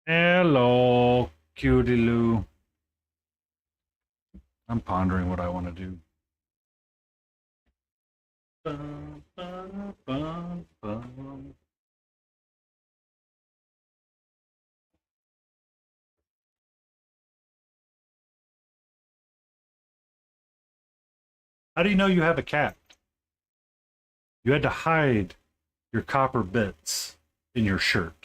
Hello, cutie Lou. I'm pondering what I want to do. Bum, bum, bum, bum. How do you know you have a cat? You had to hide your copper bits in your shirt.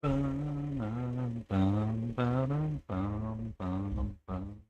Bum, bum, bum, bum, bum, bum, bum.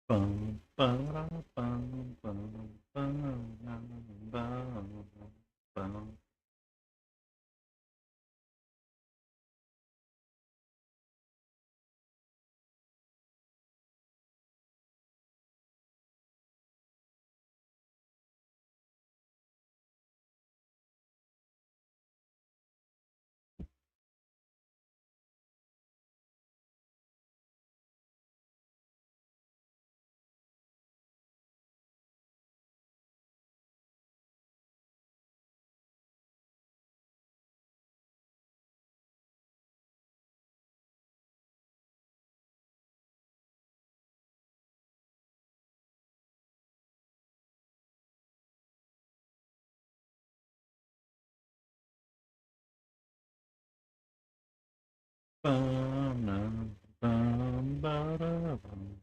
Bum, ba-da, bum, bum, bum, bum, bum. Bum, bum, ba-da, bum.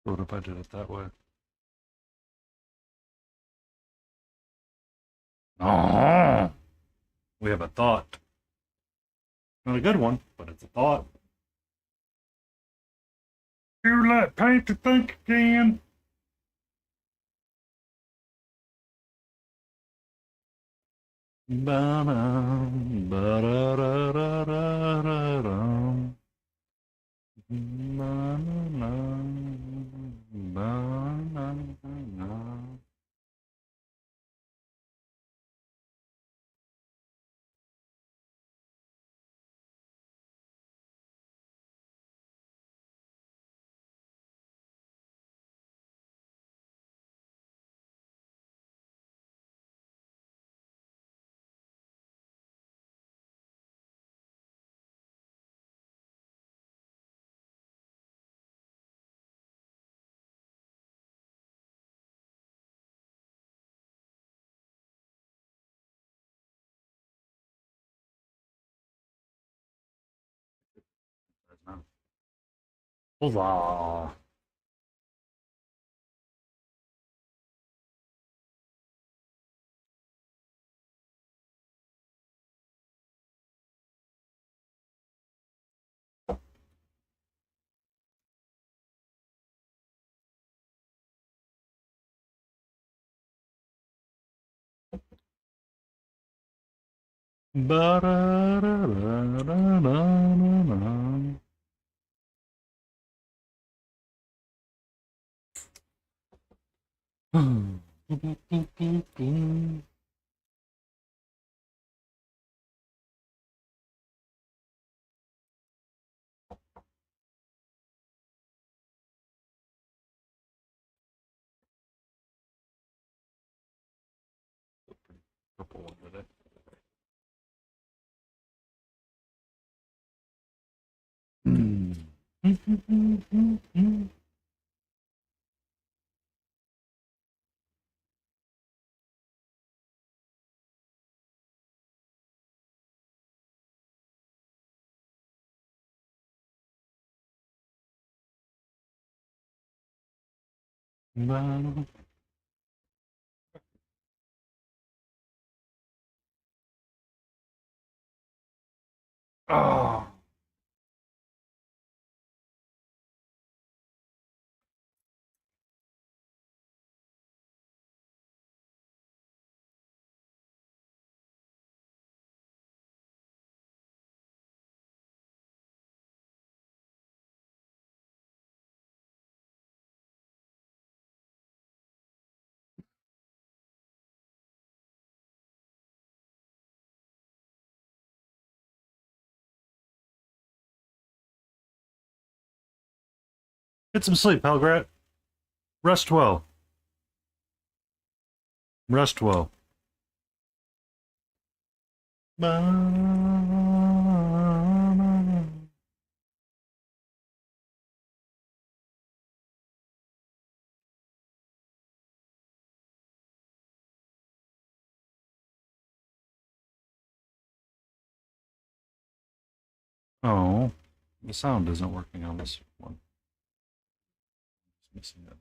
What if I did it that way? Oh, we have a thought. Not a good one, but it's a thought. You let paint to think again. Ba-dum, ba-da-da-da-da-da-dum. Ba-na-na, ba-na-na. Huzzah. Ba-da-da-da-da-da-da. Purple one today. Oh, get some sleep, Pelgrat. Rest well. Rest well. Oh, the sound isn't working on this one. It's missing it.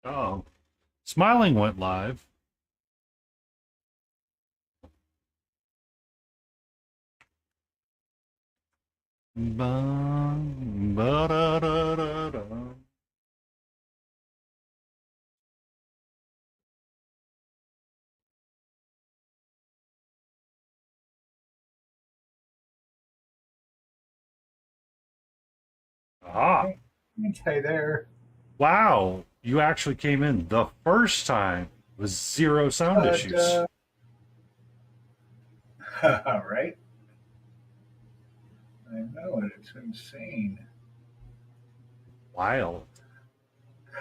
Oh, Smiling went live. Ba-da-da-da-da. Ah, Hey there. wow. You actually came in the first time with zero sound But, issues. right? I know it. It's insane. Wild.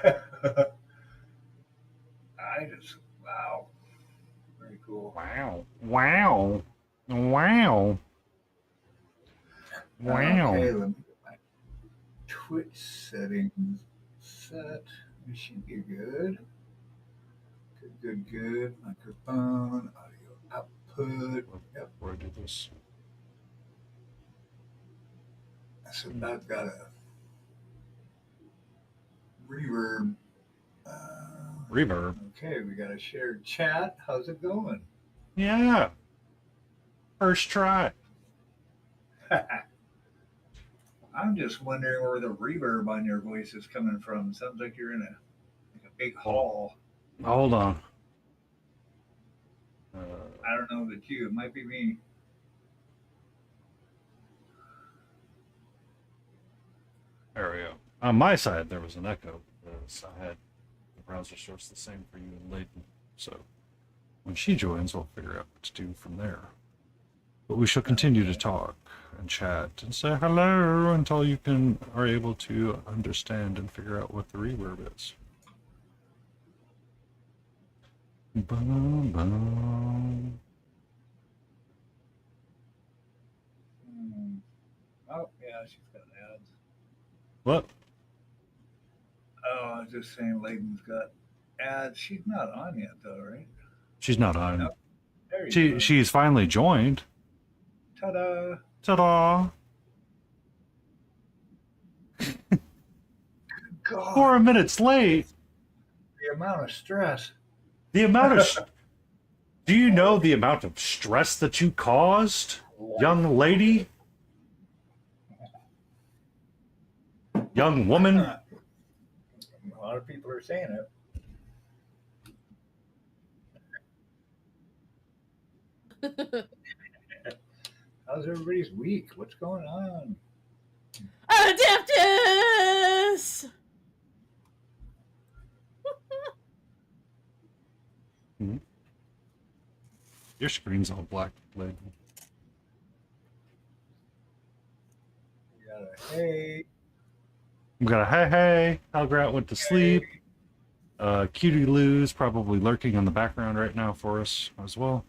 I just, wow. Very cool. Wow. Wow. Wow. Wow. Okay, let me get my Twitch settings set. It should be good. Good. Microphone, audio output. Yep. Before I do this. So I've got a reverb. Reverb. Okay, we got a shared chat. How's it going? Yeah. First try. I'm just wondering where the reverb on your voice is coming from. Sounds like you're in a big Hold, hall. hold on. Uh, I don't know that you. It might be me. there we go. On my side, there was an echo because I had the browser source the same for you and Leighton. So when she joins, we'll figure out what to do from there. But we shall continue to Okay. talk and chat and say hello until you are able to understand and figure out what the reverb is. Bum, bum. Hmm. Oh, yeah, she's got ads. What? Oh, I was just saying Layden's got. She's not on yet, though, right? She's not on. Oh, there you go. She's finally joined. Ta-da! Ta-da! God, 4 minutes late. the amount of stress. The amount of... Do you know the amount of stress that you caused, young lady? Young woman? A lot of people are saying it. How's everybody's week? What's going on? Adeptus! Your screen's all black. Lady. We got a hey. We got a hey. Algrat went to sleep. Cutie Lou's probably lurking in the background right now for us as well.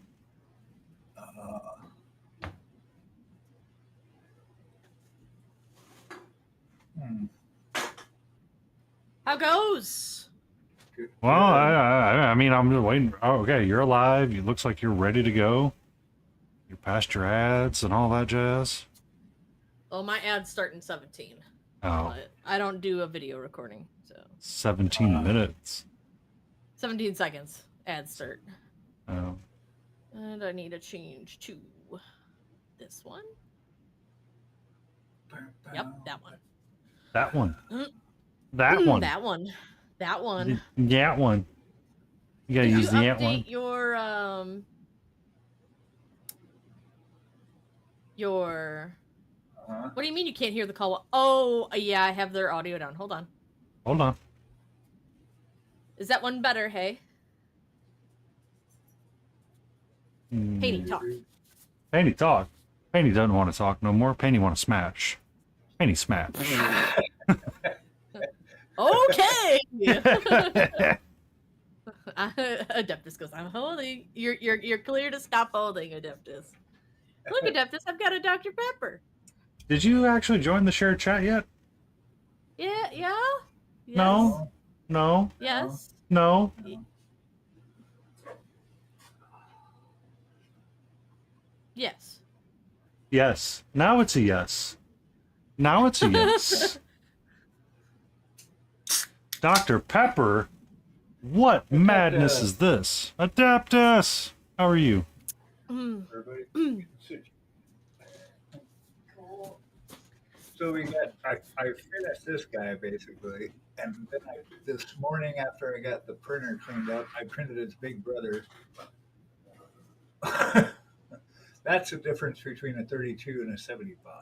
How goes? Well, I mean, I'm just waiting. Oh, okay, you're alive. It looks like you're ready to go. You're past your ads and all that jazz. Well, my ads start in 17. Oh, But I don't do a video recording, so 17 minutes. 17 seconds ads start. Oh. And I need to change to this one. Yep, that one. That one. That one. That one. That one. That one. You gotta Did use you the update one. your what do you mean you can't hear the call? Oh, yeah, I have their audio down. Hold on. Hold on. Is that one better, hey? Penny, talk. Penny talk. Penny doesn't want to talk no more. Penny want to smash. Penny smash. Okay. Adeptus goes, I'm holding. You're clear to stop holding, Adeptus. Look, Adeptus, I've got a Dr. Pepper. Did you actually join the shared chat yet? Yeah. Yes. No. No. Yes. No. Yes. Yes. Now it's a yes. Now it's a yes. Dr. Pepper? What madness is this? Adeptus! How are you? Everybody. So we got. I finished this guy basically, and then this morning after I got the printer cleaned up, I printed his big brother. That's the difference between a 32 and a 75.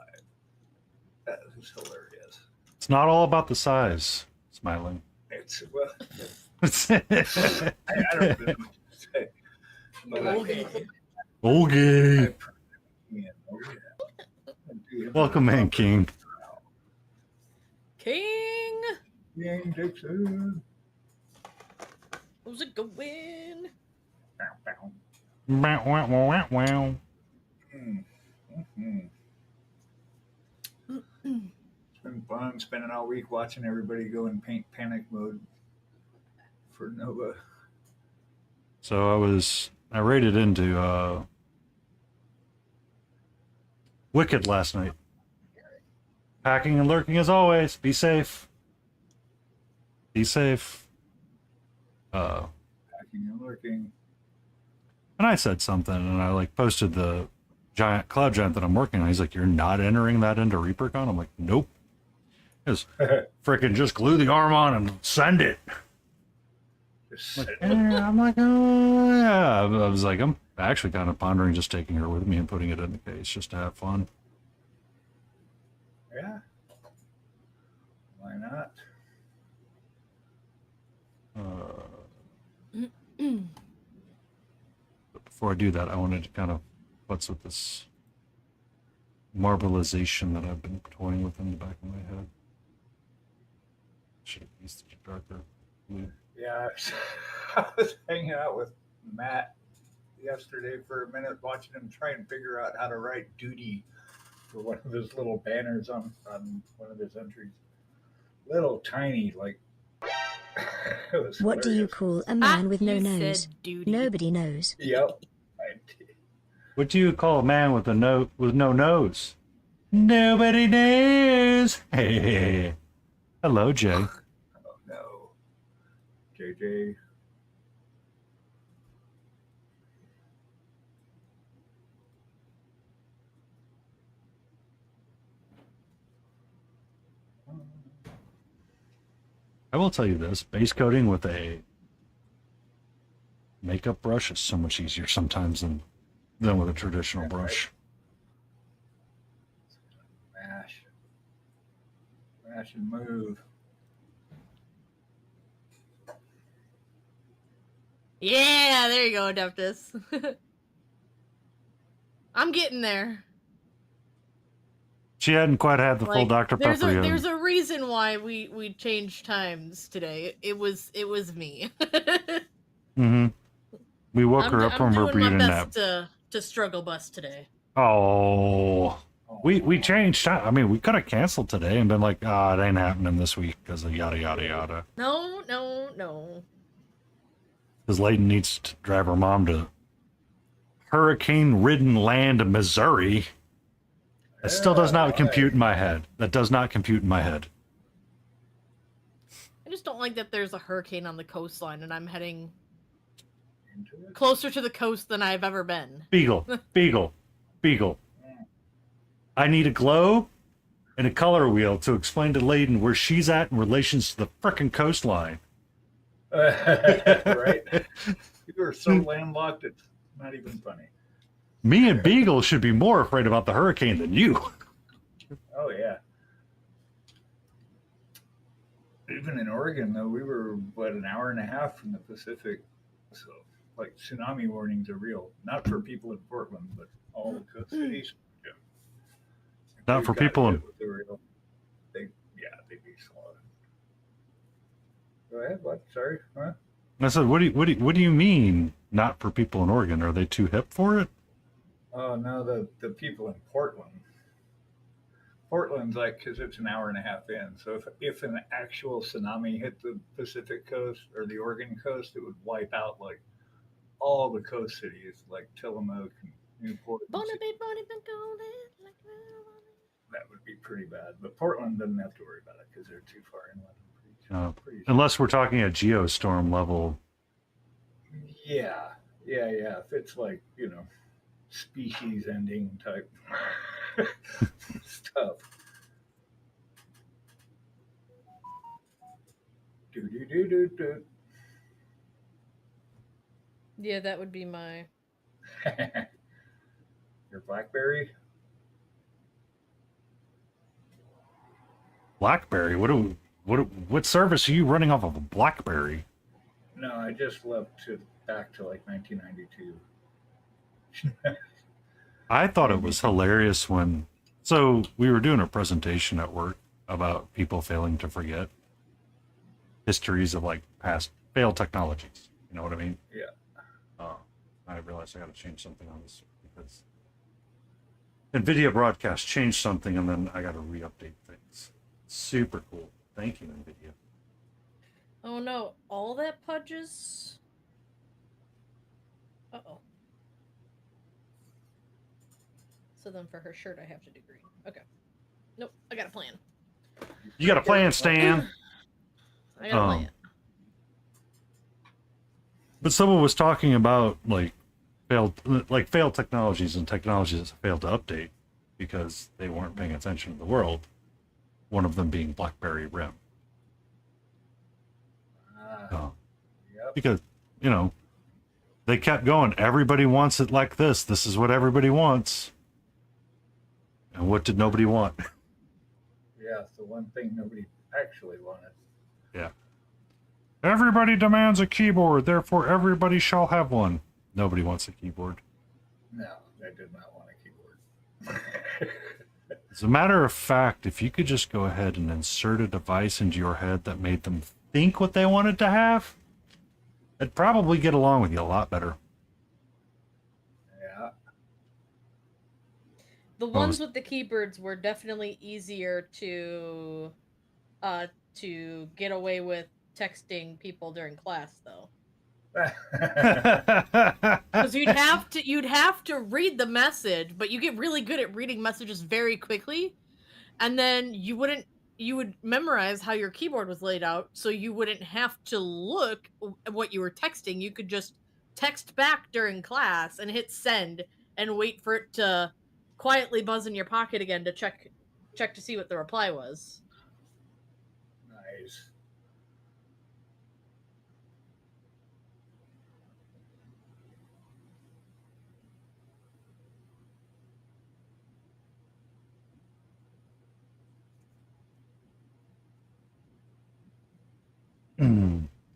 That is hilarious. It's not all about the size. Smiling. It's well. Okay. I don't know what to say. But Okay. Yeah. Welcome in, King. King. King Dixon. How's it going? Wow, wow, wow, wow. It's been fun spending all week watching everybody go in panic mode for Nova. So I raided into Wicked last night. Packing and lurking as always. Be safe. Be safe. Packing and lurking. And I said something, and I posted the cloud giant that I'm working on. He's like, "You're not entering that into ReaperCon?" I'm like, "Nope." Just freaking just glue the arm on and send it. I'm like, oh yeah. I was like, I'm actually kind of pondering just taking her with me and putting it in the case just to have fun. Yeah. Why not? But before I do that, I wanted to kind of what's with this marbleization that I've been toying with in the back of my head. Should have used a darker blue. Yeah, I was hanging out with Matt yesterday for a minute, watching him try and figure out how to write duty for one of his little banners on one of his entries. Little tiny, like It was What do you hilarious. call a man with no you nose? said duty. Nobody knows. Yep. I did. What do you call a man with no nose? Nobody knows. Hey, hello, Jay. Oh no. JJ. I will tell you this: base coating with a makeup brush is so much easier sometimes than with a traditional That's brush. Mash. Mash and move. Yeah, there you go, Adeptus. I'm getting there. She hadn't quite had the full Dr. there's Pepper a yet. there's a reason why we changed times today. It was me. Mm-hmm. We woke her up from her I'm doing my beauty nap. best to struggle bus today. Oh, Oh, we changed time. I mean, we could have canceled today and been like, ah, it ain't happening this week because of yada yada yada. No. Because Layton needs to drive her mom to hurricane-ridden land of Missouri. That still does not compute in my head. That does not compute in my head. I just don't like that there's a hurricane on the coastline and I'm heading into it. closer to the coast than I've ever been. Beagle. I need a globe and a color wheel to explain to Layton where she's at in relations to the frickin' coastline. Right? You are so landlocked, it's not even funny. Me and Beagle should be more afraid about the hurricane than you. Oh, yeah. Even in Oregon, though, we were, an hour and a half from the Pacific. So, like, tsunami warnings are real. Not for people in Portland, but all the coast cities. Yeah. Not for people in... They'd be slaughtered. Go ahead, what? Sorry? Huh? I said, what do you mean not for people in Oregon? Are they too hip for it? Oh, no, the people in Portland. Portland's like, because it's an hour and a half in. So if an actual tsunami hit the Pacific coast or the Oregon coast, it would wipe out like all the coast cities, like Tillamook and Newport. And that would be pretty bad. But Portland doesn't have to worry about it because they're too far inland. Pretty Unless we're talking a geostorm level. Yeah. If it's like, species ending type stuff. Do. Yeah, that would be my... Your BlackBerry? BlackBerry? What service are you running off of a BlackBerry? No, I just left back to like 1992. I thought it was hilarious when... So we were doing a presentation at work about people failing to forget histories of like past failed technologies. You know what I mean? Yeah. I realized I got to change something on this because NVIDIA broadcast changed something and then I got to re-update things. Super cool. Thank you, NVIDIA. Oh no, all that pudges? Uh-oh. So then for her shirt, I have to do green. Okay. Nope, I got a plan. You got a plan, Stan. I got a plan. But someone was talking about failed technologies and technologies that failed to update because they weren't paying attention to the world. One of them being BlackBerry RIM. Yep. Because, they kept going. Everybody wants it like this. This is what everybody wants. And what did nobody want? Yeah, it's the one thing nobody actually wanted. Yeah. Everybody demands a keyboard, therefore everybody shall have one. Nobody wants a keyboard. No, I did not want a keyboard. As a matter of fact, if you could just go ahead and insert a device into your head that made them think what they wanted to have, it'd probably get along with you a lot better. Yeah. The ones with the keyboards were definitely easier to get away with texting people during class though. Hmm. Because you'd have to read the message, but you get really good at reading messages very quickly, and then you would memorize how your keyboard was laid out, so you wouldn't have to look at what you were texting. You could just text back during class and hit send and wait for it to quietly buzz in your pocket again to check to see what the reply was. Nice.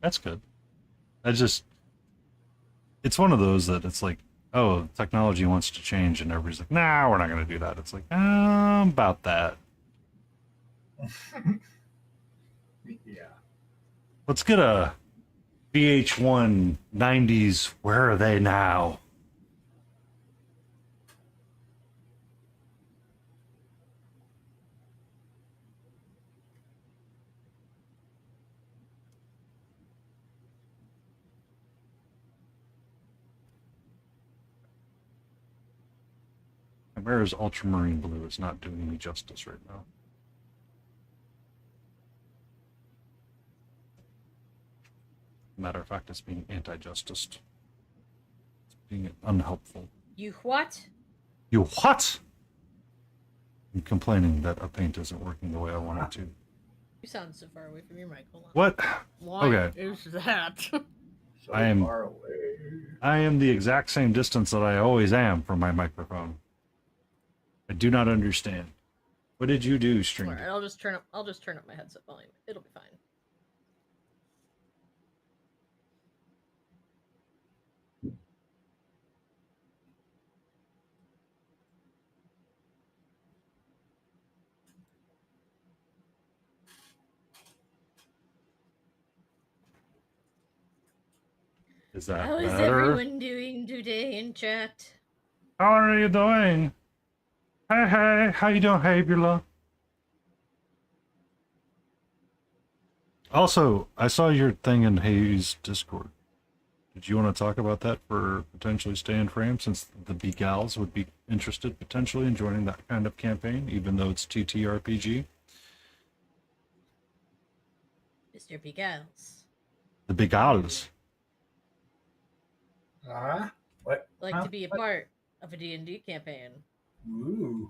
That's good. It's one of those that it's like, oh, technology wants to change, and everybody's like, nah, we're not going to do that. It's like, about that. Yeah. Let's get a VH1 90s. Where are they now? Chimera's ultramarine blue is not doing me justice right now. Matter of fact, it's being anti-justice. It's being unhelpful. You what? You what? I'm complaining that a paint isn't working the way I want it to. You sound so far away from your mic. Hold on. What? Why Okay. is that? So I am- far away. I am the exact same distance that I always am from my microphone. I do not understand. What did you do, String? Alright, I'll just turn up my headset volume. It'll be fine. Is that How is better? everyone doing today in chat? How are you doing? Hey, how you doing, hey, Beulah? Also, I saw your thing in Hayes' Discord. Did you want to talk about that for potentially stay in frame, since the Begals would be interested potentially in joining that kind of campaign, even though it's TTRPG? Mr. Begals. The Begals. What? Like Huh? to be a What? part of a D&D campaign. Ooh.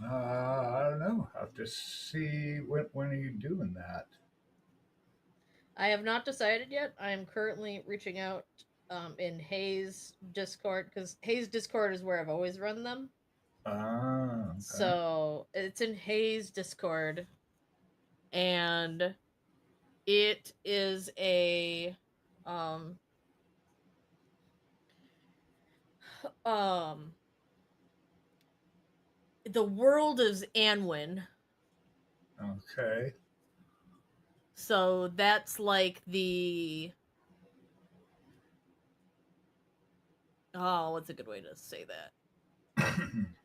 I don't know. I'll have to see when are you doing that? I have not decided yet. I am currently reaching out in Hayes Discord, because Hayes Discord is where I've always run them. Okay. So it's in Hayes Discord, and it is a the world is Anwin. Okay. So that's like the what's a good way to say that?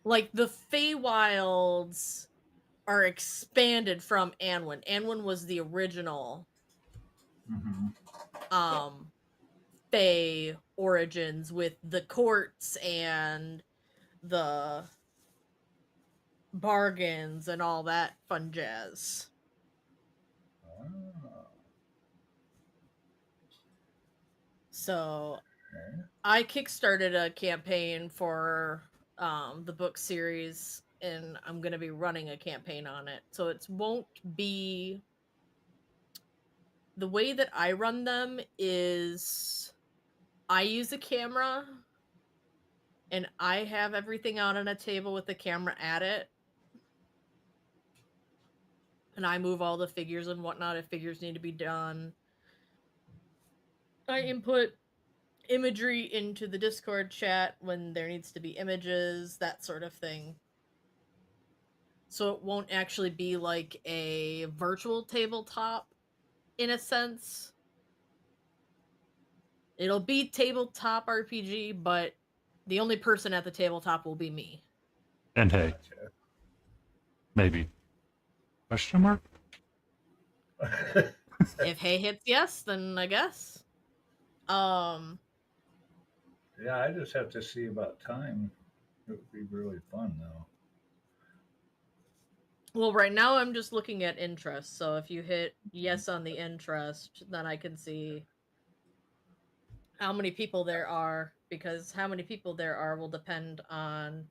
Like the Feywilds are expanded from Anwin. Anwin was the original Mhm. Fey origins with the courts and the bargains and all that fun jazz. Ah, So okay. I kickstarted a campaign for the book series, and I'm going to be running a campaign on it. So it won't be the way that I run them is I use a camera and I have everything out on a table with the camera at it. And I move all the figures and whatnot if figures need to be done. I input imagery into the Discord chat when there needs to be images, that sort of thing. So it won't actually be like a virtual tabletop in a sense. It'll be tabletop RPG, but the only person at the tabletop will be me. And hey, Gotcha. maybe. Question mark? If Hay hits yes, then I guess. Um, Yeah, I just have to see about time. It would be really fun though. well, right now I'm just looking at interest. So if you hit yes on the interest, then I can see how many people there are, because how many people there are will depend on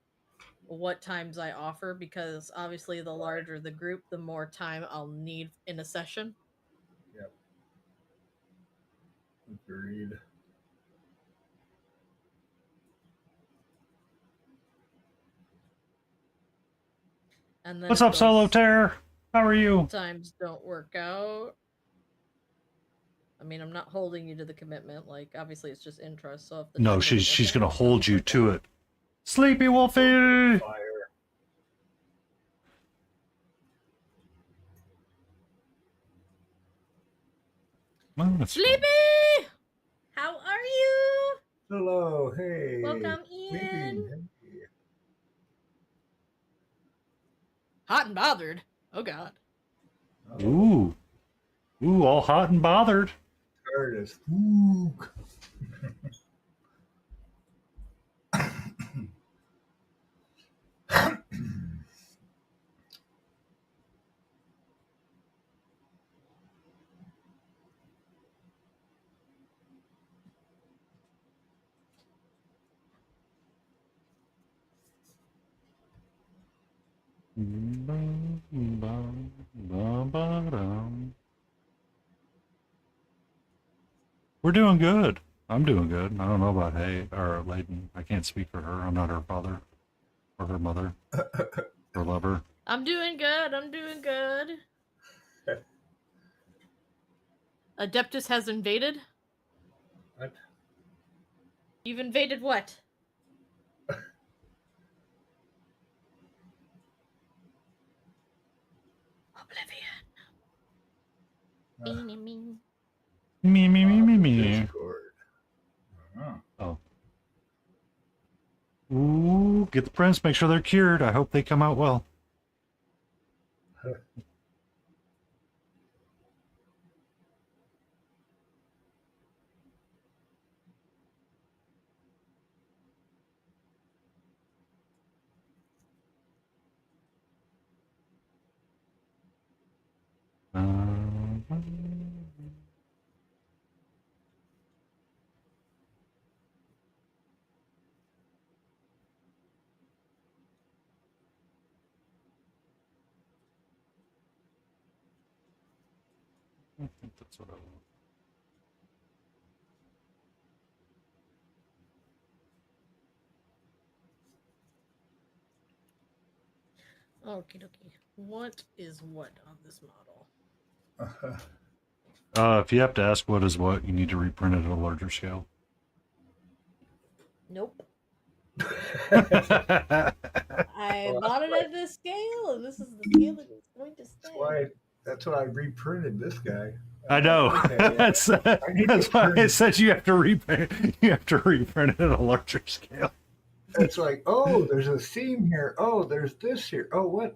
what times I offer, because obviously the larger the group, the more time I'll need in a session. Yep, agreed. And then What's if up, Solo those Terror? How are you? times don't work out, I mean, I'm not holding you to the commitment. Like, obviously, it's just interest. So if the No, time doesn't she's work gonna out, it doesn't hold you work to out. it. Sleepy Wolfie. Fire. Well, that's fine. Sleepy, how are you? Hello, hey. Welcome in. Sleeping. Hey. Hot and bothered. Oh God. Oh, Ooh, ooh, all hot and bothered. tired as fuck. We're doing good. I'm doing good. I don't know about Hay or Layden. I can't speak for her. I'm not her father or her mother or lover. I'm doing good. I'm doing good. Adeptus has invaded. What? You've invaded what? Oblivion. Uh, Me, me, me. Me, me, me, me, the me. Discord. Oh. Oh. Ooh, get the prints. Make sure they're cured. I hope they come out well. I think that's what I want. Okie dokie. What is what on this model? If you have to ask what is what, you need to reprint it at a larger scale. Nope. That's I Well, bought it at this scale, and this is the scale that it's going to stay. that's why I reprinted this guy. I know. Okay, that's I need to that's why I print. said you have to reprint. You have to reprint it at a larger scale. It's like, oh, there's a theme here. Oh, there's this here. Oh, what?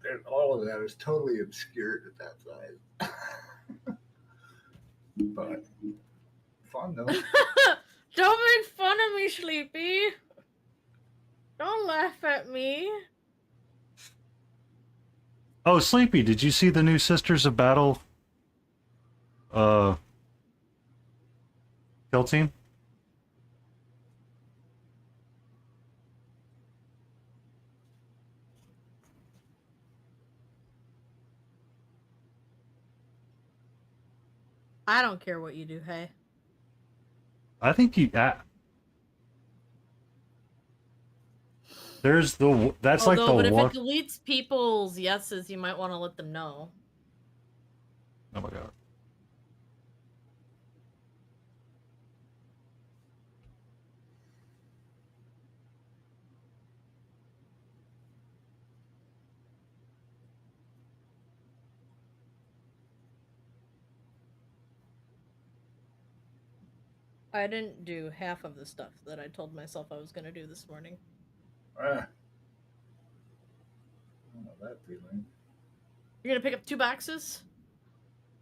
And all of that is totally obscured at that size. But fun though. Don't make fun of me, Sleepy. Don't laugh at me. Oh, Sleepy, did you see the new Sisters of Battle? Kill team. I don't care what you do, hey. I think you. There's the. That's like the Although, but if one. it deletes people's yeses, you might want to let them know. Oh my god. I didn't do half of the stuff that I told myself I was going to do this morning. I don't know that feeling. You're going to pick up 2 boxes?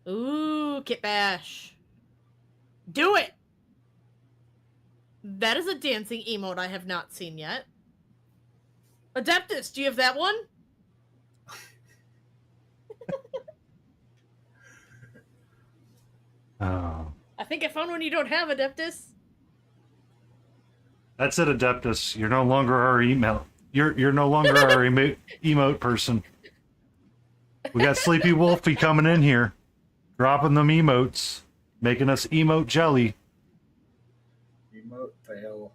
Ooh, Kit Bash. Do it! That is a dancing emote I have not seen yet. Adeptus, do you have that one? Oh. I think I found one you don't have, Adeptus. That's it, Adeptus. You're no longer our email. You're no longer our emote person. We got Sleepy Wolfie coming in here, dropping them emotes, making us emote jelly. Emote fail.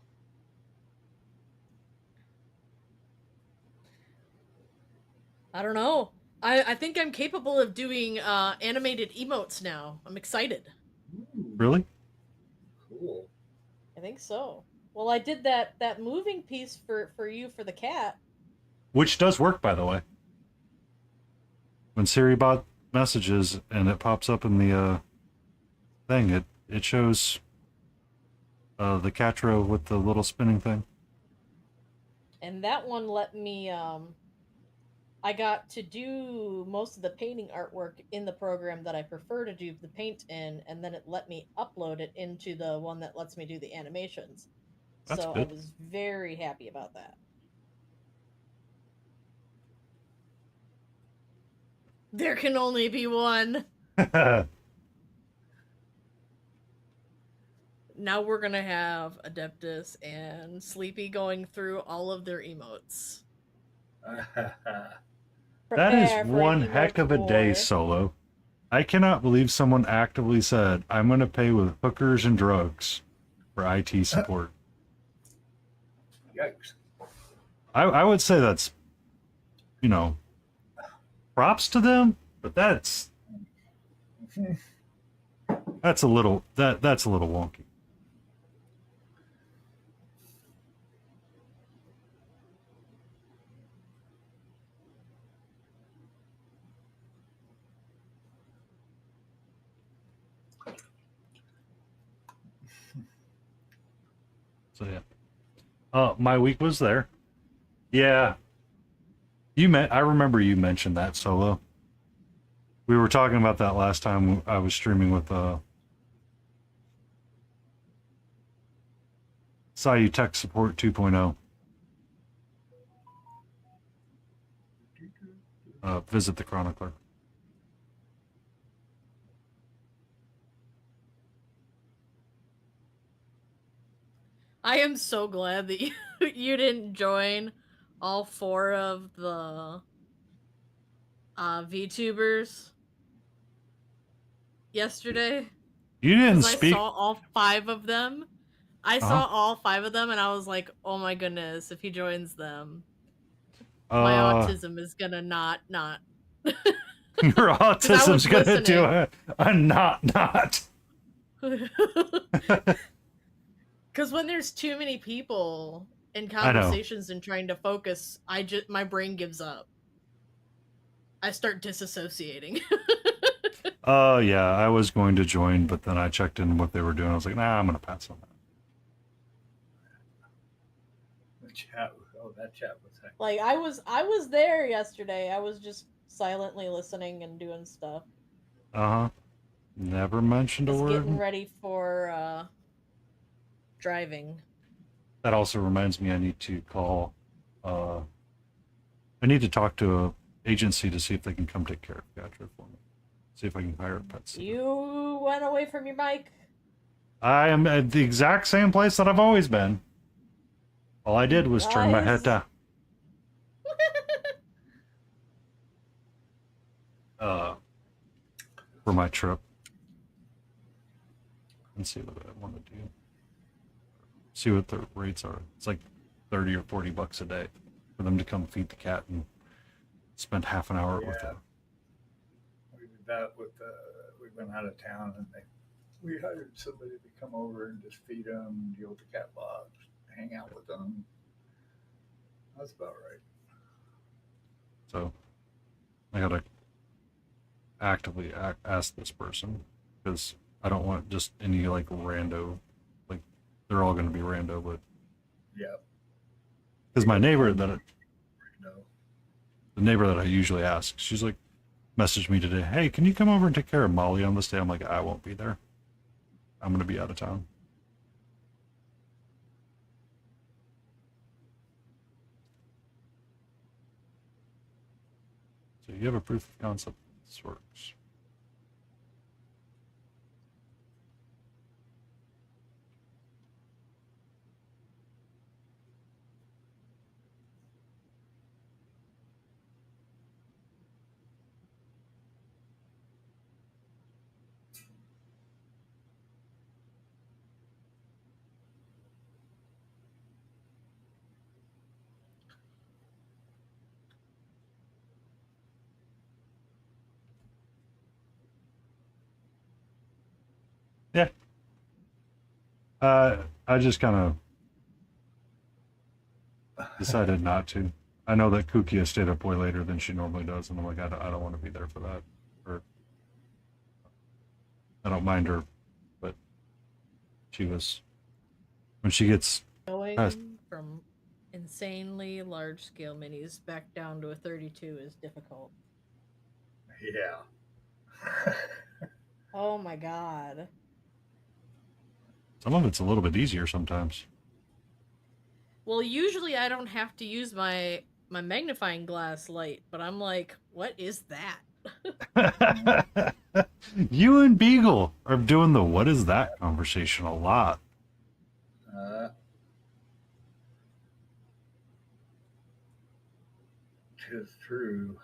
I don't know. I think I'm capable of doing animated emotes now. I'm excited. Ooh, Really? cool. I think so. Well, I did that moving piece for you for the cat. Which does work, by the way. When Siri bot messages and it pops up in the thing, it shows the Catro with the little spinning thing. And that one let me I got to do most of the painting artwork in the program that I prefer to do the paint in, and then it let me upload it into the one that lets me do the animations. That's So I good. was very happy about that. There can only be one. Now we're gonna have Adeptus and Sleepy going through all of their emotes. That is Prepare for one emote heck of a day, war. Solo. I cannot believe someone actively said, I'm going to pay with hookers and drugs for IT support. Yikes. I would say that's, you know, props to them, but that's a little that's a little wonky. So yeah. My week was there. Yeah. I remember you mentioned that, Solo. We were talking about that last time I was streaming with Saw You Tech Support 2.0. Visit the Chronicler. I am so glad that you didn't join all 4 of the VTubers yesterday. You didn't Because I speak. saw all 5 of them. I Uh-huh. saw all 5 of them and I was like, oh my goodness, if he joins them, my Uh, autism is gonna not. your autism's gonna listening. do a not. Because when there's too many people in I know. conversations and trying to focus, my brain gives up. I start disassociating. Oh yeah, I was going to join, but then I checked in what they were doing. I was like, nah, I'm gonna pass on that. The chat. Oh, that chat was heck. Like I was there yesterday. I was just silently listening and doing stuff. Uh-huh. Never mentioned a Just word. getting ready for driving. That also reminds me I need to call I need to talk to a agency to see if they can come take care of Gatra for me. See if I can hire a pet sitter. You went away from your mic? I am at the exact same place that I've always been. All I did was turn my head down. For my trip. Let's see what I want to do. See what the rates are. It's like 30 or 40 bucks a day for them to come feed the cat and spend half an hour with her. We did that with we went out of town and we hired somebody to come over and just feed them, deal with the cat box, hang out with them. That's about right. So I gotta actively ask this person because I don't want just any like rando, like they're all gonna be rando, but Yeah. because my neighbor that No. the neighbor that I usually ask, she's like, messaged me today. Hey, can you come over and take care of Molly on this day? I'm like, I won't be there. I'm going to be out of town. So you have a proof of concept that this works. Yeah. I just kind of decided not to. I know that Kukia stayed up way later than she normally does, and I'm like, I don't want to be there for that. Or I don't mind her, but she was when she gets Going past. from insanely large scale minis back down to a 32 is difficult. Yeah. Oh my god. Some of it's a little bit easier sometimes. Well, usually I don't have to use my magnifying glass light, but I'm like, what is that? You and Beagle are doing the what is that conversation a lot. Tis true.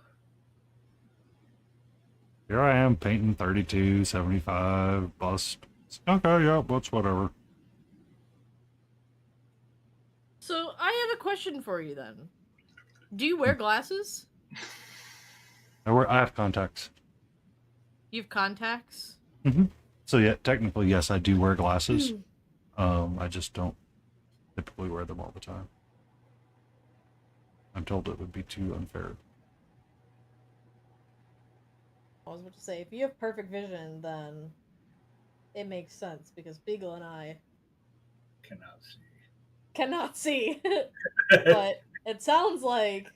Here I am painting 32, 75, bust. Okay, yeah, what's whatever. So I have a question for you then. Do you wear glasses? I have contacts. You have contacts? So yeah, technically yes, I do wear glasses. I just don't typically wear them all the time. I'm told it would be too unfair. I was about to say, if you have perfect vision, then it makes sense because Beagle and I Cannot see. cannot see. But it sounds like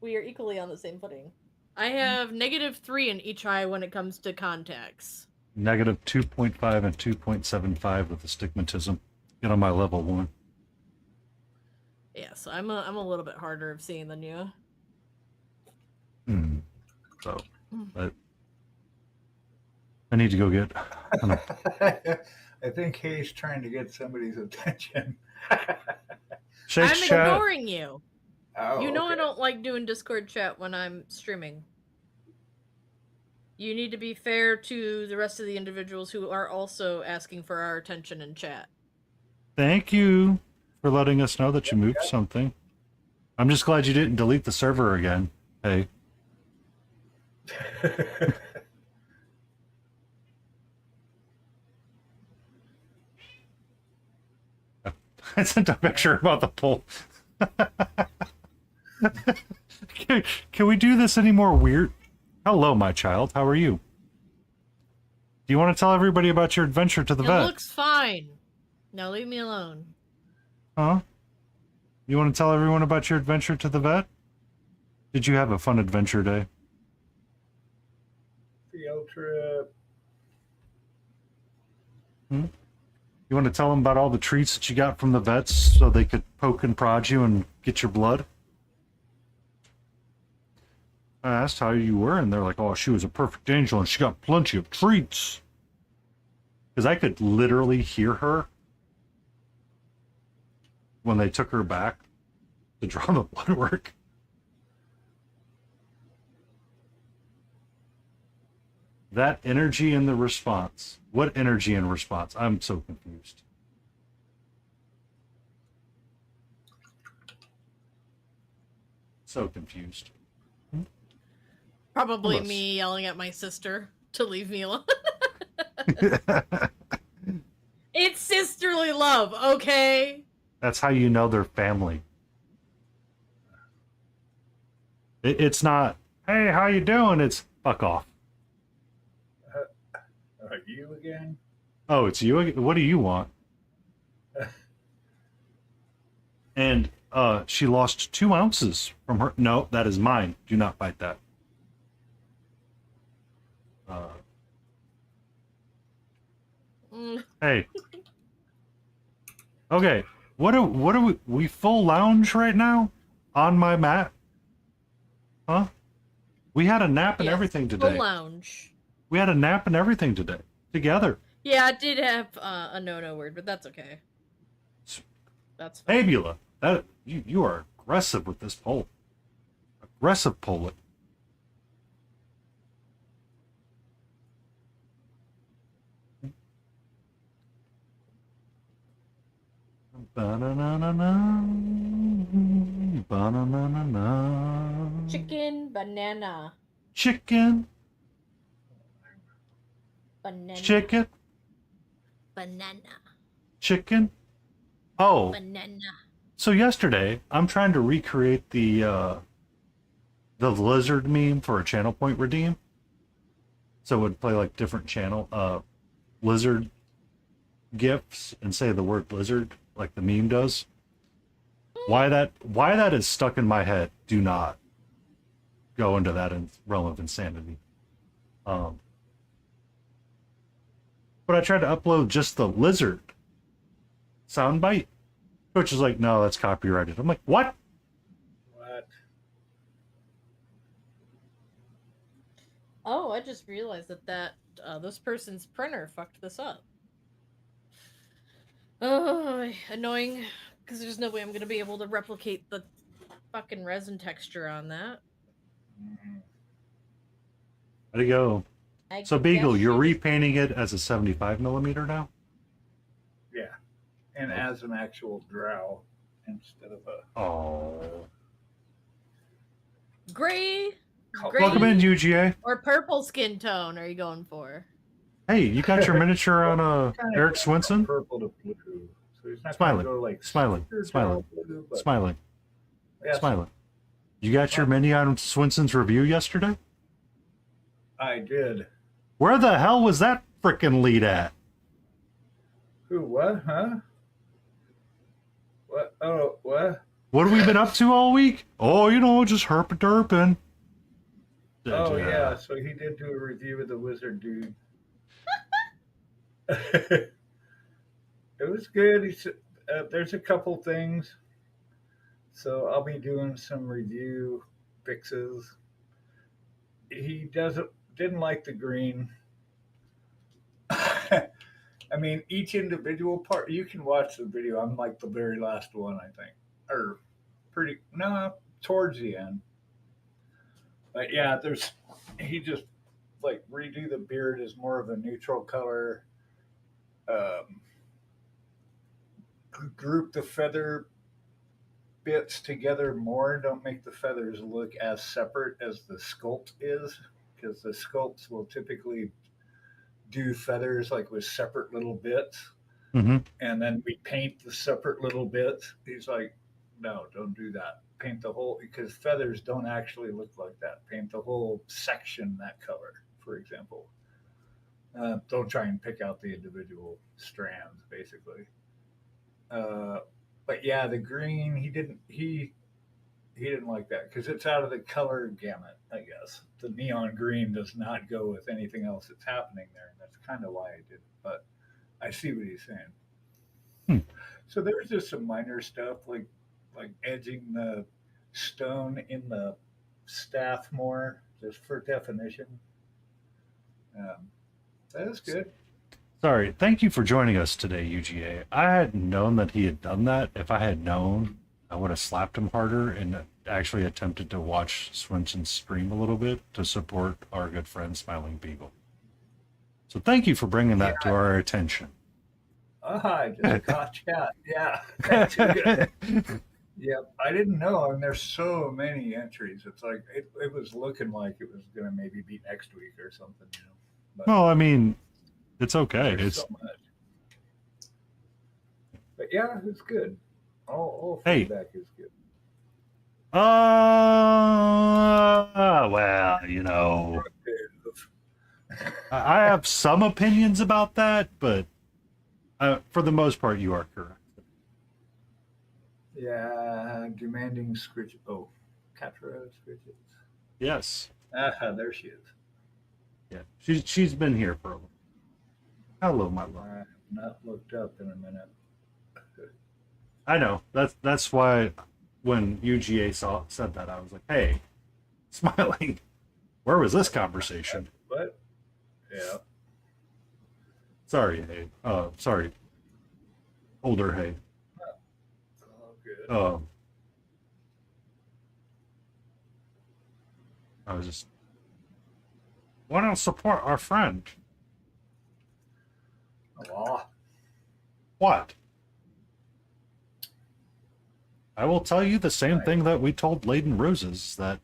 we are equally on the same footing. I have -3 in each eye when it comes to contacts. Negative 2.5 and 2.75 with astigmatism. Get on my level 1. Yeah, so I'm a little bit harder of seeing than you. So, I need to go get. I think he's trying to get somebody's attention. Shake I'm chat. ignoring you. Oh, You know I okay. don't like doing Discord chat when I'm streaming. You need to be fair to the rest of the individuals who are also asking for our attention in chat. Thank you for letting us know that you moved something. I'm just glad you didn't delete the server again. Hey. I sent a picture about the poll. Can we do this any more weird? Hello, my child. How are you? Do you want to tell everybody about your adventure to the vet? It looks fine. Now leave me alone. Huh? You want to tell everyone about your adventure to the vet? Did you have a fun adventure day? Field trip. You want to tell them about all the treats that you got from the vets so they could poke and prod you and get your blood? I asked how you were, and they're like, oh, she was a perfect angel and she got plenty of treats. Because I could literally hear her when they took her back to draw the blood work. That energy in the response. What energy in response? I'm so confused. So confused. Probably Almost. me yelling at my sister to leave me alone. It's sisterly love, okay? That's how you know they're family. It's not, hey, how you doing? It's fuck off. You again? Oh, it's you? What do you want? And she lost 2 ounces from her. No, that is mine. Do not bite that. Mm. Hey. Okay. What are we full lounge right now? On my mat? Huh? We had a nap and Yes, everything full today. lounge. We had a nap and everything today. Together. Yeah, I did have a no word, but that's okay. That's fine. Fabula. That you are aggressive with this poll. Aggressive poll it. Ba-na-na-na-na. Ba-na-na-na-na. Chicken, banana, Chicken. banana, Chicken. banana, Chicken. Oh, banana. so yesterday I'm trying to recreate the lizard meme for a channel point redeem. So it would play like different channel lizard gifs and say the word lizard like the meme does. Why that is stuck in my head, do not go into that realm of insanity. But I tried to upload just the lizard soundbite. Coach is like, no, that's copyrighted. I'm like, what? What? Oh, I just realized that this person's printer fucked this up. Oh, annoying. Because there's no way I'm gonna be able to replicate the fucking resin texture on that. Mm-hmm. How'd it go? I So guess Beagle, you're you- repainting it as a 75 millimeter now? Yeah, and as an actual drow instead of a Oh. Gray, color. Great. Welcome in, UGA. or purple skin tone are you going for? Hey, you got your miniature on Kinda Eric Swinson? purple to blue. So he's not Smiling, gonna go like smiling, super smiling, dark blue, but Smiling, yes, smiling. You got your mini on Swinson's review yesterday? I did. Where the hell was that frickin' lead at? Who? What? Huh? What? Oh, what? What have we been up to all week? Oh, you know, just herp-a-derping. Oh yeah, so he did do a review of the wizard dude. It was good. He said there's a couple things, so I'll be doing some review fixes. He didn't like the green. I mean, each individual part. You can watch the video. I'm like the very last one, I think, or towards the end. But yeah, he just like redo the beard as more of a neutral color. Group the feather bits together more. Don't make the feathers look as separate as the sculpt is, because the sculpts will typically do feathers like with separate little bits, Mm-hmm. and then we paint the separate little bits. He's like, no, don't do that. Paint the whole, because feathers don't actually look like that. Paint the whole section that color, for example. Don't try and pick out the individual strands, basically. But yeah, the green he didn't like that because it's out of the color gamut. I guess the neon green does not go with anything else that's happening there, and that's kind of why I did it. But I see what he's saying. Hmm. So there's just some minor stuff like edging the stone in the staff more, just for definition. That is good. Sorry, thank you for joining us today, UGA. I hadn't known that he had done that. If I had known, I would have slapped him harder and actually attempted to watch Swinson stream a little bit to support our good friend Smiling Beagle. So thank you for bringing that to our attention. I just got chat. Yeah. Yep. I didn't know. And there's so many entries. It's like it was looking like it was gonna maybe be next week or something, you know. But Well, I mean, it's okay. there's It's so much. But yeah, it's good. All Hey. feedback is good. well, you know, I have some opinions about that, but for the most part, you are correct. Yeah, demanding scritch. Oh, Catra scritches. Yes. There she is. Yeah. She's been here for a while. Hello, my love. not looked up in a minute. I know. That's why when UGA said that, I was like, hey, smiling. Where was this conversation? But yeah, Sorry, hey. Sorry. Older hey. all good. I was just why don't support our friend? Aw, What? I will tell you the same right. thing that we told Laden Roses that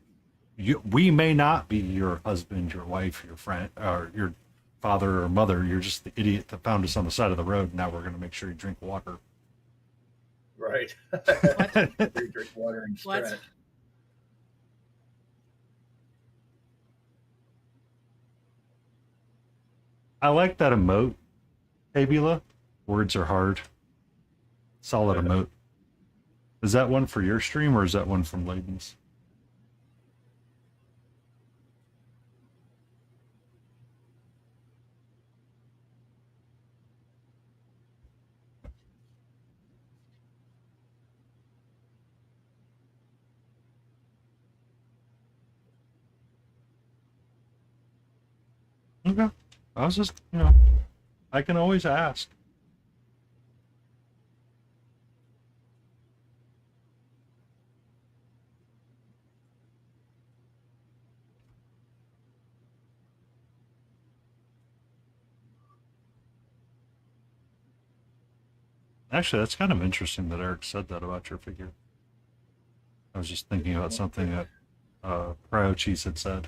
we may not be your husband, your wife, your friend, or your father or mother. You're just the idiot that found us on the side of the road. Now we're going to make sure you drink water. Right. We drink water and What? stretch. I like that emote, Tabula. Words are hard. Solid emote. Is that one for your stream or is that one from Layden's? Okay. I was just, I can always ask. Actually, that's kind of interesting that Eric said that about your figure. I was just thinking about something that Cryo Cheese had said.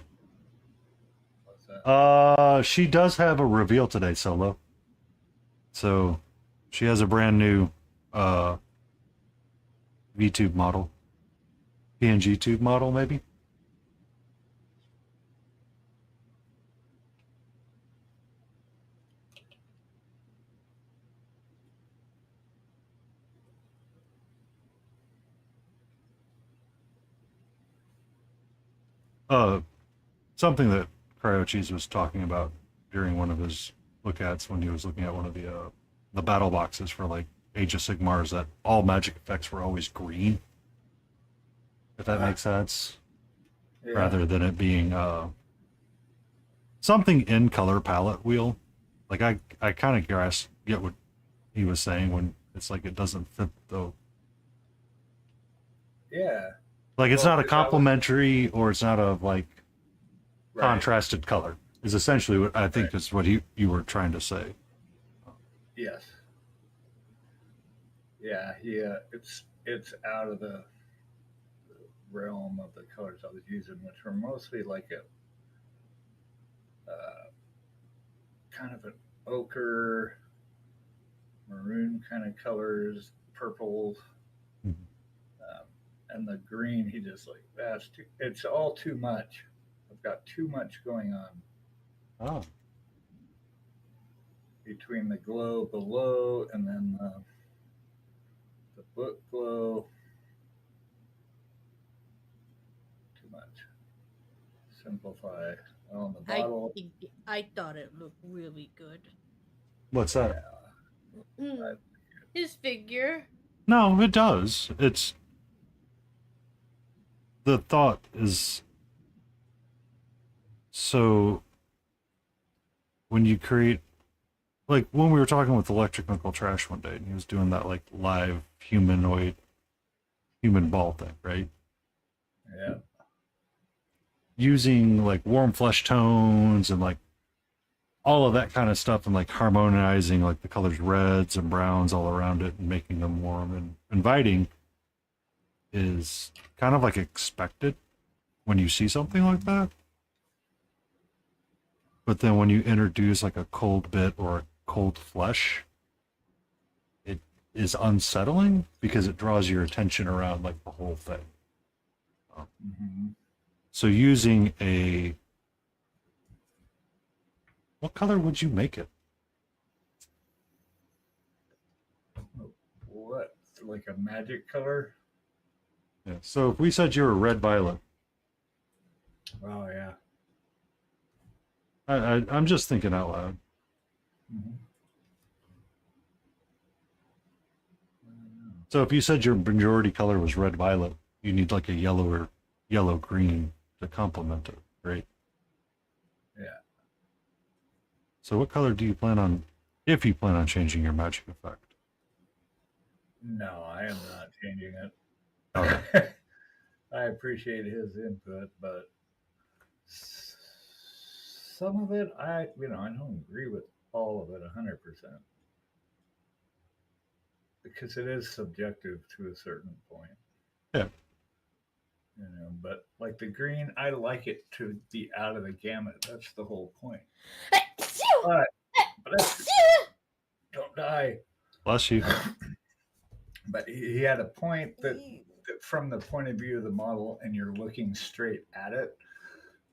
What's that? She does have a reveal today, Solo. So she has a brand new VTube model. PNG tube model, maybe? Uh, Something that Cryo Cheese was talking about during one of his look-ats when he was looking at one of the battle boxes for like Age of Sigmars that all magic effects were always green. If that makes sense. Yeah. Rather than it being something in color palette wheel. Like I kind of get what he was saying when it's like it doesn't fit the Yeah. like it's Well, not a 'cause I was- complementary or it's not a like Right. contrasted color is essentially what I think Right. is what you were trying to say. Yes. Yeah. It's out of the realm of the colors I was using, which were mostly like a kind of an ochre, maroon kind of colors, purple, Mhm. and the green. He just like that's too. It's all too much. I've got too much going on Oh, between the glow below and then the book glow. Too much. Simplify on the bottle. I thought it looked really good. what's that? I- His figure. No, it does. It's the thought is so when you create like when we were talking with Electric Nickel Trash one day and he was doing that like live humanoid human ball thing, right? Yeah. Using like warm flesh tones and like all of that kind of stuff and like harmonizing like the colors reds and browns all around it and making them warm and inviting is kind of like expected when you see something like that. But then when you introduce like a cold bit or a cold flesh, it is unsettling because it draws your attention around like the whole thing. Mm-hmm. So using a what color would you make it? What? Like a magic color? Yeah. So if we said you were red violet, Oh yeah. I'm just thinking out loud. Mm-hmm. So if you said your majority color was red violet, you need like a yellow or yellow green to complement it, right? Yeah. So what color do you plan on, if you plan on changing your magic effect? No, I am not changing it. Okay. I appreciate his input, but some of it, I don't agree with all of it 100% because it is subjective to a certain point. Yeah. But like the green, I like it to be out of the gamut. That's the whole point. But bless you, don't die. Bless you. But he had a point that from the point of view of the model, and you're looking straight at it,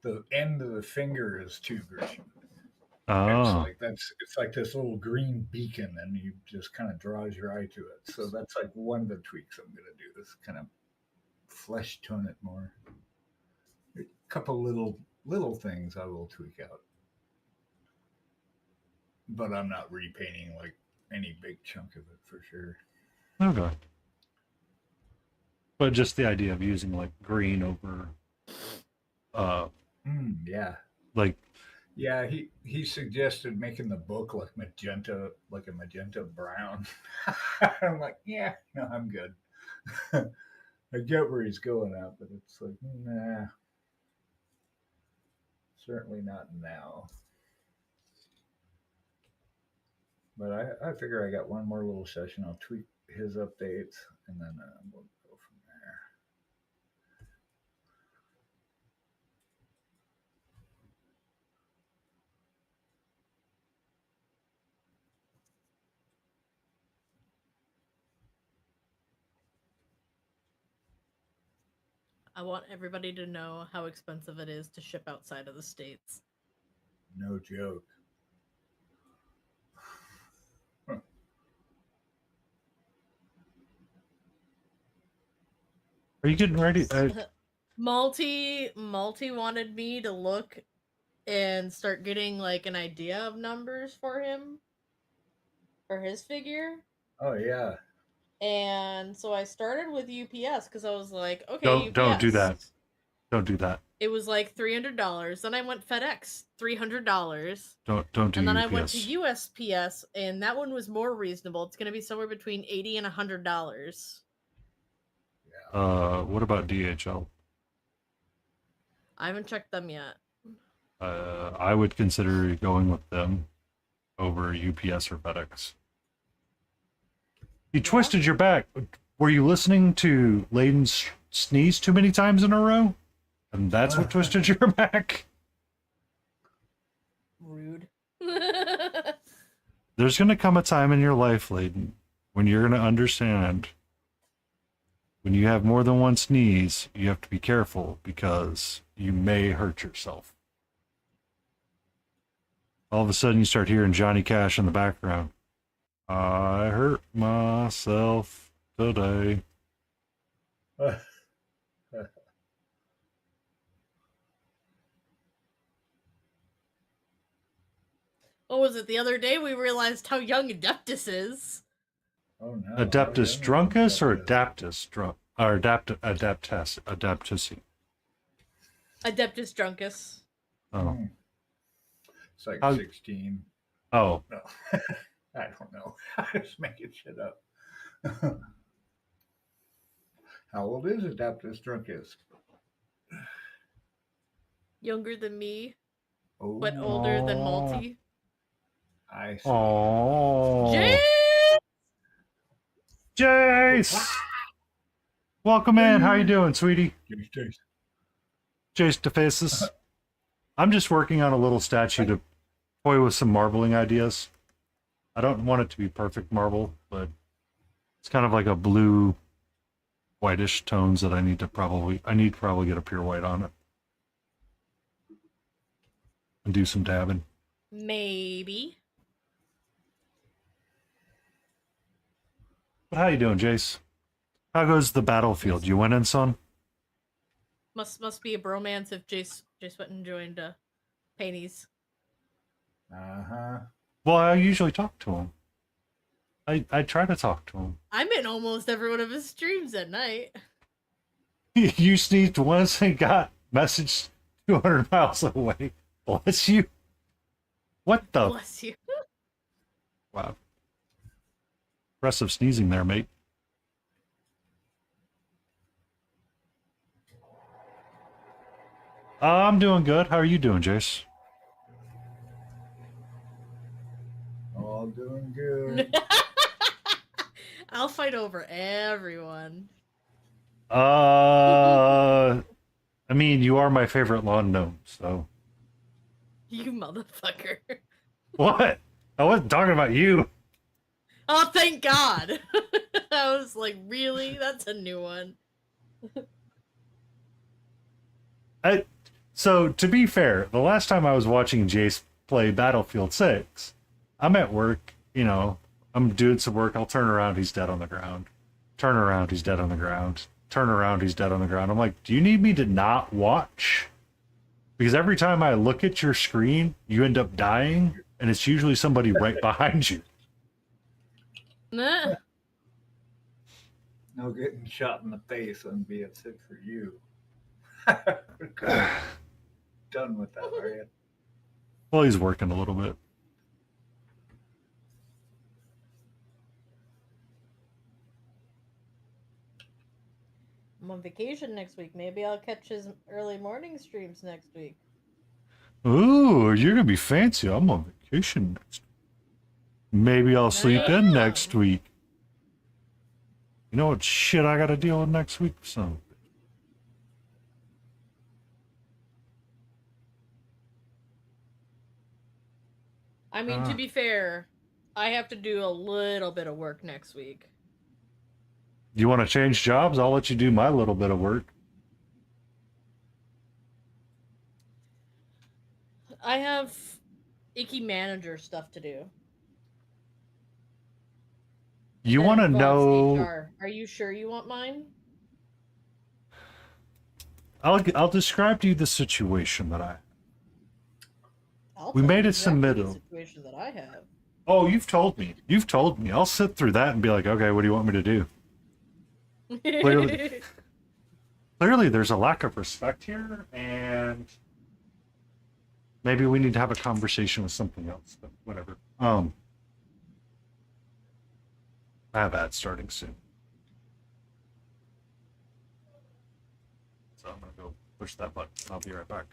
the end of the finger is too green. Oh. It's like this little green beacon, and you just kind of draws your eye to it. So that's like one of the tweaks I'm gonna do. This kind of flesh tone it more. A couple little things I will tweak out, but I'm not repainting like any big chunk of it for sure. Okay. But just the idea of using like green over, Yeah. like, Yeah, he suggested making the book like magenta, like a magenta brown. I'm like, yeah, no, I'm good. I get where he's going at, but it's like, nah, certainly not now. But I figure I got one more little session. I'll tweak his updates, and then we'll go from there. I want everybody to know how expensive it is to ship outside of the States. No joke. are you getting ready? Malty wanted me to look and start getting like an idea of numbers for him for his figure. Oh yeah. And so I started with UPS because I was like, okay, don't do UPS. that. Don't do that. It was like $300. Then I went FedEx, $300. Don't do And then UPS. I went to USPS, and that one was more reasonable. It's going to be somewhere between $80 and $100. What about DHL? I haven't checked them yet. I would consider going with them over UPS or FedEx. You twisted your back. Were you listening to Layden sneeze too many times in a row? And that's what twisted your back? Rude. There's going to come a time in your life, Layden, when you're going to understand when you have more than one sneeze, you have to be careful because you may hurt yourself. All of a sudden, you start hearing Johnny Cash in the background. I hurt myself today. What was it? The other day we realized how young Adeptus is. Oh no. Adeptus Druncus or Adaptus Drunk? Or Adaptus? Adeptus Druncus. Oh. It's like How- 16. Oh. No. I don't know. I just making shit up. How old is Adaptus Druncus? Younger than me, Oh, but older than Malty. I see. Oh. James! Jace! Welcome in. How you doing, sweetie? Jace DeFaces. I'm just working on a little statue to toy with some marbling ideas. I don't want it to be perfect marble, but it's kind of like a blue, whitish tones that I need to probably get a pure white on it. And do some dabbing. Maybe. But how you doing, Jace? How goes the battlefield? You winning, son? Must be a bromance if Jace went and joined Painties. Uh-huh. Well, I usually talk to him. I try to talk to him. I'm in almost every one of his streams at night. You sneezed once and got message 200 miles away. Bless you. What the? Bless you. Wow. Impressive sneezing there, mate. I'm doing good. How are you doing, Jace? All doing good. I'll fight over everyone. I mean, you are my favorite lawn gnome, so. You motherfucker. What? I wasn't talking about you. Oh, thank God. I was like, really? That's a new one. So, to be fair, the last time I was watching Jace play Battlefield 6, I'm at work, you know, I'm doing some work, I'll turn around, he's dead on the ground. Turn around, he's dead on the ground. Turn around, he's dead on the ground. I'm like, do you need me to not watch? Because every time I look at your screen, you end up dying, and it's usually somebody right behind you. Nah. No getting shot in the face wouldn't be a fit for you. Done with that, are you? Well, he's working a little bit. I'm on vacation next week. Maybe I'll catch his early morning streams next week. Ooh, you're gonna be fancy. I'm on vacation next week. Maybe I'll sleep in next week. You know what shit I gotta deal with next week? So. I mean, to be fair, I have to do a little bit of work next week. You want to change jobs? I'll let you do my little bit of work. I have icky manager stuff to do. You that want to involves know? HR. Are you sure you want mine? I'll describe to you the situation that I. I'll We tell made you a exactly the submittal. situation that I have. Oh, you've told me. You've told me. I'll sit through that and be like, okay, what do you want me to do? Clearly, clearly, there's a lack of respect here, and maybe we need to have a conversation with something else. But whatever. I have ads starting soon, so I'm gonna go push that button. I'll be right back.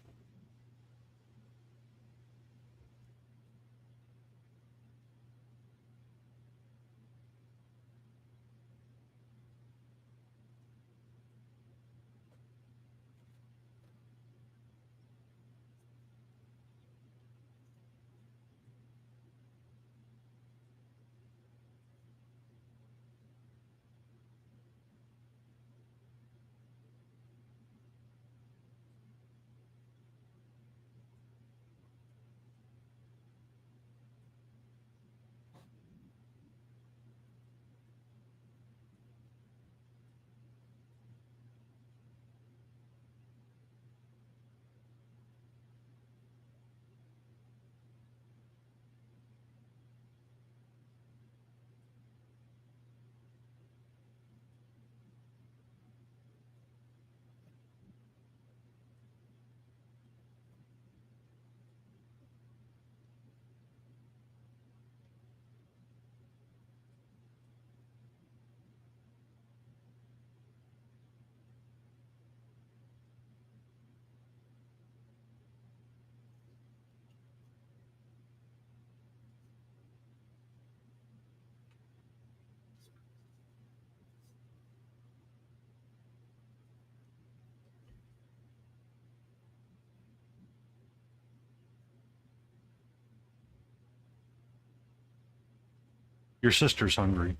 Your sister's hungry.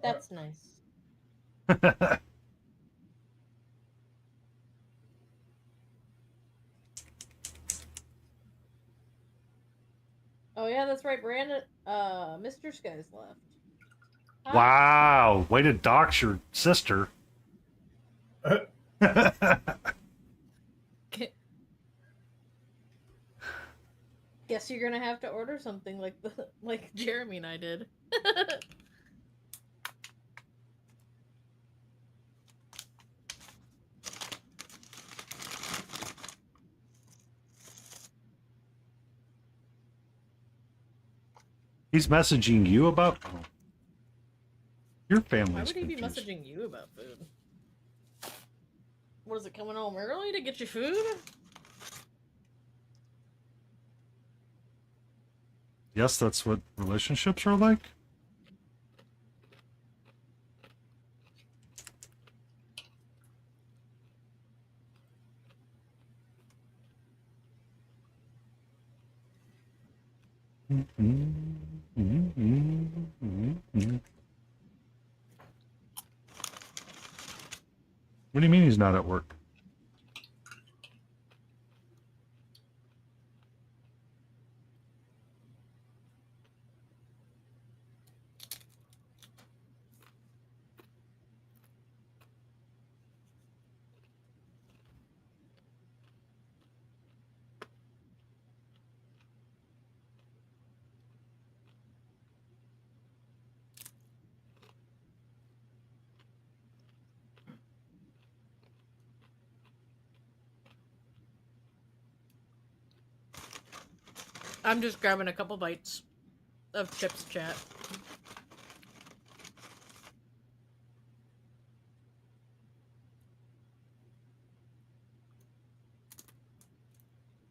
That's nice. Oh yeah, that's right. Brandon, Mr. Sky's left. Hi. Wow, way to dox your sister. Guess you're gonna have to order something like Jeremy and I did. He's messaging you about. Oh. Your Why family's would he be confused. messaging you about food? What is it, coming home early to get you food? Yes, that's what relationships are like. What do you mean he's not at work? I'm just grabbing a couple bites of chips, chat.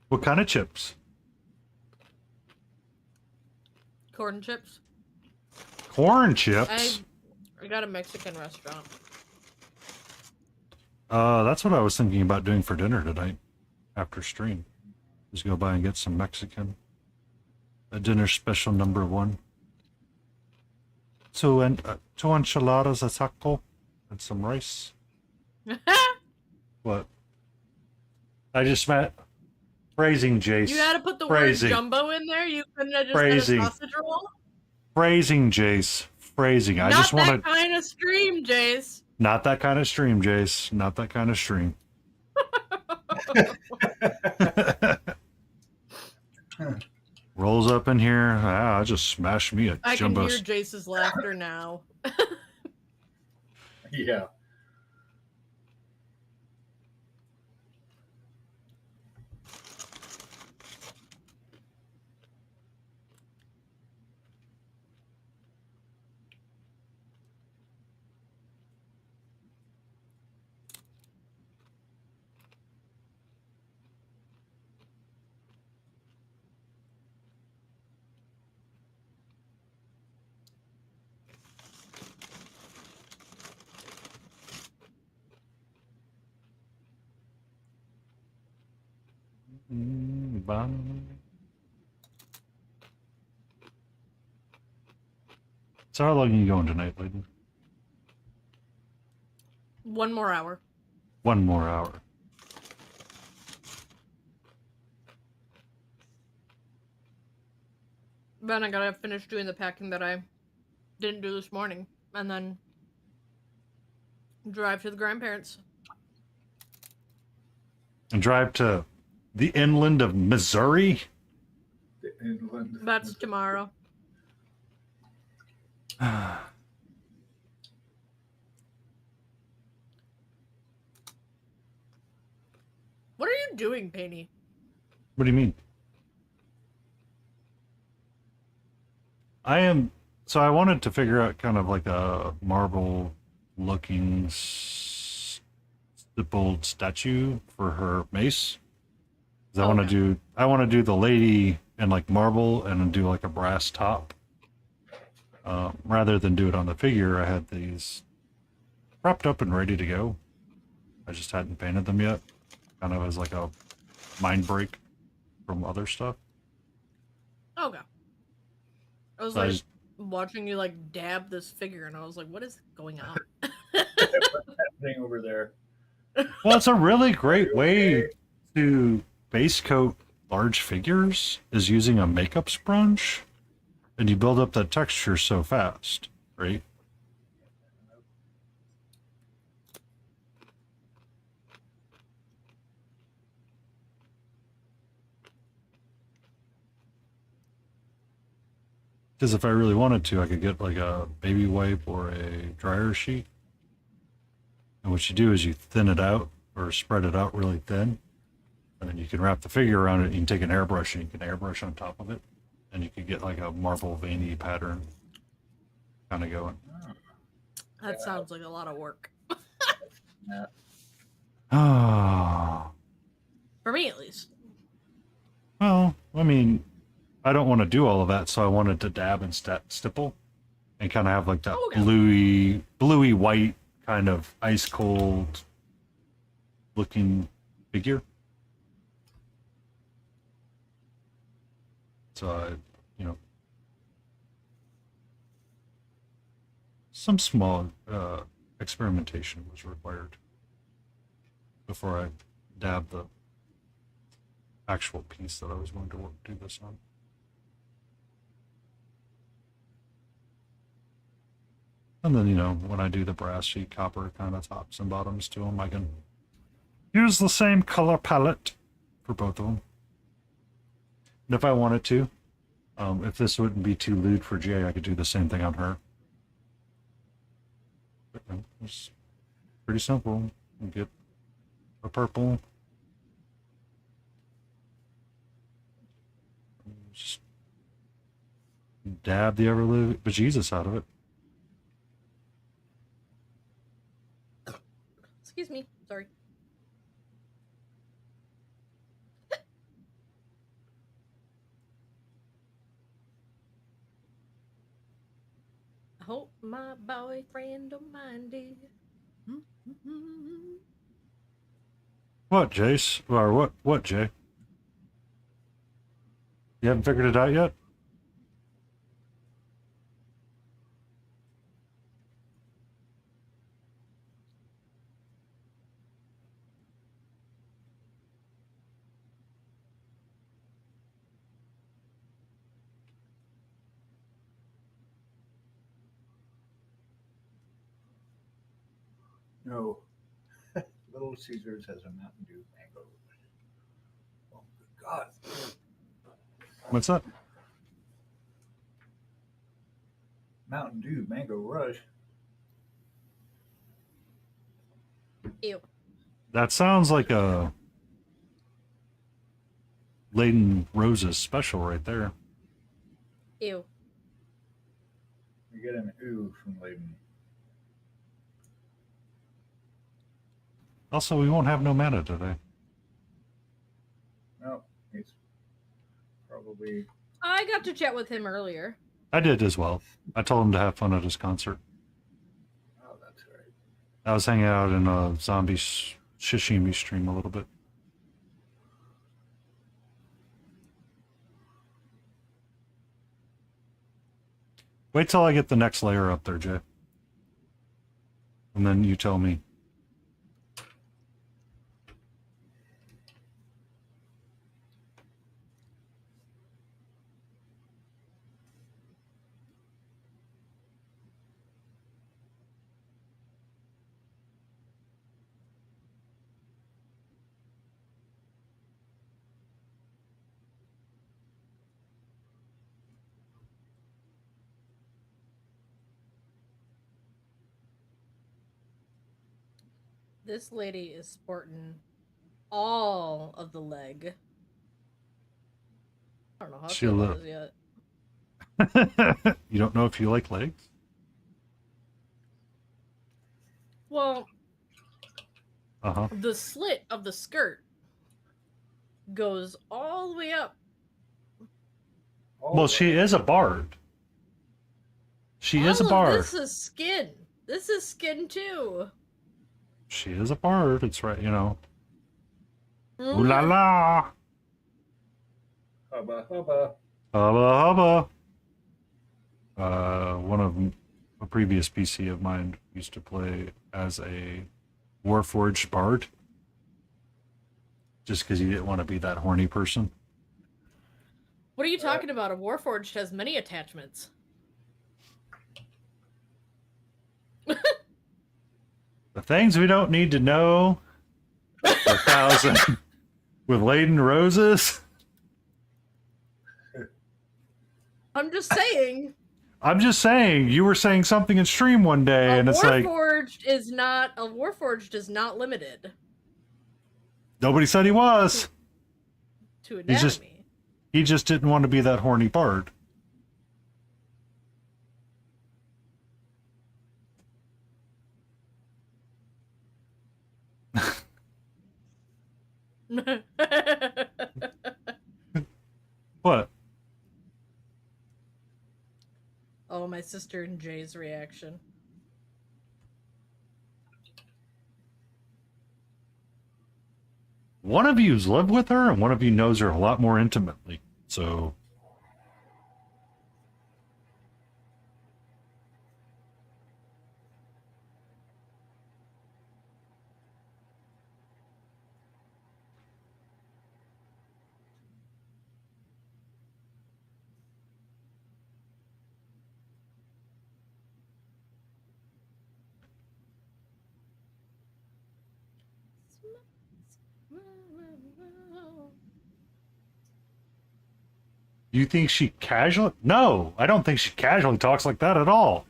What kind of chips? Corn chips. Corn chips. I got a Mexican restaurant. That's what I was thinking about doing for dinner tonight after stream. Just go by and get some Mexican. A dinner special #1. Two enchiladas, a taco, and some rice. What? I just met phrasing, Jace. You had to put the Phrasing. word jumbo in there. You couldn't have just Phrasing. had a sausage roll. Phrasing, Jace. Phrasing. I Not just want that kind of stream, Jace. Not that kind of stream, Jace. Not that kind of stream. Rolls up in here. I just smashed me a I jumbo. can hear Jace's laughter now. Yeah. So how long are you going tonight, lady? 1 more hour. 1 more hour. Then I gotta finish doing the packing that I didn't do this morning, and then drive to the grandparents. And drive to the inland of Missouri? The inland. That's tomorrow. What are you doing, Painty? What do you mean? So I wanted to figure out kind of like a marble looking stippled statue for her mace. 'Cause I want to do the lady in like marble and do like a brass top. Rather than do it on the figure, I had these prepped up and ready to go. I just hadn't painted them yet. Kind of as like a mind break from other stuff. Okay. I was So like watching you like dab this figure, and I was like, "What is going on?" Thing over there. Well, it's a really great way to base coat large figures is using a makeup sponge, and you build up that texture so fast, right? Because if I really wanted to, I could get like a baby wipe or a dryer sheet. And what you do is you thin it out or spread it out really thin. And then you can wrap the figure around it. You can take an airbrush and you can airbrush on top of it. And you could get like a marble veiny pattern kind of going. That sounds like a lot of work. Yeah. Oh. For me, at least. Well, I mean, I don't want to do all of that, so I wanted to dab and stipple and kind of have like that Okay. bluey white kind of ice cold looking figure. So I, you know, some small experimentation was required before I dabbed the actual piece that I was going to do this on. And then, you know, when I do the brass sheet copper kind of tops and bottoms to them, I can use the same color palette for both of them. And if I wanted to, if this wouldn't be too lewd for Jay, I could do the same thing on her. But, you know, it's pretty simple. You get a purple. Just dab the ever-living bejesus out of it. Excuse me. Sorry. I hope my boyfriend don't mind it. What, Jace? Or what, Jay? You haven't figured it out yet? No. Little Caesars has a Mountain Dew mango. Oh, good God. What's that? Mountain Dew Mango Rush. Ew. That sounds like a Laden Roses special right there. Ew. You get an ooh from Layden. Also, we won't have no mana today. No, he's probably. I got to chat with him earlier. I did as well. I told him to have fun at his concert. Oh, that's right. I was hanging out in a zombie sashimi stream a little bit. Wait till I get the next layer up there, Jay. And then you tell me. This lady is sporting all of the leg. I don't know how I feel about this yet. You don't know if you like legs? Well, Uh-huh. the slit of the skirt goes all the way up. Well, she is a bard. She is a All of bard. this is skin. This is skin too. She is a bard. It's right, you know. Mhm. Ooh la la. Hubba hubba. Hubba hubba. One of a previous PC of mine used to play as a Warforged bard. Just because he didn't want to be that horny person. What are you talking about? A Warforged has many attachments. The things we don't need to know. 1,000 with Laden Roses. I'm just saying. I'm just saying, you were saying something in stream one day, and it's like Warforged is not a Warforged is not limited nobody said he was. to He's just anatomy. he just didn't want to be that horny bard. What? Oh, my sister and Jay's reaction. One of you's lived with her, and one of you knows her a lot more intimately. So, you think she casually? No, I don't think she casually talks like that at all.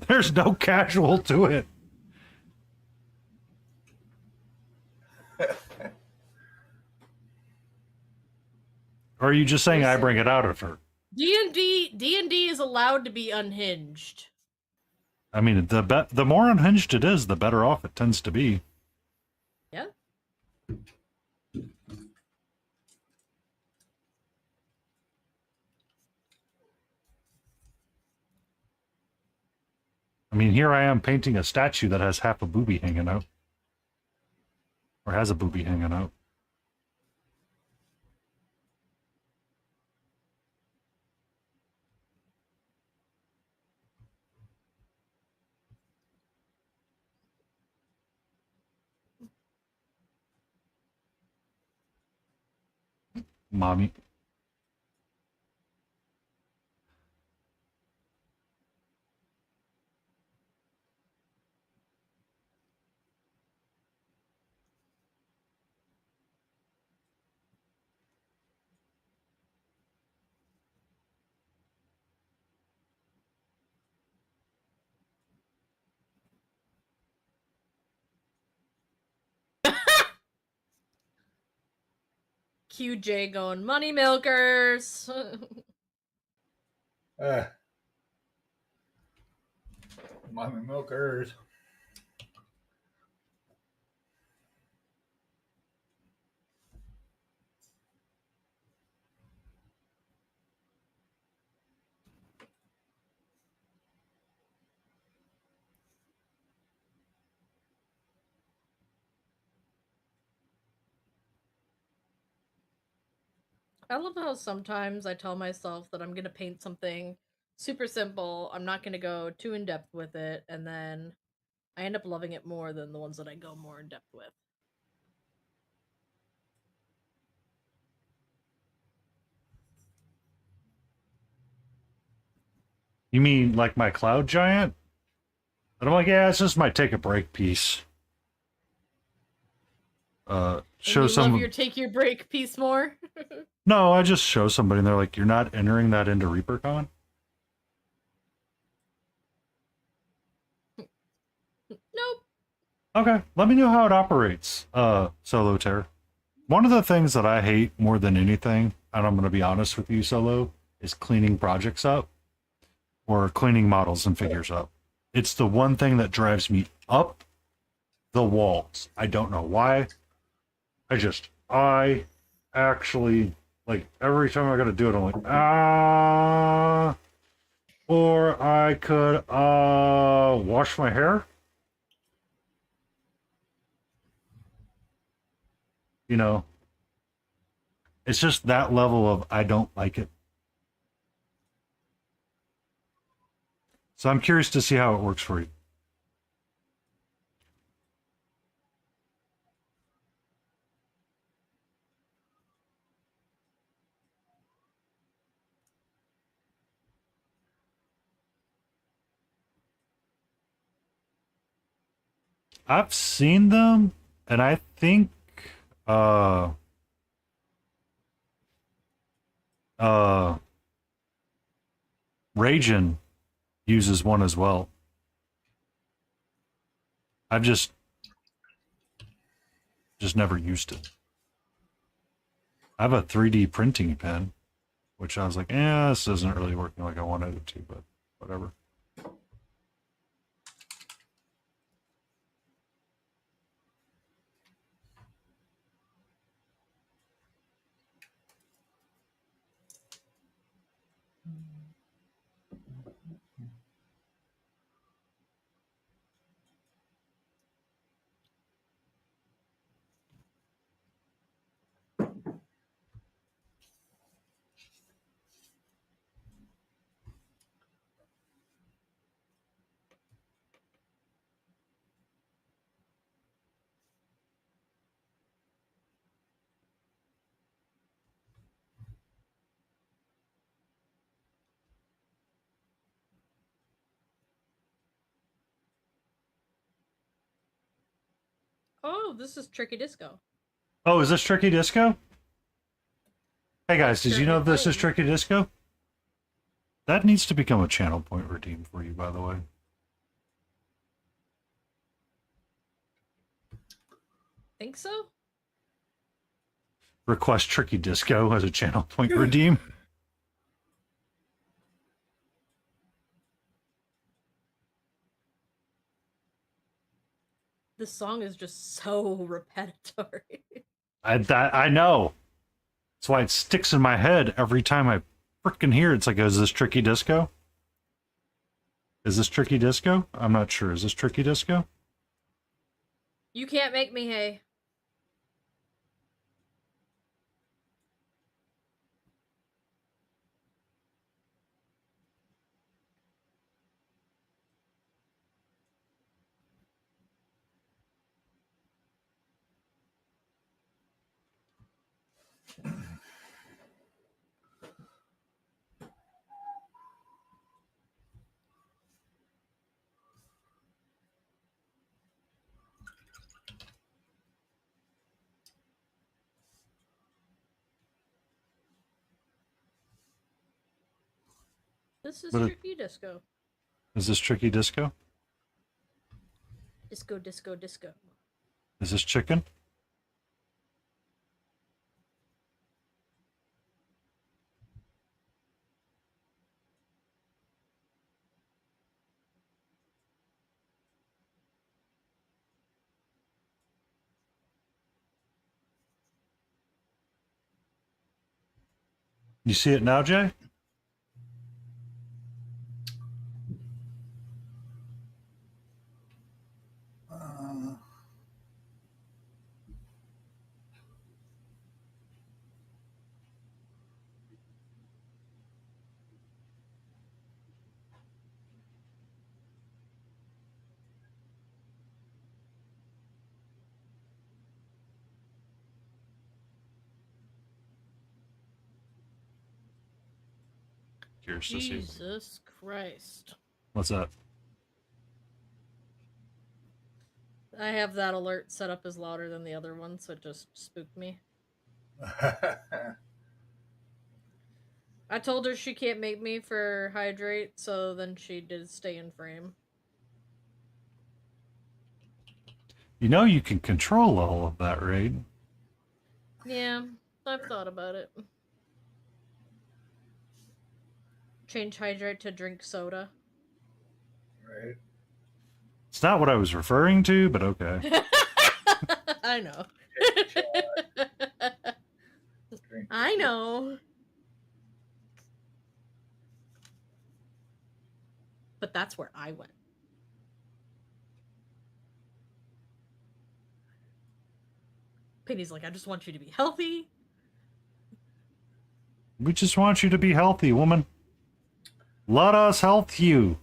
There's no casual to it. Or are you just saying I bring it out of her? D&D is allowed to be unhinged. I mean, the more unhinged it is, the better off it tends to be. Yeah. I mean, here I am painting a statue that has half a boobie hanging out. Or has a boobie hanging out. Mommy. QJ going money milkers. Mommy milkers. I love how sometimes I tell myself that I'm gonna paint something super simple. I'm not gonna go too in depth with it, and then I end up loving it more than the ones that I go more in depth with. You mean like my cloud giant? And I'm like, yeah, it's just my take a break piece. Show And you love some. your take your break piece more. No, I just show somebody and they're like, you're not entering that into ReaperCon? Nope. Okay, let me know how it operates, Solo Terror. One of the things that I hate more than anything, and I'm going to be honest with you, Solo, is cleaning projects up or cleaning models and figures up. It's the one thing that drives me up the walls. I don't know why. I actually, like, every time I got to do it, I'm like, ah. Or I could, wash my hair. You know, it's just that level of I don't like it. So I'm curious to see how it works for you. I've seen them, and I think, uh, Uh, Ragin uses one as well. I've just never used it. I have a 3D printing pen, which I was like, this isn't really working like I wanted it to, but whatever. Oh, this is Tricky Disco. Oh, is this Tricky Disco? Hey guys, did you know Currently this is playing. Tricky Disco? That needs to become a channel point redeem for you, by the way. Think so? Request Tricky Disco as a channel point redeem. This song is just so repetitive. I know. That's why it sticks in my head every time I frickin' hear it. It's like, is this Tricky Disco? Is this Tricky Disco? I'm not sure. Is this Tricky Disco? You can't make me hay. This is But Tricky Disco. is this Tricky Disco? Disco, disco, disco. Is this chicken? You see it now, Jay? Uh, Curious to see. Jesus Christ. What's that? I have that alert set up as louder than the other one, so it just spooked me. I told her she can't make me for hydrate, so then she did stay in frame. You know you can control all of that, right? Yeah, I've thought about it. Change hydrate to drink soda. right. It's not what I was referring to, but okay. I know. Drink I know. But that's where I went. Penny's like, I just want you to be healthy. We just want you to be healthy, woman. Let us help you.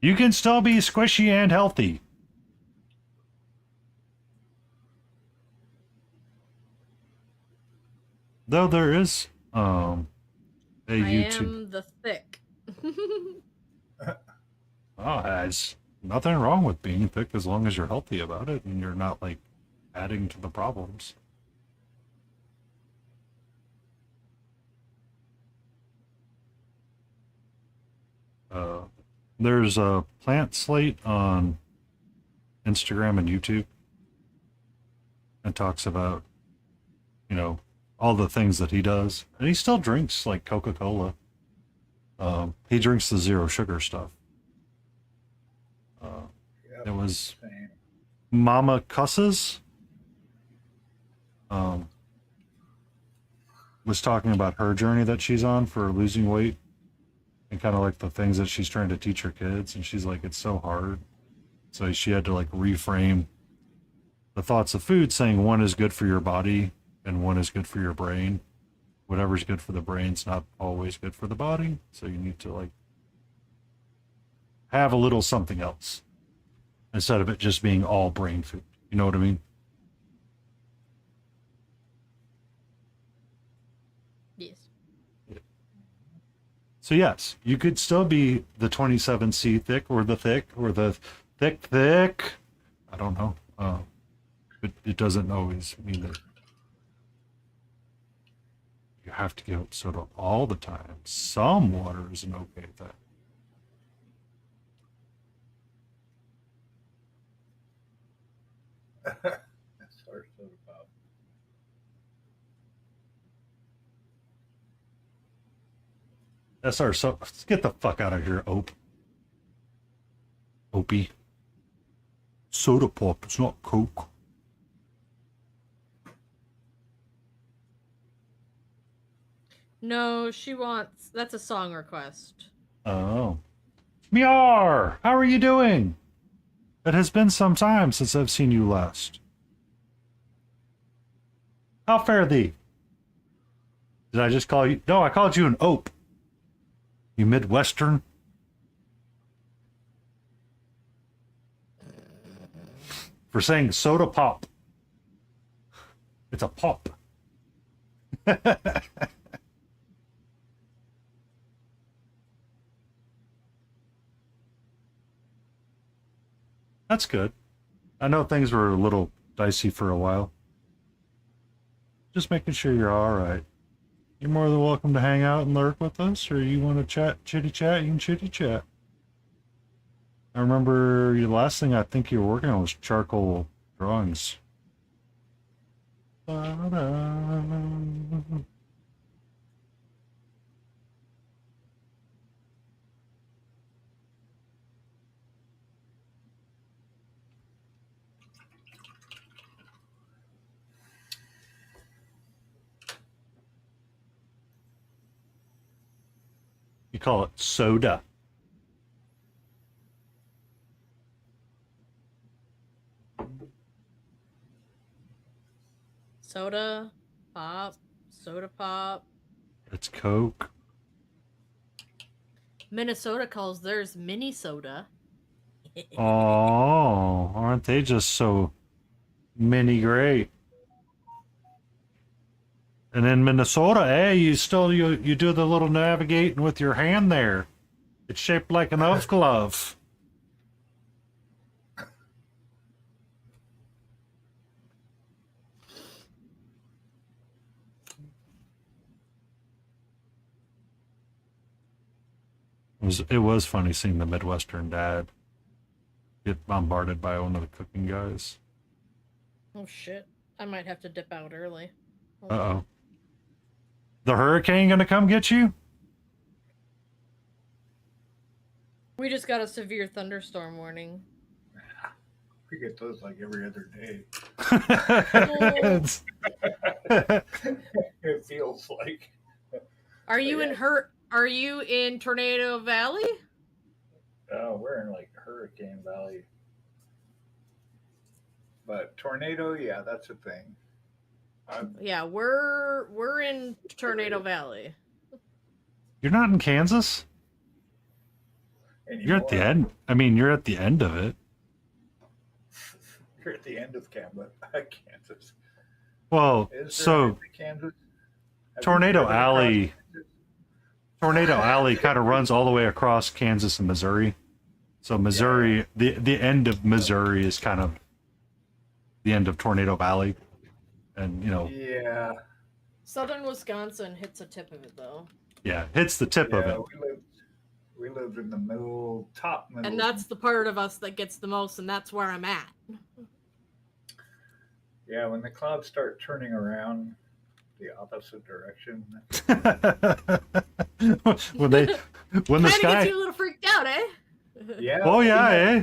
You can still be squishy and healthy. Though there is a I YouTube. am the thick. Oh, there's nothing wrong with being thick as long as you're healthy about it and you're not like adding to the problems. Uh, there's a Plant Slate on Instagram and YouTube and talks about, you know, all the things that he does. And he still drinks like Coca-Cola. He drinks the zero sugar stuff. Yep, It was same. Mama Cusses. Was talking about her journey that she's on for losing weight and kind of like the things that she's trying to teach her kids. And she's like, it's so hard. So she had to like reframe the thoughts of food, saying one is good for your body and one is good for your brain. Whatever's good for the brain's not always good for the body. So you need to like have a little something else instead of it just being all brain food. You know what I mean? Yes. So yes, you could still be the 27C thick or the thick thick. I don't know. But it doesn't always mean that you have to give up soda all the time. Some water is an okay thing. That's our soda pop. That's our so. Let's get the fuck out of here, Opie. Soda pop. It's not Coke. No, she wants. That's a song request. Oh. Miar! How are you doing? It has been some time since I've seen you last. How fare thee? Did I just call you? No, I called you an ope. You Midwestern. For saying soda pop. It's a pop. That's good. I know things were a little dicey for a while. Just making sure you're all right. You're more than welcome to hang out and lurk with us, or you want to chitty chat, you can chitty chat. I remember the last thing I think you were working on was charcoal drawings. You call it soda. Soda pop. Soda pop. It's Coke. Minnesota calls theirs mini soda. Oh, aren't they just so mini great? And in Minnesota, you still you do the little navigating with your hand there. It's shaped like an elf glove. It was funny seeing the Midwestern dad get bombarded by one of the cooking guys. Oh shit. I might have to dip out early. Uh-oh. The hurricane gonna come get you? We just got a severe thunderstorm warning. We get those like every other day. It's- It feels like. Are you in Are you in Tornado Valley? Oh, we're in like Hurricane Valley. But tornado, yeah, that's a thing. Yeah, we're in Tornado Valley. You're not in Kansas? You're at the Anymore. end. I mean, you're at the end of it. You're at the end of Kansas. Well, Is there so Kansas? Have you Tornado driven across Alley. Kansas? Tornado Alley kind of runs all the way across Kansas and Missouri. So Missouri, the end of Missouri is kind of the end of Tornado Valley, and Yeah, Southern Wisconsin hits a tip of it though. yeah, hits the tip of yeah. it. We lived in the middle, top middle. And that's the part of us that gets the most, and that's where I'm at. Yeah, when the clouds start turning around the opposite direction. when they when the Kind of sky gets you a little freaked out, eh? Yeah. oh yeah, eh?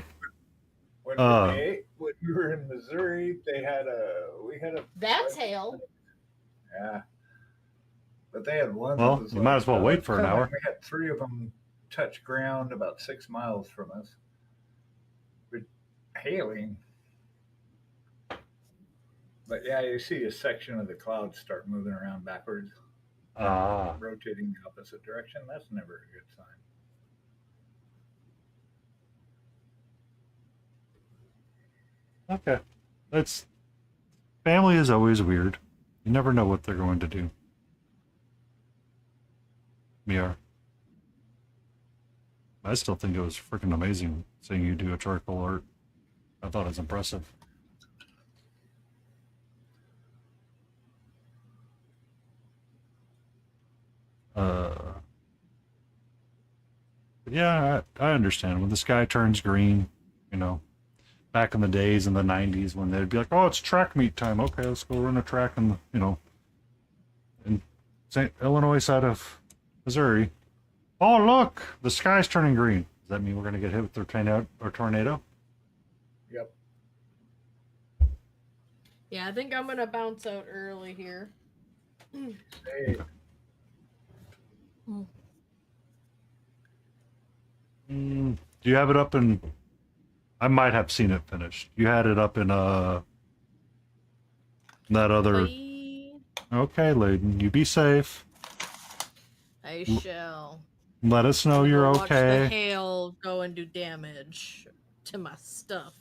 When, Uh. when we were in Missouri, we had a That's hail. yeah, but they had one. Well, that was you might as well wait it's for an coming." hour. We had three of them touch ground about 6 miles from us, with hailing. But yeah, you see a section of the clouds start moving around backwards, Ah, rotating the opposite direction. That's never a good sign. okay. That's family is always weird. You never know what they're going to do. Miar. I still think it was freaking amazing seeing you do a charcoal art. I thought it was impressive. But yeah, I understand when the sky turns green. You know, back in the days in the '90s when they'd be like, "Oh, it's track meet time. Okay, let's go run a track in in St. Illinois side of Missouri." Oh, look, the sky's turning green. Does that mean we're gonna get hit with a tornado? Yep. Yeah, I think I'm gonna bounce out early here. Hey, Do you have it up in? I might have seen it finished. You had it up in that other. Bye. Okay, Layden, you be safe. I shall. Let us know you're Watch the okay. hail go and do damage to my stuff.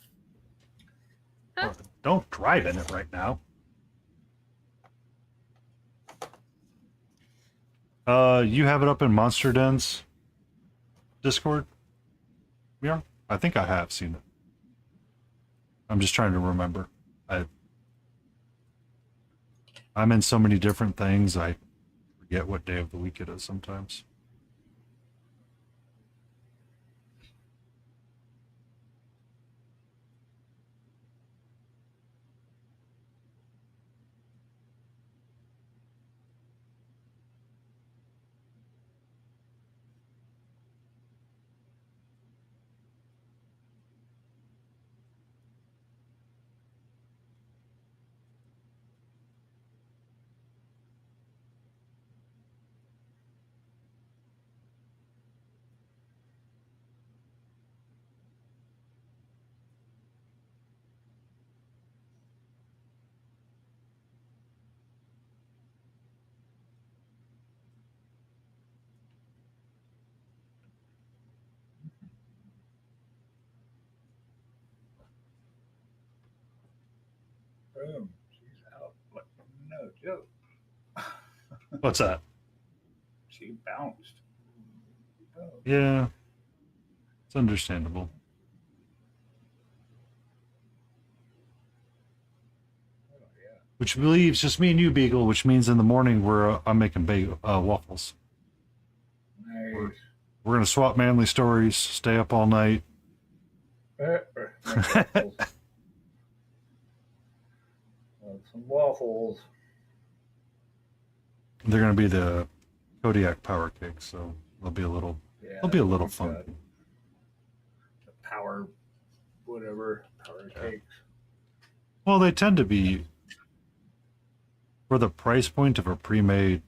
Huh? Don't drive in it right now. You have it up in Monster Den's Discord? Yeah, I think I have seen it. I'm just trying to remember. I'm in so many different things, I forget what day of the week it is sometimes. boom, she's out. Like, no joke. What's that? She bounced. Oh, Yeah, it's understandable. yeah. Which leaves just me and you, Beagle, which means in the morning I'm making waffles. Nice. We're going to swap manly stories, stay up all night. Some waffles. They're going to be the Kodiak power cakes, so Yeah, they'll be a little we've fun. got The power, whatever, power cakes. Well, they tend to be for the price point of a pre-made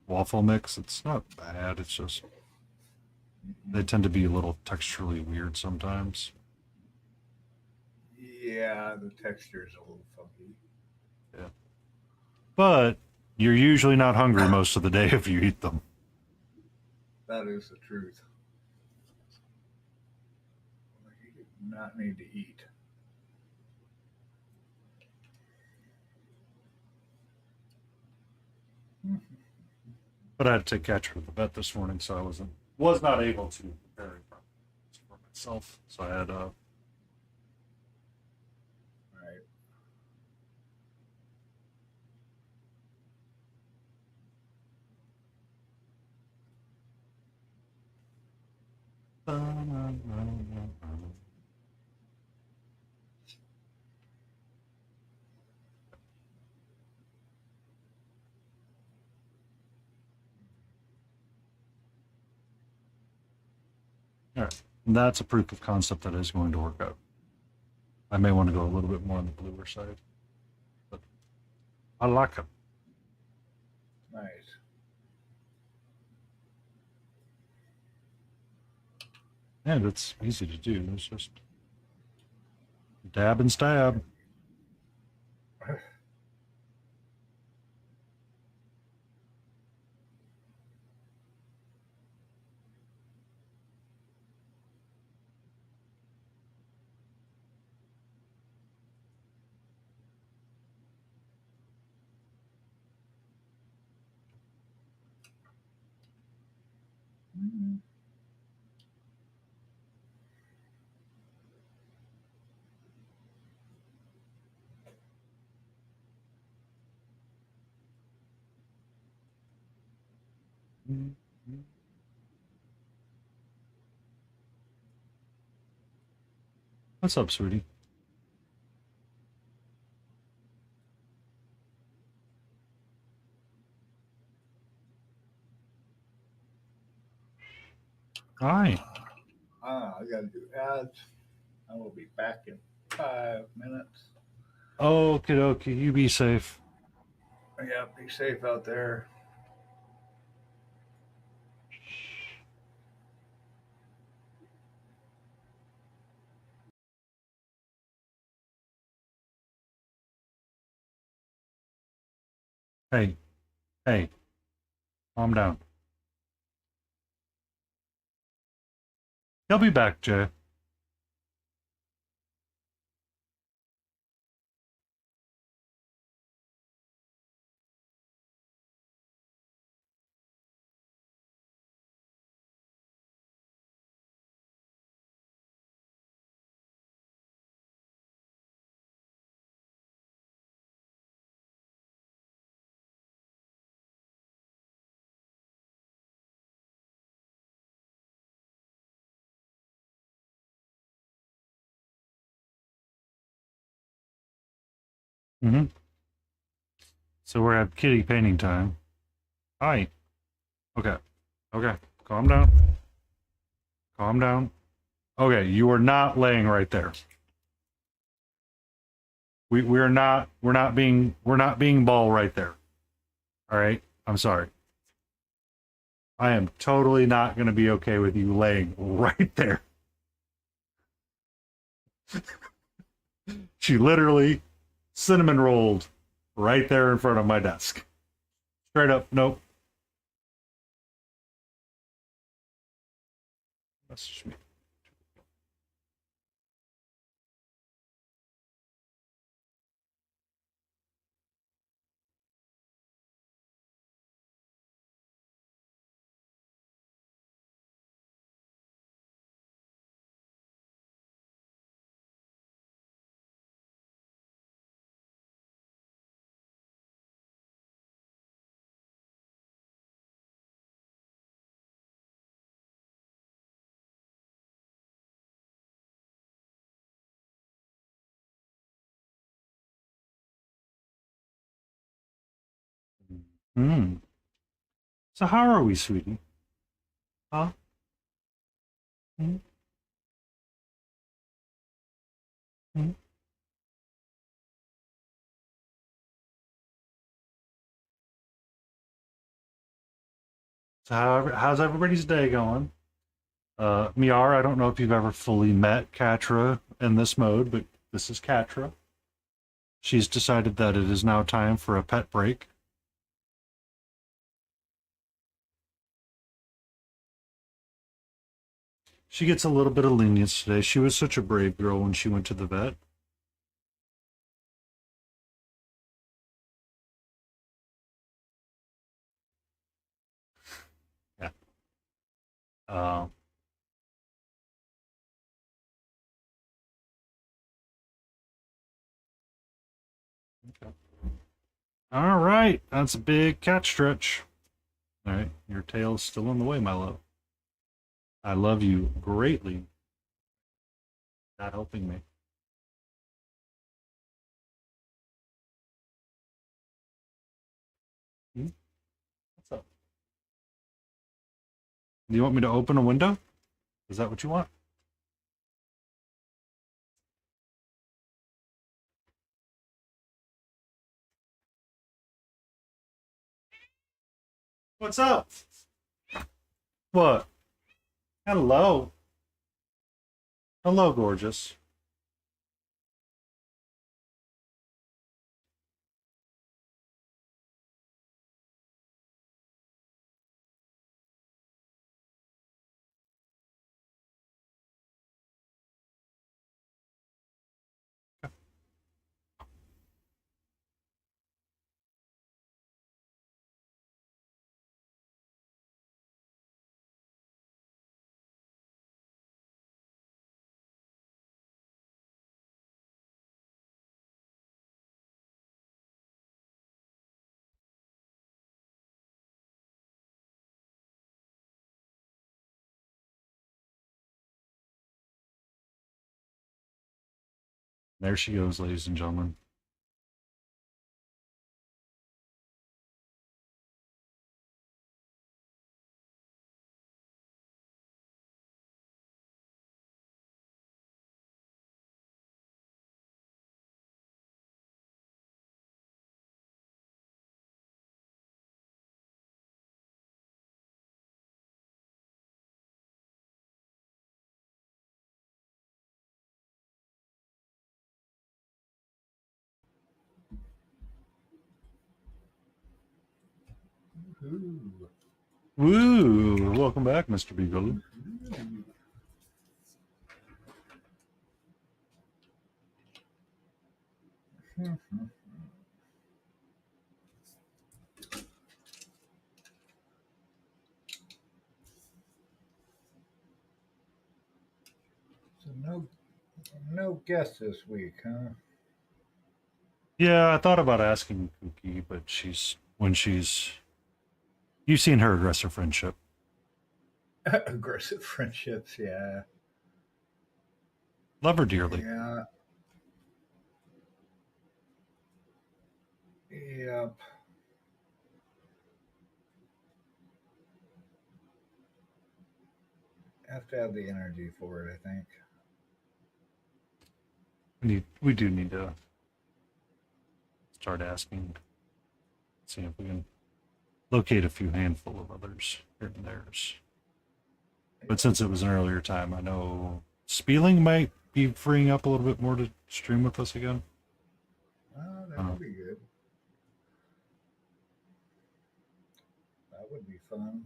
waffle mix. It's not bad. It's just they tend to be a little texturally weird sometimes. Yeah, the texture is a little funky. Yeah, but you're usually not hungry most of the day if you eat them. That is the truth. You do not need to eat. But I had to take Catcher to the vet this morning, so I was not able to prepare it for myself. So I had Right. all right. And that's a proof of concept that is going to work out. I may want to go a little bit more on the bluer side, but I like it. Nice. And it's easy to do. It's just dab and stab. Mhm. What's up, sweetie? Hi. I got to do ads. I will be back in 5 minutes. Okie dokie. You be safe. Yeah, be safe out there. Hey, hey, calm down. He'll be back, Jay. Mm-hmm. So we're at kitty painting time. Hi. Okay. Okay. Calm down. Calm down. Okay, you are not laying right there. We're not being ball right there. All right? I'm sorry. I am totally not going to be okay with you laying right there. She literally cinnamon rolled right there in front of my desk. Straight up, nope. Message me. Hmm. So how are we, sweetie? Huh? Hmm? Hmm? So how's everybody's day going? Miar, I don't know if you've ever fully met Katra in this mode, but this is Katra. She's decided that it is now time for a pet break. She gets a little bit of lenience today. She was such a brave girl when she went to the vet. Uh, okay. All right, that's a big cat stretch. All right, your tail's still in the way, my love. I love you greatly. Not helping me. Hmm? What's up? Do you want me to open a window? Is that what you want? What's up? What? Hello. Hello, gorgeous. There she goes, ladies and gentlemen. Ooh. Woo! Welcome back, Mr. Beagle. So no guests this week, huh? Yeah, I thought about asking Cookie, but you've seen her aggressive friendship. Aggressive friendships, yeah. Love her dearly. Yeah. Yep. Have to have the energy for it, I think. We do need to start asking, see if we can locate a few handful of others here and there's. But since it was an earlier time, I know Spieling might be freeing up a little bit more to stream with us again. Oh, that would be good. That would be fun.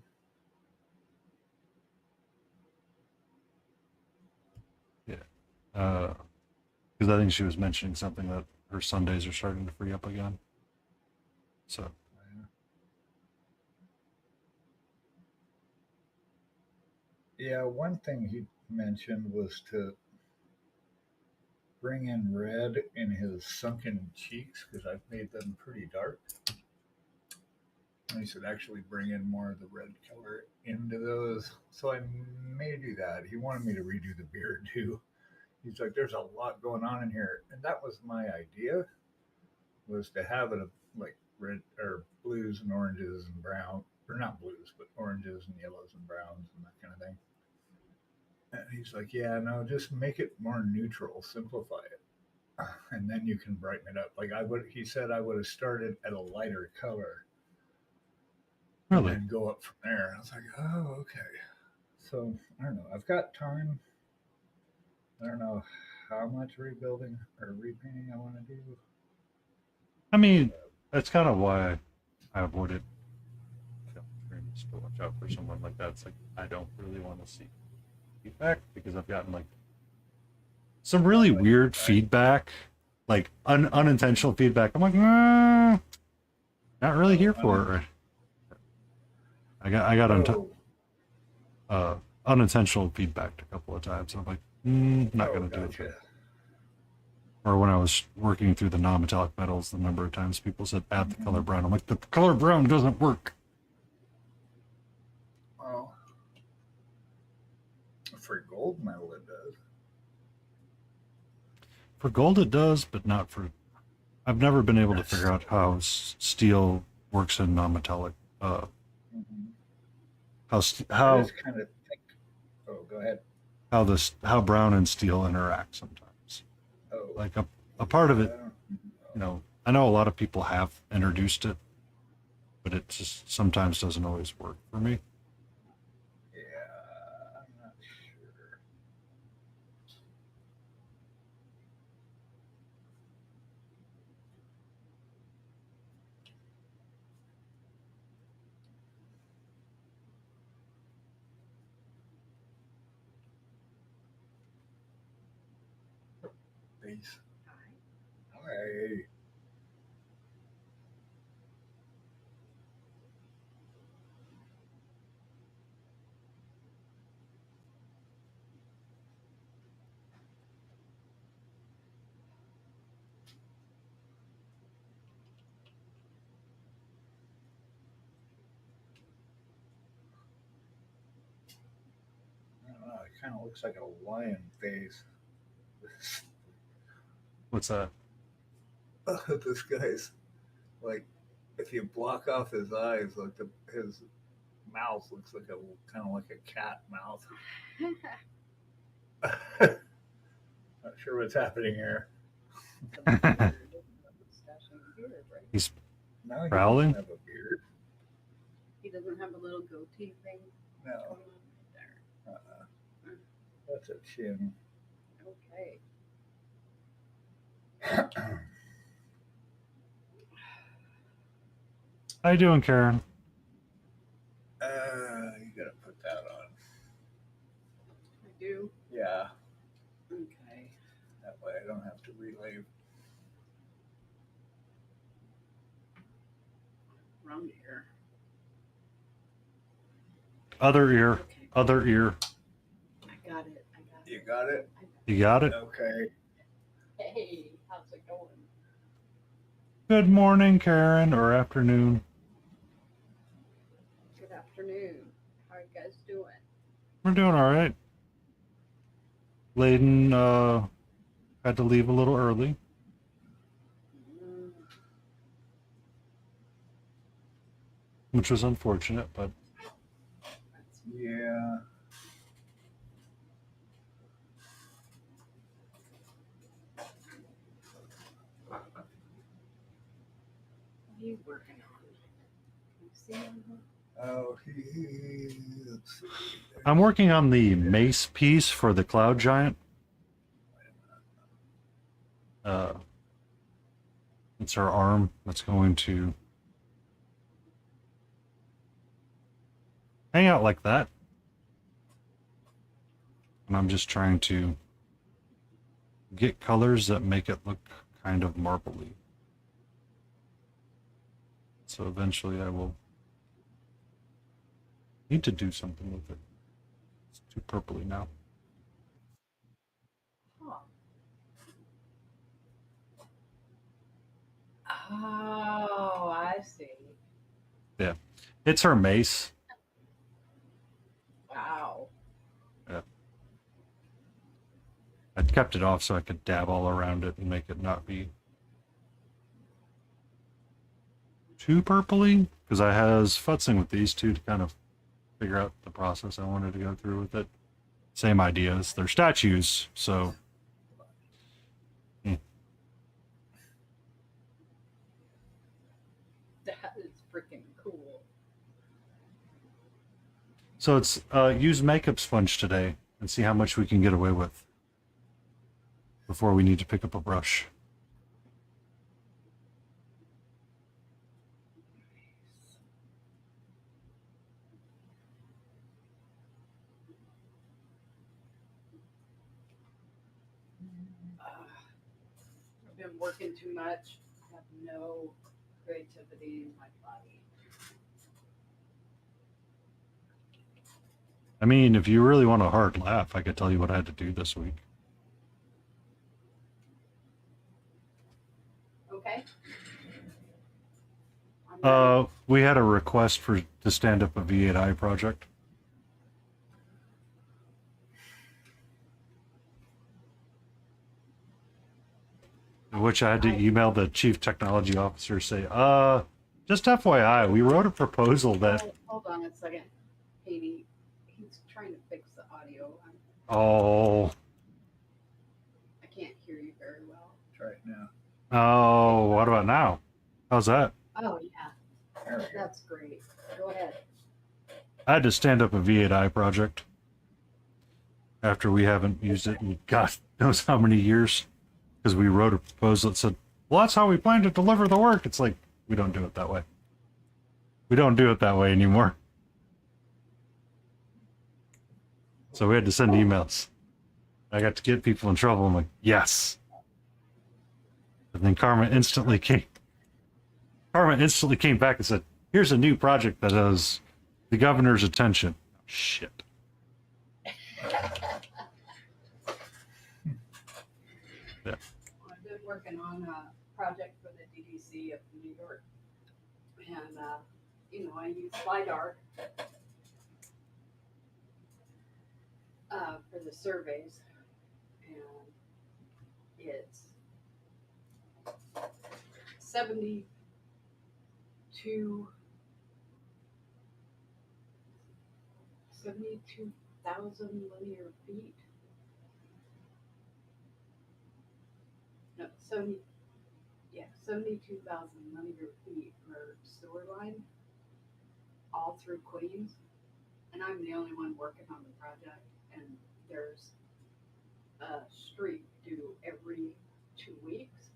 Yeah. Because I think she was mentioning something that her Sundays are starting to free up again. So. Yeah, one thing he mentioned was to bring in red in his sunken cheeks because I've made them pretty dark. And he said actually bring in more of the red color into those. So I may do that. He wanted me to redo the beard too. He's like, there's a lot going on in here. And that was my idea, was to have it like red or blues and oranges and brown, or not blues, but oranges and yellows and browns and that kind of thing. And he's like, yeah, no, just make it more neutral, simplify it. And then you can brighten it up. Like he said I would have started at a lighter color and Really? then go up from there. I was like, oh, okay. So I don't know. I've got time. I don't know how much rebuilding or repainting I want to do. I mean, that's kind of why I avoided streams to watch out for someone like that. It's like, I don't really want to see feedback because I've gotten like some really weird feedback, like unintentional feedback. I'm like, not really here for it. I got on top. unintentional feedback a couple of times. I'm like, not going to do gotcha. it. Or when I was working through the non-metallic metals, the number of times people said add the color brown. I'm like, the color brown doesn't work. Well, for gold metal, it does. For gold, it does, but not for. I've never been able to figure out how steel works in non-metallic. Mm-hmm. How I just kind of think. Oh, go ahead. how brown and steel interact sometimes. Oh, Like a part of it, I know a lot of people have introduced it, but it just sometimes doesn't always work for me. yeah, I'm not sure. Peace. Hi. I don't know. It kind of looks like a lion face. What's that? This guy's like, if you block off his eyes, like his mouth looks like a kind of like a cat mouth. Not sure what's happening here. He's No, he Prowling? doesn't have a beard. He doesn't have a little goatee thing No, going on right uh-uh. That's a chin. there. Okay. how you doing, Karen? You gotta put that on. I do. Yeah, Okay. that way I don't have to relay. Around here. Other ear, Okay. other ear. I got it. I got You it. got it? You got it? Okay. Hey, how's it going? Good morning, Karen, or afternoon. Good afternoon. How are you guys doing? We're doing all right. Layden had to leave a little early. Mm, Which was unfortunate, but that's Yeah. what are you working on? Can you see anything? Oh, let's see. I'm working on the mace piece for the Cloud Giant. It's her arm that's going to hang out like that. And I'm just trying to get colors that make it look kind of marbly. So eventually I will need to do something with it. It's too purpley now. Huh. Oh, I see. Yeah. It's her mace. Wow. I kept it off so I could dab all around it and make it not be too purpley. Because I was futzing with these two to kind of figure out the process I wanted to go through with it. Same ideas. They're statues, so That is freaking cool. so it's use makeup sponge today and see how much we can get away with before we need to pick up a brush. I've been working too much. I have no creativity in my body. I mean, if you really want a hard laugh, I could tell you what I had to do this week. Okay. I'm ready. We had a request to stand up a V8I project. In which I had to email the chief technology officer, say, just FYI, we wrote a proposal that, Hold on a second, Katie. He's trying to fix the audio. oh, I can't hear you very well. Try it now. oh, what about now? How's that? Oh yeah, There we go. that's great. Go ahead. I had to stand up a V8I project after we haven't used it in God knows how many years, because we wrote a proposal that said, well, that's how we plan to deliver the work. It's like, we don't do it that way. We don't do it that way anymore. So we had to send emails. I got to get people in trouble. I'm like, yes. And then Karma instantly came back and said, here's a new project that has the governor's attention. Shit. Yeah. I've been working on a project for the DDC of New York, and I use LiDAR for the surveys, and it's 72,000 linear feet. No, 72,000 linear feet per sewer line, all through Queens. And I'm the only one working on the project, and there's a street due every 2 weeks.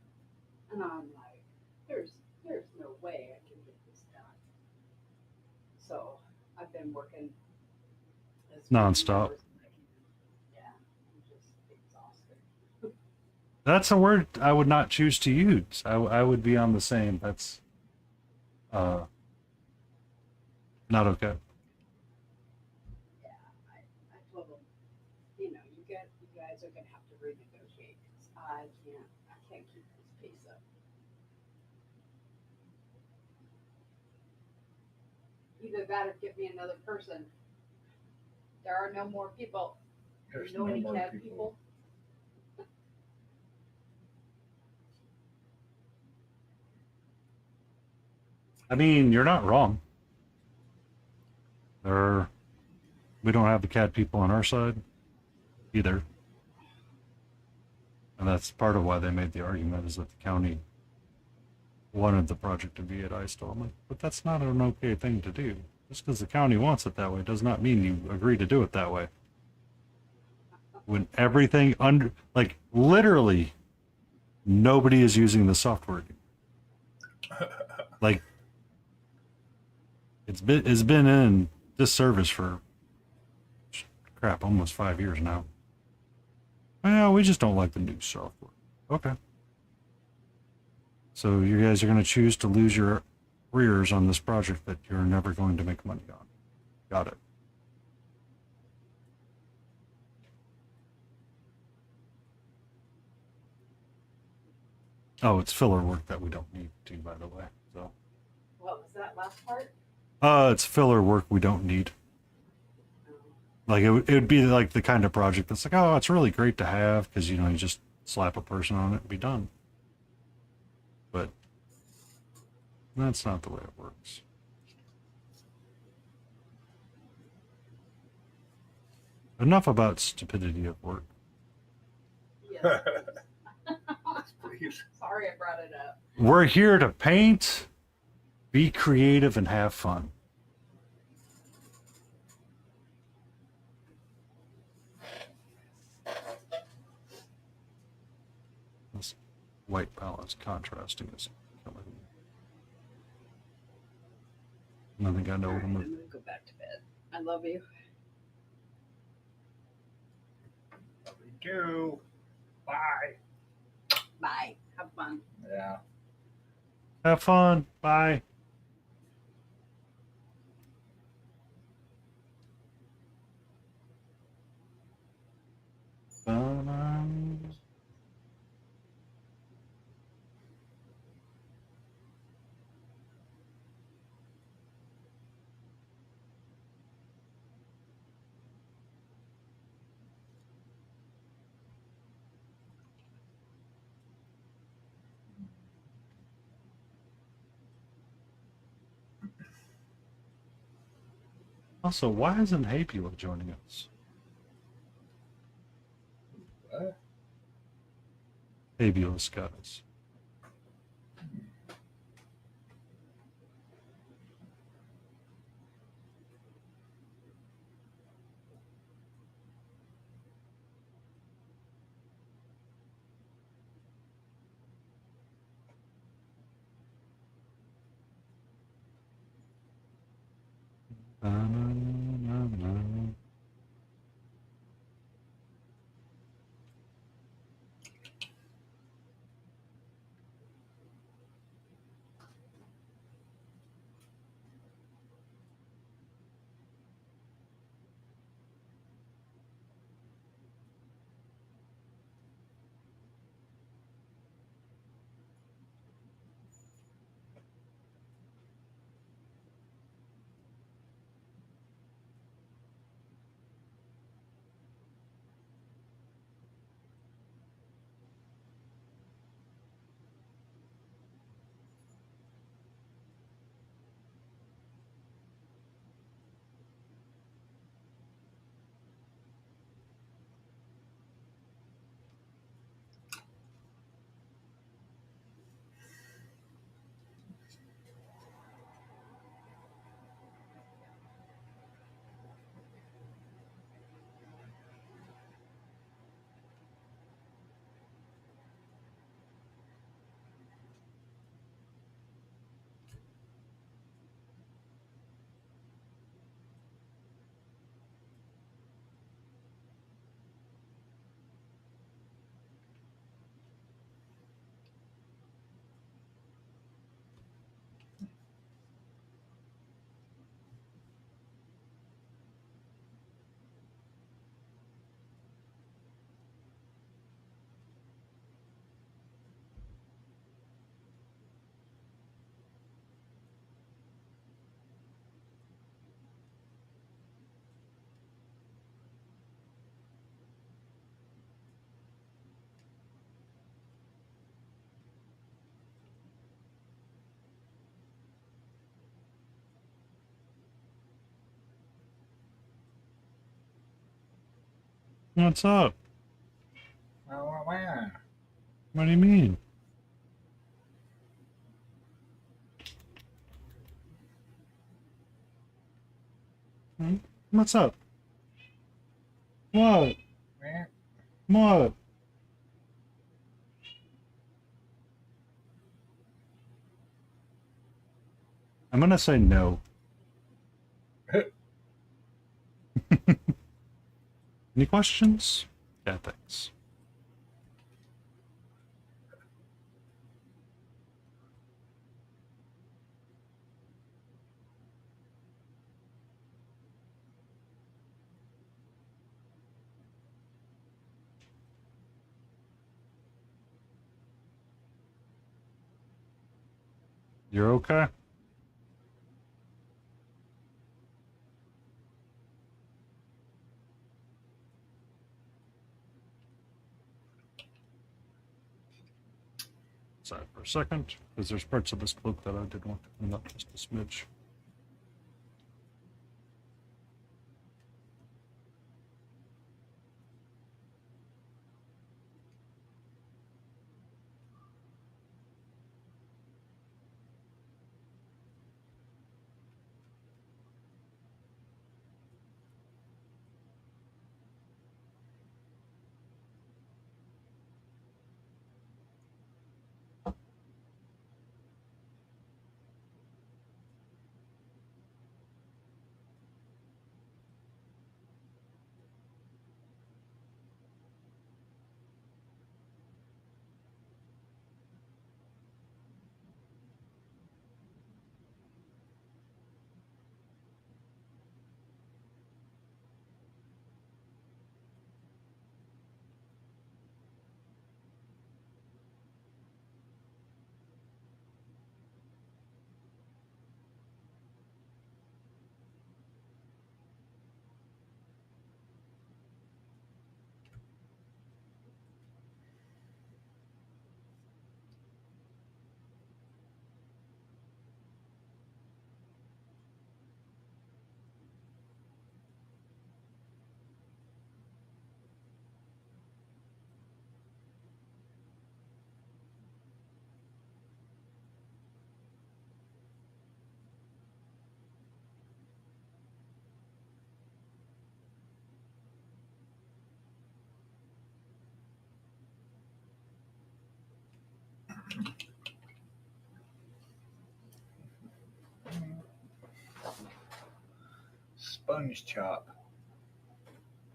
And I'm like, there's no way I can get this done. So I've been working as many Nonstop. hours as I can. Yeah, I'm just exhausted. That's a word I would not choose to use. I would be on the same. That's not okay. Yeah, I told them, you guys are gonna have to renegotiate, 'cause I can't keep this pace up. Either that or get me another person. There are no more people. There's No no any more CAD people. people. I mean, you're not wrong. We don't have the CAD people on our side either. And that's part of why they made the argument is that the county wanted the project to be at ISTOL. I'm like, but that's not an okay thing to do. Just because the county wants it that way does not mean you agree to do it that way. When everything literally nobody is using the software. Like, it's been in this service for almost 5 years now. Well, we just don't like the new software. Okay. So you guys are going to choose to lose your rears on this project that you're never going to make money on. Got it. Oh, it's filler work that we don't need to, by the way. So. What was that last part? It's filler work we don't need. Like it would be like the kind of project that's like, oh, it's really great to have because you just slap a person on it and be done. But that's not the way it works. Enough about stupidity at work. Yes. Please. Sorry I brought it up. We're here to paint, be creative, and have fun. This white balance contrasting is killing me. I think I know what Alright, I'm I'm gonna go back to bed. I love you. We do. Bye. Bye. Have fun. Yeah. Have fun. Bye. Also, why isn't Hapula joining us? What? Hapula Skies. What's up? Wow. What do you mean? Hmm? What's up? What? Wow. What? I'm gonna say no. Any questions? Yeah, thanks. You're okay? Side for a second, because there's parts of this book that I did want to clean up just a smidge. Sponge chop.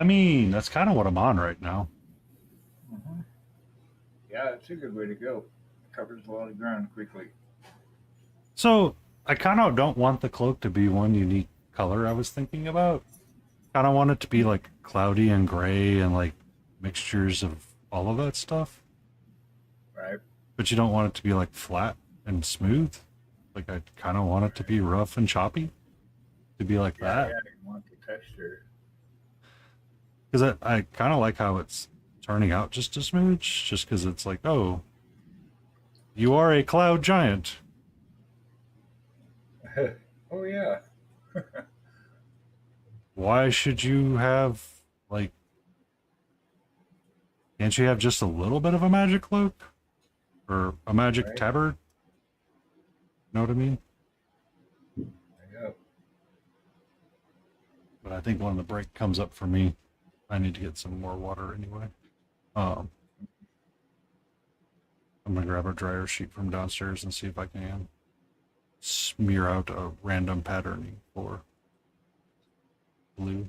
I mean, that's kind of what I'm on right now. Hmm. Yeah, it's a good way to go. Covers a lot of ground quickly. So I kind of don't want the cloak to be one unique color I was thinking about. Kind of want it to be like cloudy and gray and like mixtures of all of that stuff. Right. But you don't want it to be like flat and smooth. Like I kind of want it to be rough and choppy. To be like Yeah, that. yeah, you want the texture. Because I kind of like how it's turning out just a smooch. Just because it's like, oh, you are a cloud giant. Oh yeah. Why should you have like? Can't you have just a little bit of a magic cloak or a magic Right. tabard? Know what I mean? Yeah. But I think when the break comes up for me, I need to get some more water anyway. Um, I'm gonna grab a dryer sheet from downstairs and see if I can smear out a random patterning for blue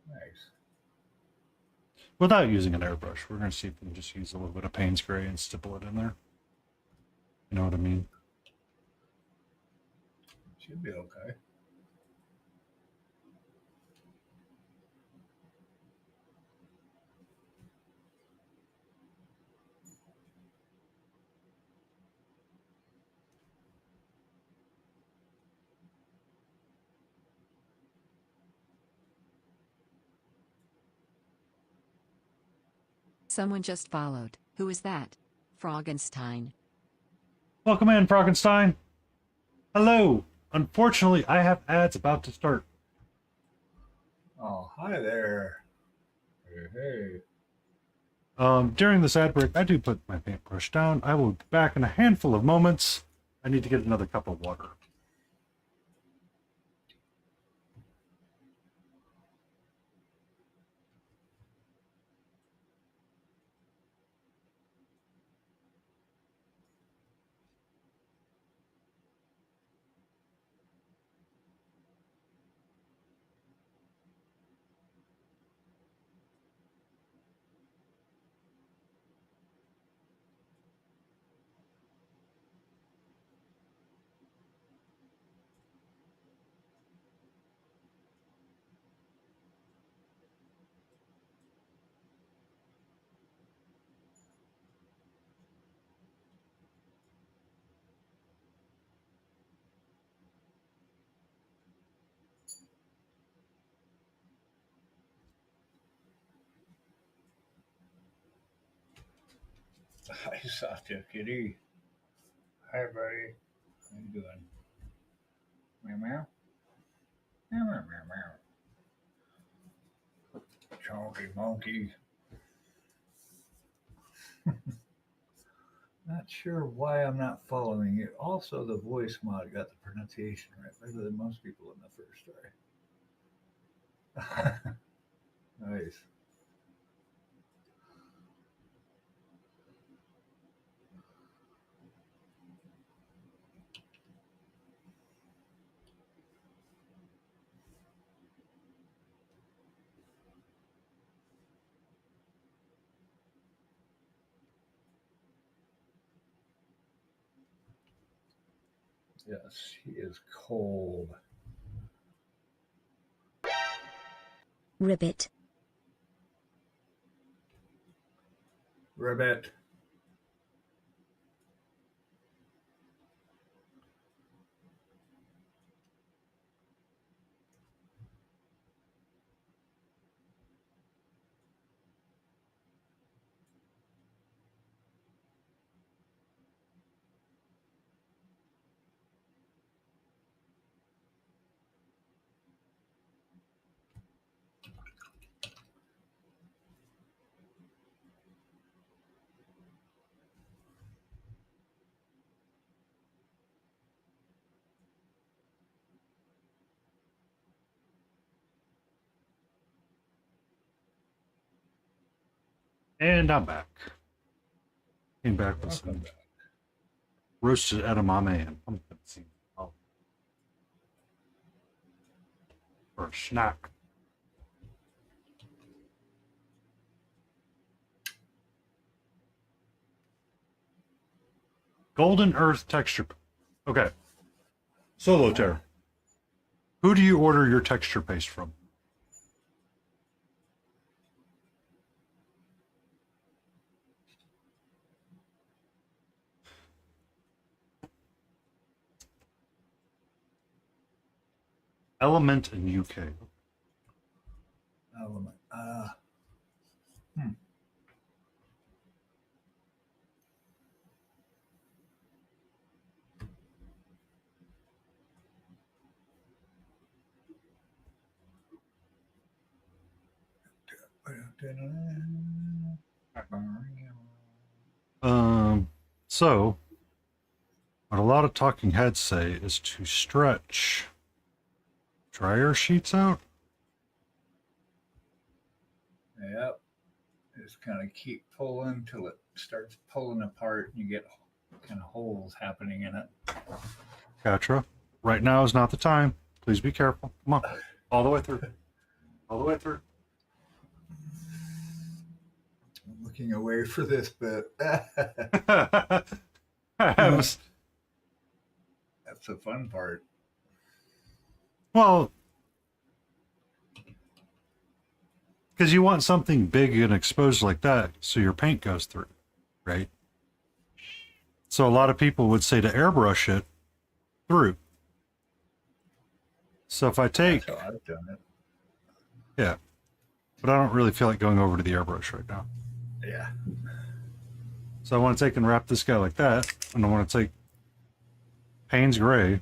Nice. without using an airbrush. We're gonna see if we can just use a little bit of Payne's Gray and stipple it in there. You know what I mean? Should be okay. Someone just followed. Who is that? Frogenstein. Welcome in, Frankenstein. Hello. Unfortunately, I have ads about to start. Oh, hi there. Hey, hey. During this ad break, I do put my paintbrush down. I will be back in a handful of moments. I need to get another cup of water. Hi, Satya Kitty. Hi, buddy. How you doing? Meow meow. Meow meow meow meow. Chonky monkey. Not sure why I'm not following it. Also, the voice mod got the pronunciation right, better than most people in the first try. Nice. Yes, he is cold. Ribbit. Ribbit. And I'm back. Came back with Welcome some back. roasted edamame and pumpkin seed. Oh. For a snack. Golden Earth texture. Okay. Solitaire. Who do you order your texture paste from? Element in UK. Element. So what a lot of talking heads say is to stretch dryer sheets out. Yep. Just kind of keep pulling till it starts pulling apart and you get kind of holes happening in it. Gotcha. Right now is not the time. Please be careful. Come on. All the way through. All the way through. I'm looking away for this bit. That's That's the fun part. well, because you want something big and exposed like that so your paint goes through, right? So a lot of people would say to airbrush it through. So if I take, That's how I've done it. yeah, but I don't really feel like going over to the airbrush right now. Yeah. So I want to take and wrap this guy like that, and I want to take Payne's Gray.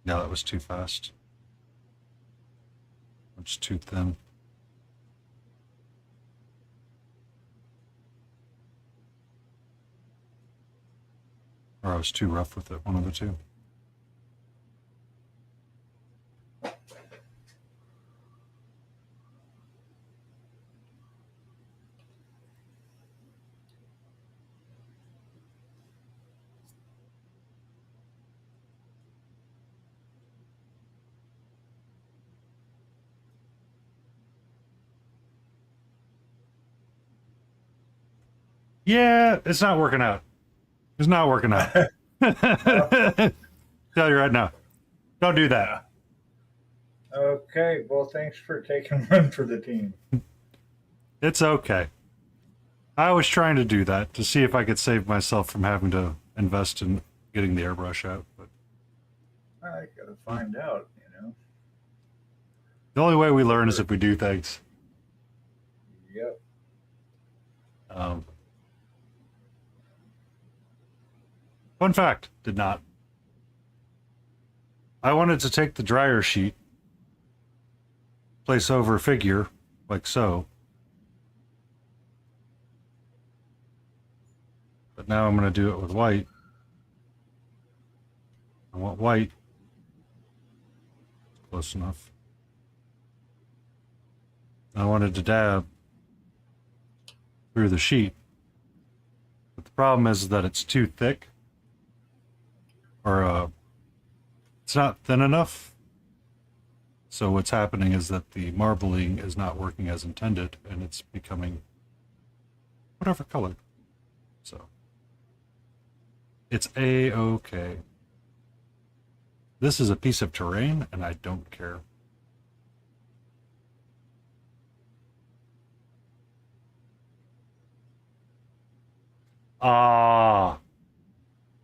No, that was too fast. It's too thin. Or I was too rough with it, one of the two. Yeah, it's not working out. It's not working out. Tell you right now. Don't do that. Okay. Well, thanks for taking one for the team. It's okay. I was trying to do that to see if I could save myself from having to invest in getting the airbrush out. But I gotta find out, you know. the only way we learn is if we do things. Yep. Fun fact, did not. I wanted to take the dryer sheet, place over a figure, like so. But now I'm going to do it with white. I want white. Close enough. I wanted to dab through the sheet. But the problem is that it's too thick. Or it's not thin enough. So what's happening is that the marbling is not working as intended, and it's becoming whatever color. So it's A-okay. This is a piece of terrain, and I don't care. Ah,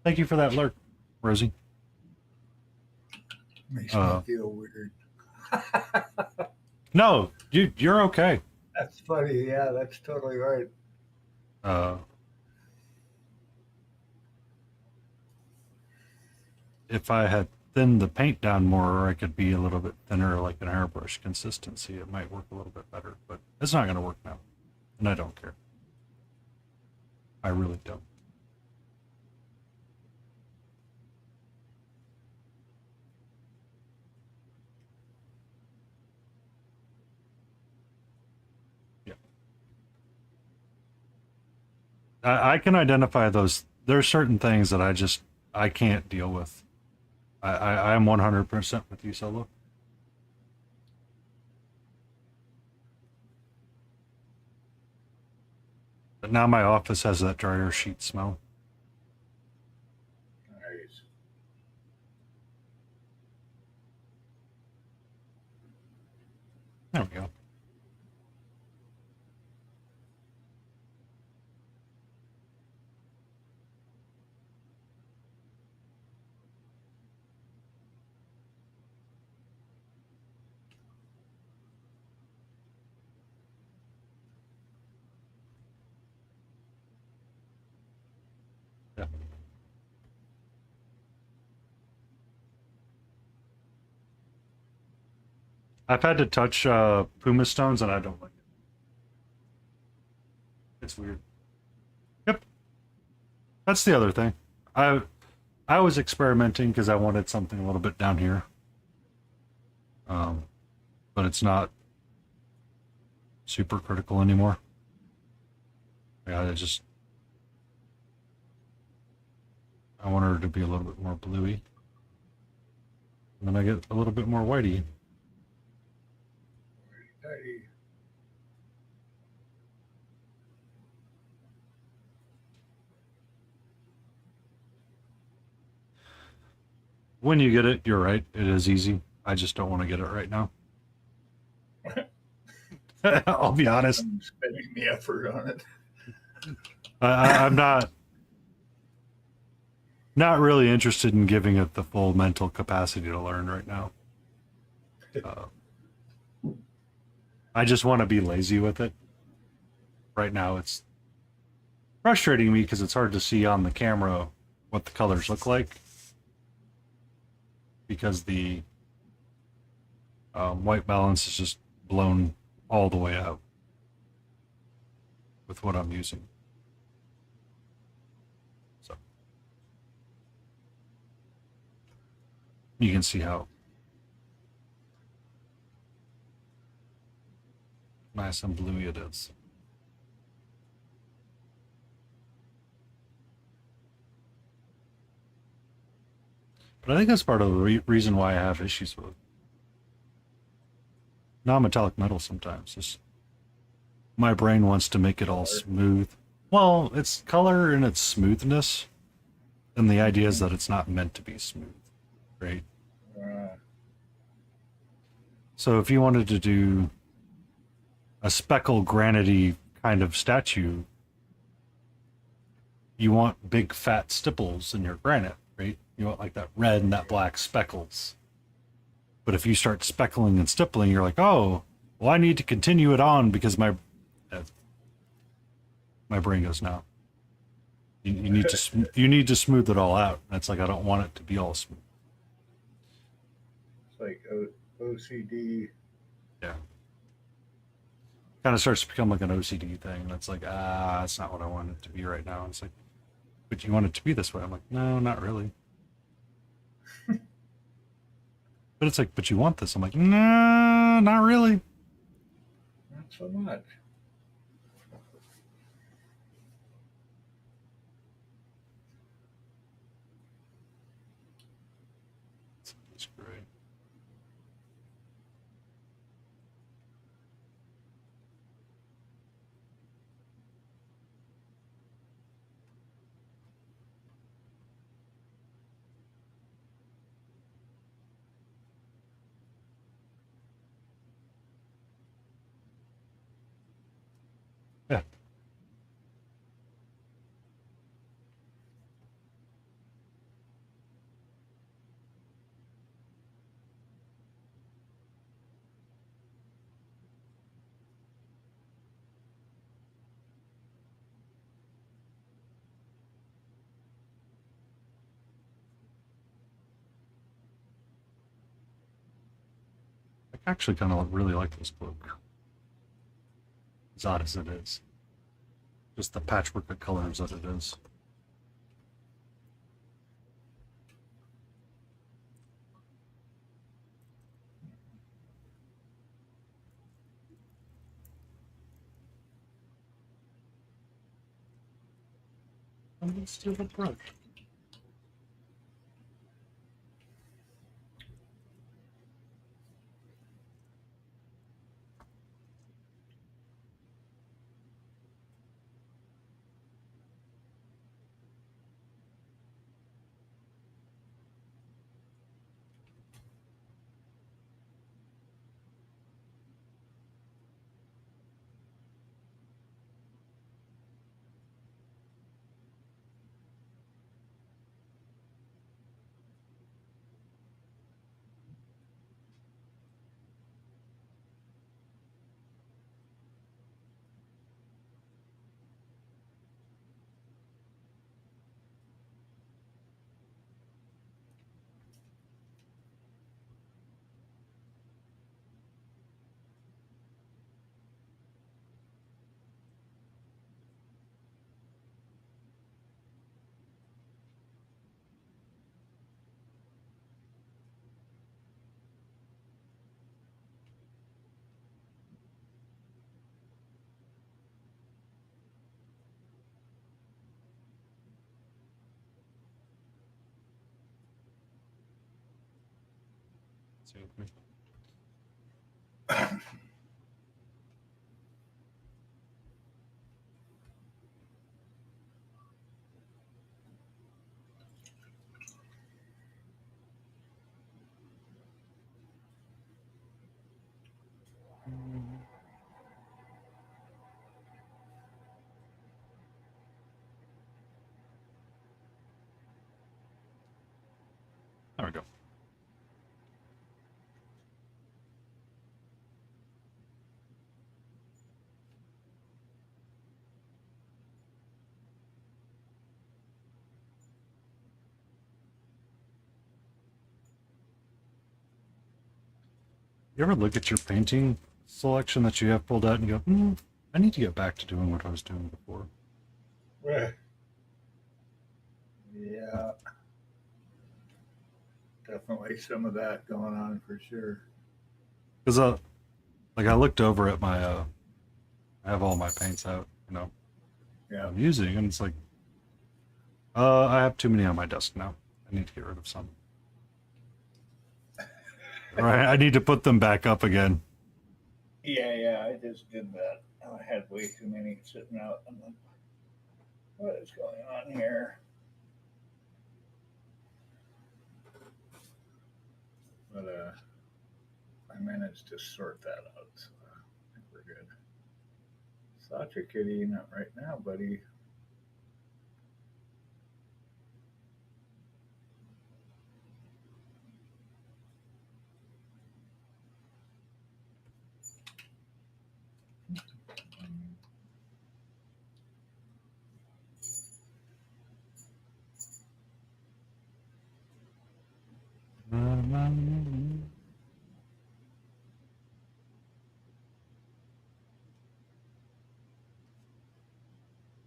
thank you for that lurk, Rosie. Makes me feel weird. No, you're okay. That's funny. Yeah, that's totally right. if I had thinned the paint down more, or I could be a little bit thinner, like an airbrush consistency, it might work a little bit better. But it's not going to work now, and I don't care. I really don't. Yeah. I can identify those. There's certain things that I can't deal with. I am 100% with you, Solo. But now my office has that dryer sheet smell. Nice. There we go. Yeah. I've had to touch Puma stones and I don't like it. It's weird. Yep. That's the other thing. I was experimenting because I wanted something a little bit down here. But it's not super critical anymore. Yeah, I want her to be a little bit more bluey. And then I get a little bit more whitey. Hey, When you get it, you're right. It is easy. I just don't want to get it right now. I'll be honest. I'm spending the effort on it. I'm not really interested in giving it the full mental capacity to learn right now. I just want to be lazy with it. Right now, it's frustrating me because it's hard to see on the camera what the colors look like because the white balance is just blown all the way out with what I'm using. So you can see how nice and bluey it is. But I think that's part of the reason why I have issues with non-metallic metal sometimes. Is my brain wants to make it all smooth. Well, it's color and its smoothness, and the idea is that it's not meant to be smooth, right? So if you wanted to do a speckle granity kind of statue, you want big fat stipples in your granite, right? You want like that red and that black speckles. But if you start speckling and stippling, you're like, oh, well, I need to continue it on because my brain goes, no. You need to smooth it all out. That's like I don't want it to be all smooth. It's like OCD. Yeah. Kind of starts to become like an OCD thing. And it's like, that's not what I want it to be right now. And it's like, but you want it to be this way. I'm like, no, not really. But it's like, but you want this. I'm like, no, not really. Not so much. It's great. Yeah. actually kind of really like this book. As odd as it is. Just the patchwork of colors that it is. I'm gonna steal the brush. See with me. There we go. You ever look at your painting selection that you have pulled out and you go, I need to get back to doing what I was doing before? Yeah. Definitely some of that going on for sure. Because, like, I looked over at my, I have all my paints out, Yeah. I'm using, and it's like, I have too many on my desk now. I need to get rid of some. Right, I need to put them back up again. Yeah, I just did that. I had way too many sitting out. I'm like, what is going on here? But I managed to sort that out, so I think we're good. Sacha Kitty, not right now, buddy.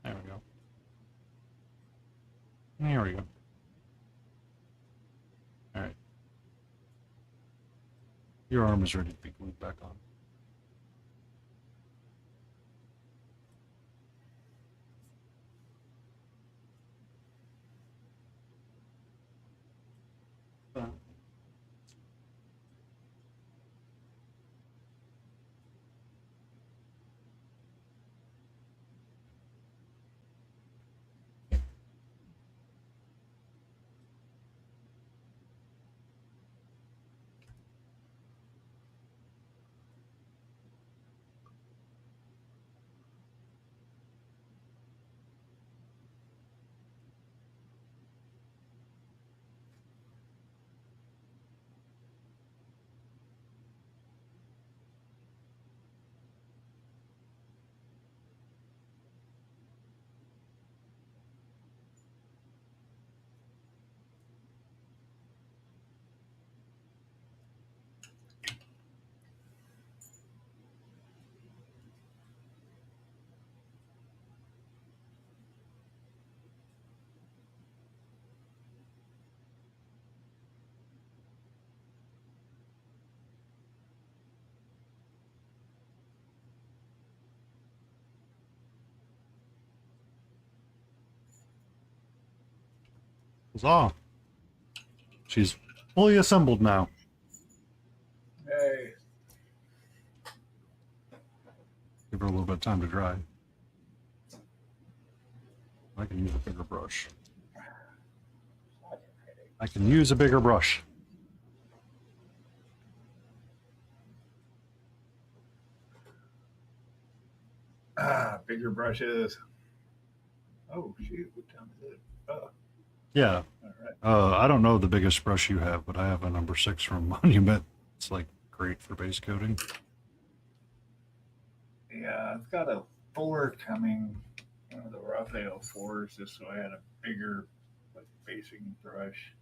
There we go. There we go. All right. Your arm is ready to be glued back on. Huzzah! She's fully assembled now. Hey, Give her a little bit of time to dry. I can use a bigger brush. I can use a bigger brush. bigger brushes. Oh shoot! What time is it? Oh, Yeah. all right. I don't know the biggest brush you have, but I have a number 6 from Monument. It's like great for base coating. Yeah, I've got a 4 coming. One of the Raphael 4s, just so I had a bigger, like, basing brush.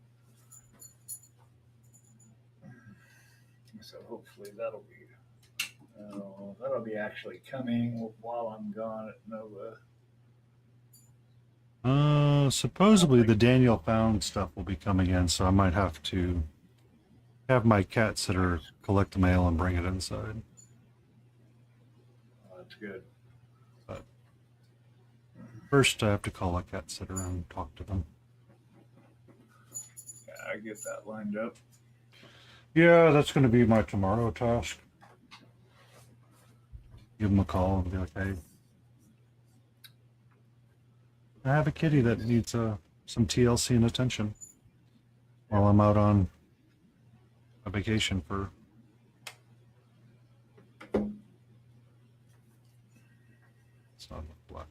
So hopefully that'll be actually coming while I'm gone at Nova. Supposedly the Daniel Found stuff will be coming in, so I might have to have my cat sitter collect the mail and bring it inside. Oh, that's good. But first, I have to call a cat sitter and talk to them. Yeah, I get that lined up. Yeah, that's going to be my tomorrow task. Give them a call and be like, hey, I have a kitty that needs some TLC and attention while I'm out on a vacation for. It's not black.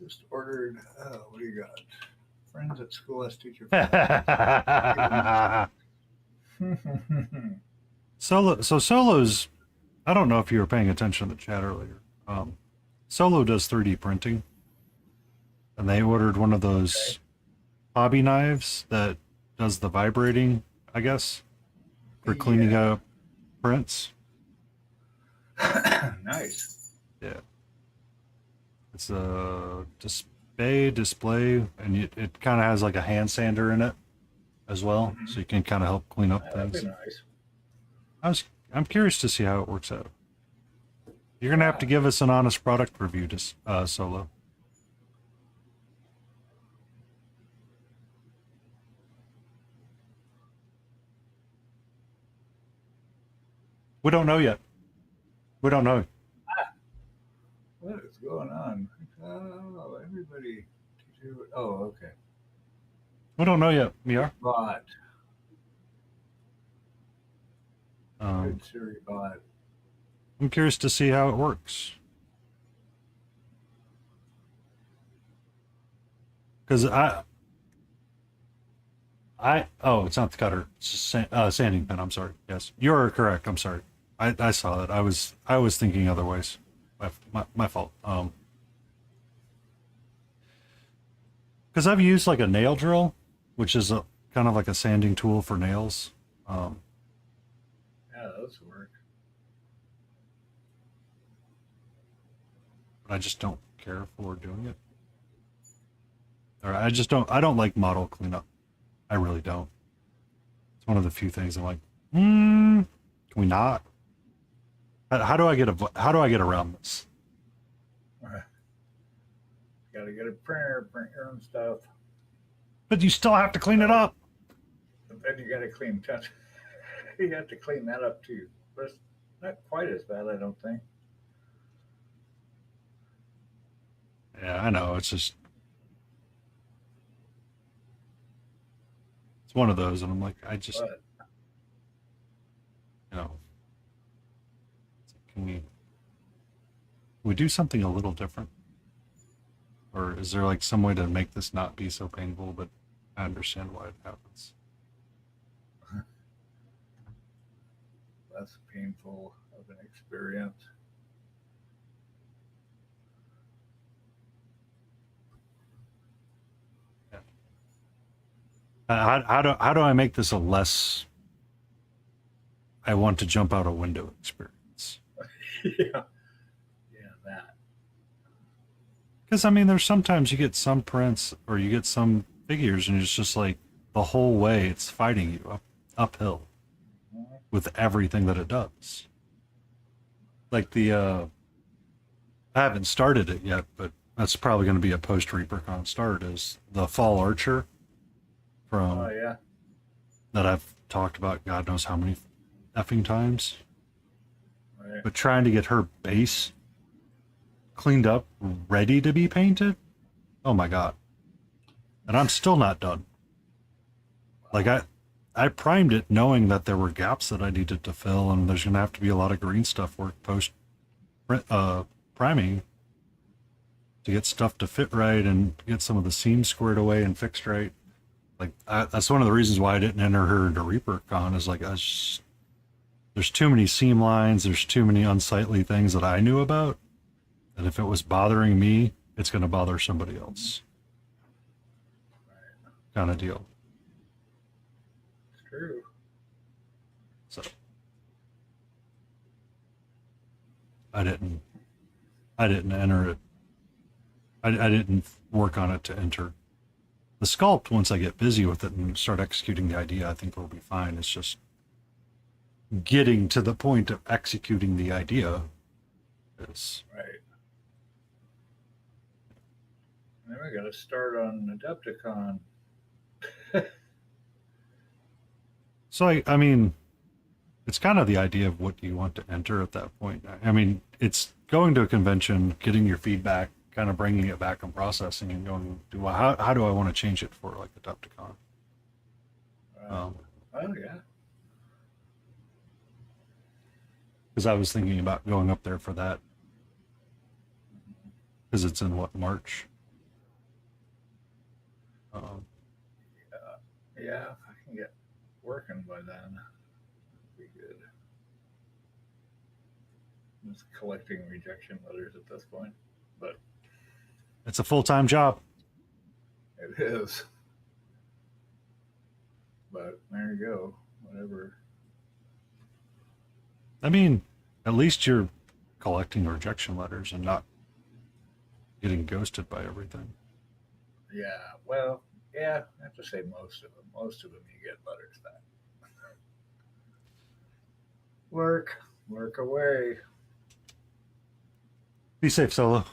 Just ordered. What do you got? Friends at school as teacher. Solo's. I don't know if you were paying attention to the chat earlier. Solo does 3D printing, and they ordered one of those hobby knives that does the vibrating, I guess, for cleaning up prints. Nice. Yeah. It's a display, and it kind of has like a hand sander in it as well, so you can kind of help clean up That'd things. be nice. I'm curious to see how it works out. You're gonna have to give us an honest product review, to Solo. We don't know yet. We don't know. What is going on? Oh, everybody. Oh, okay. We don't know yet, Miar. Bot. Um, Good Siri bot. I'm curious to see how it works. Because oh, it's not the cutter. It's a sanding pen. I'm sorry. Yes, you're correct. I'm sorry. I saw that. I was thinking otherwise. My fault. Because I've used like a nail drill, which is a kind of like a sanding tool for nails. Yeah, those work. But I just don't care for doing it. Or I don't like model cleanup. I really don't. It's one of the few things I'm like, can we not? How do I get around this? Got to get a printer, print your own stuff. But you still have to clean it up. But then you got to clean touch. You have to clean that up too. But it's not quite as bad, I don't think. Yeah, I know. It's just it's one of those, and I'm like, I just But you know, can we do something a little different? Or is there like some way to make this not be so painful, but I understand why it happens? less painful of an experience. How do I make this a less I want to jump out a window experience? Yeah. Yeah, that. Because I mean, there's sometimes you get some prints or you get some figures, and it's just like the whole way it's fighting you uphill with everything that it does. Like I haven't started it yet, but that's probably going to be a post ReaperCon start. Is the Fall Archer from Oh yeah. that I've talked about God knows how many effing times. Right. But trying to get her base cleaned up, ready to be painted. Oh my God. And I'm still not done. Like I primed it knowing that there were gaps that I needed to fill, and there's going to have to be a lot of green stuff work post priming to get stuff to fit right and get some of the seams squared away and fixed right. Like that's one of the reasons why I didn't enter her into ReaperCon is like there's too many seam lines, there's too many unsightly things that I knew about, and if it was bothering me, it's going to bother somebody else. Kind of deal. It's true. So I didn't enter it. I didn't work on it to enter. The sculpt, once I get busy with it and start executing the idea, I think we'll be fine. It's just getting to the point of executing the idea is Right. And then we got to start on Adepticon. so I mean it's kind of the idea of what you want to enter at that point. I mean, it's going to a convention, getting your feedback, kind of bringing it back and processing and going, how do I want to change it for like Adepticon? Oh yeah. Because I was thinking about going up there for that. Because it's in what, March? Yeah. If I can get working by then, be good. I'm just collecting rejection letters at this point, but It's a full-time job. it is. But there you go. Whatever. I mean, at least you're collecting rejection letters and not getting ghosted by everything. Yeah. Well, yeah. I have to say most of them. Most of them you get letters back. Work away. Be safe, Solo.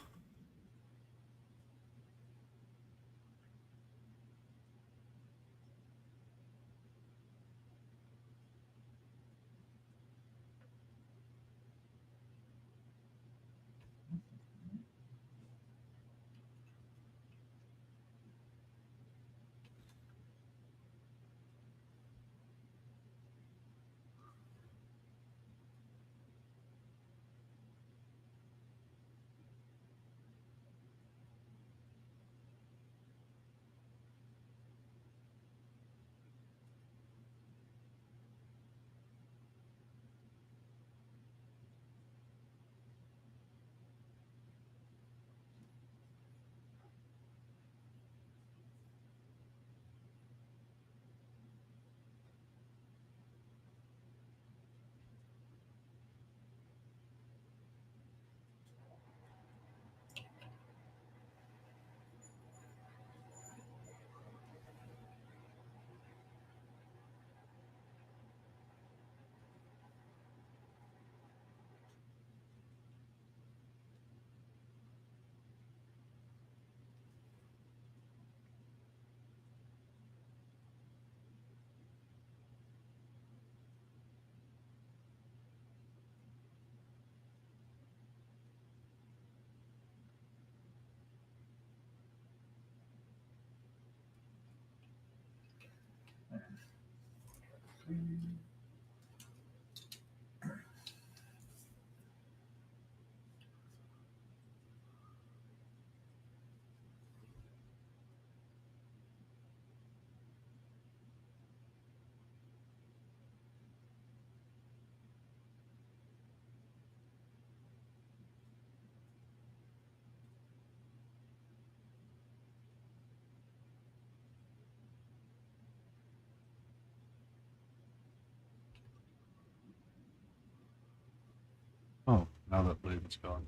Now that David's gone,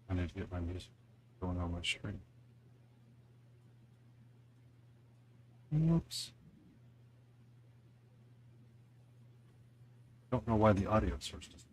I need to get my music going on my stream. Whoops. Don't know why the audio source doesn't.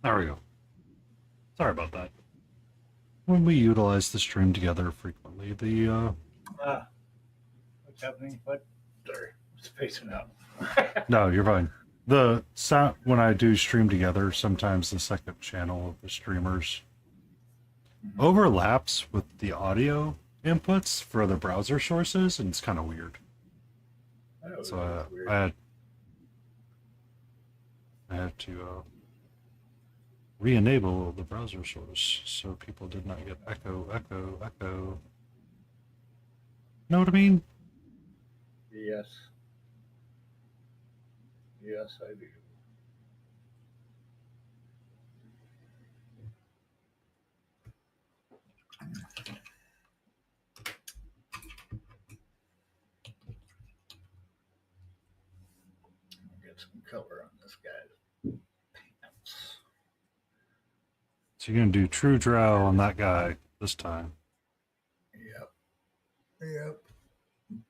There we go. Sorry about that. When we utilize the stream together frequently, the What's happening? What? Sorry, spacing out. no, you're fine. The sound when I do stream together, sometimes the second channel of the streamers overlaps with the audio inputs for other browser sources, and it's kind of weird. That So was weird. I had to re-enable the browser source so people did not get echo, echo, echo. Know what I mean? Yes. Yes, I do. I'll get some color on this guy's pants. So you're gonna do true drow on that guy this time. Yep. Yep.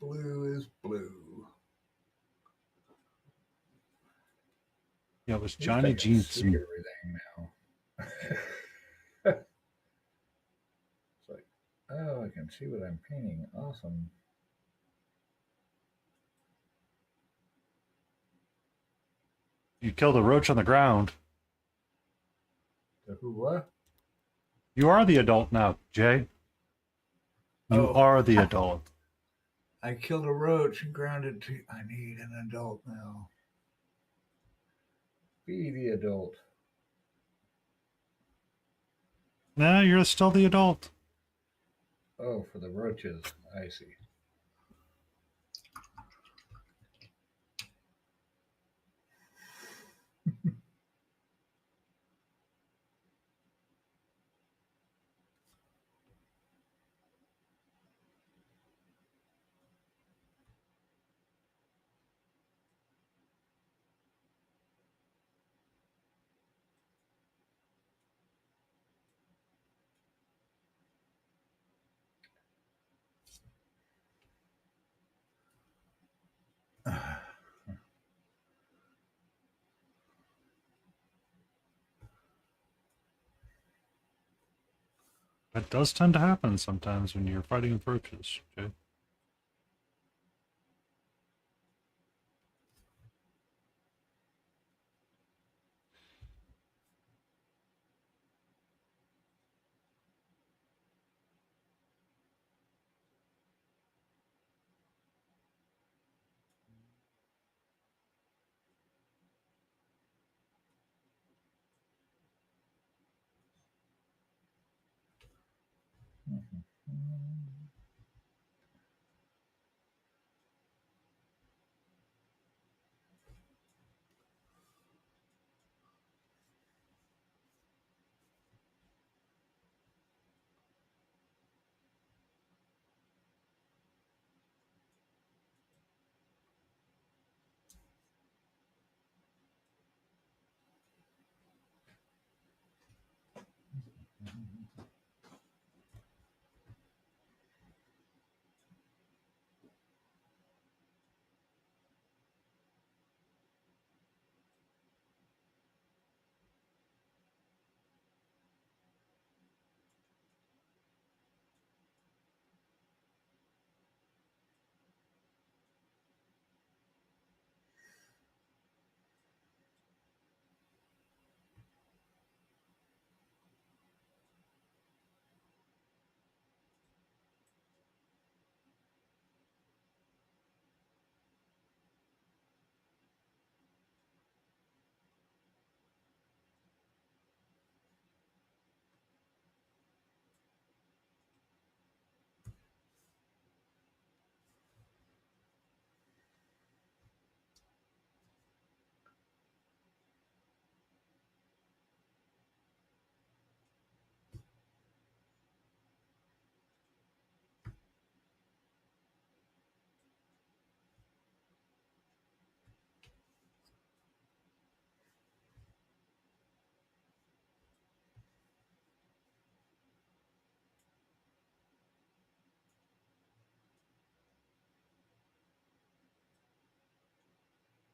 Blue is blue. Yeah, it was At least Johnny I can see Jeanson. everything now. It's like, oh, I can see what I'm painting. Awesome. You killed a roach on the ground. The who what? You are the adult now, Jay. You Oh. are the adult. I killed a roach and ground it to. I need an adult now. Be the adult. Nah, you're still the adult. Oh, for the roaches. I see. That does tend to happen sometimes when you're fighting with roaches, Jay.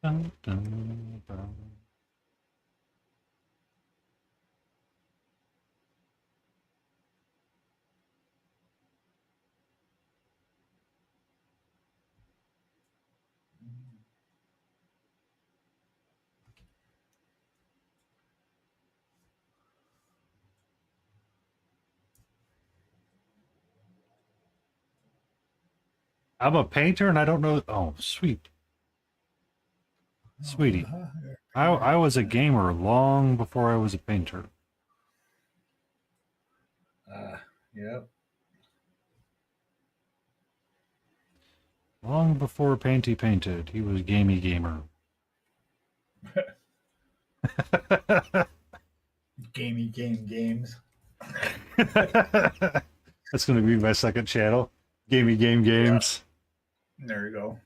Dun, dun, dun. I'm a painter and I don't know. Oh, sweet. Sweetie. I was a gamer long before I was a painter. Yep. Long before Painty painted, he was gamey gamer. Gamey games. That's going to be my second channel. Gamey games. There you go.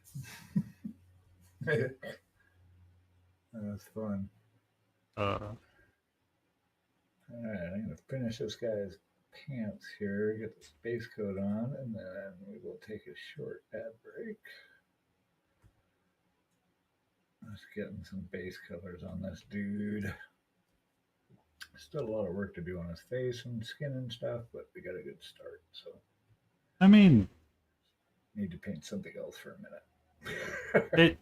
That's fun. Uh, All right, I'm going to finish this guy's pants here, get the space coat on, and then we will take a short ad break. Just getting some base colors on this dude. Still a lot of work to do on his face and skin and stuff, but we got a good start. So I mean, need to paint something else for a minute. it.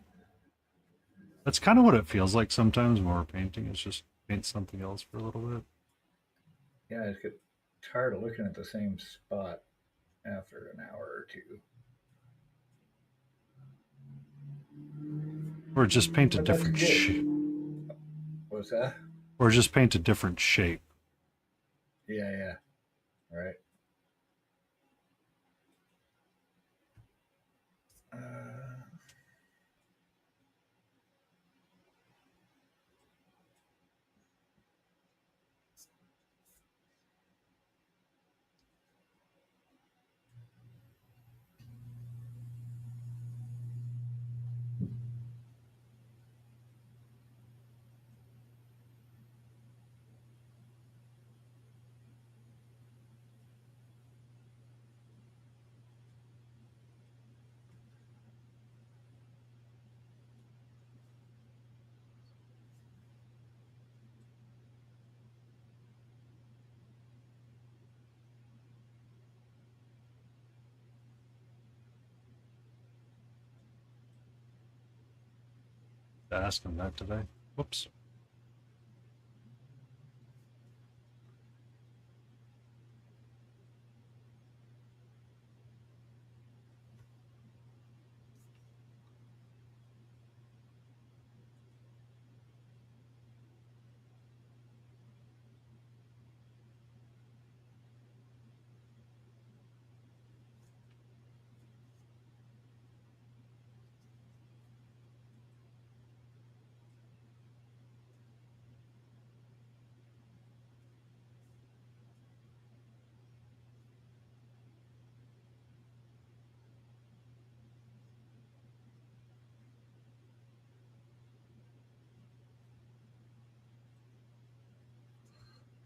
That's kind of what it feels like sometimes when we're painting. Is just paint something else for a little bit. Yeah, I just get tired of looking at the same spot after an hour or two. Or just paint a But that's different good. shape. What's that? Or just paint a different shape. Yeah. Right. I asked him that today. Whoops.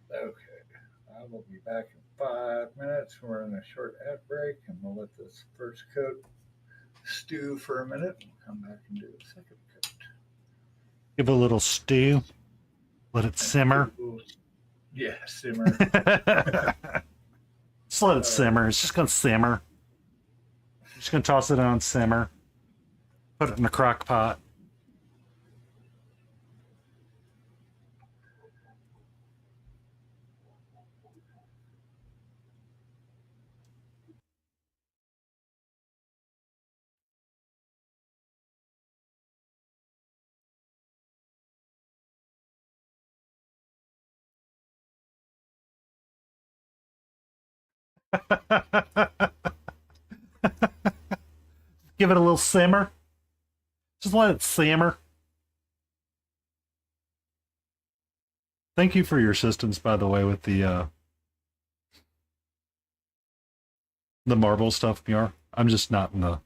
Okay. I will be back in 5 minutes. We're in a short ad break, and we'll let this first coat stew for a minute. We'll come back and do the second coat. Give it a little stew. Let it simmer. Yeah, simmer. Just let it simmer. It's just gonna simmer. Just gonna toss it on simmer. Put it in a crock pot. Give it a little simmer. Just let it simmer. Thank you for your assistance, by the way, with the marble stuff, Muir. I'm just not in the.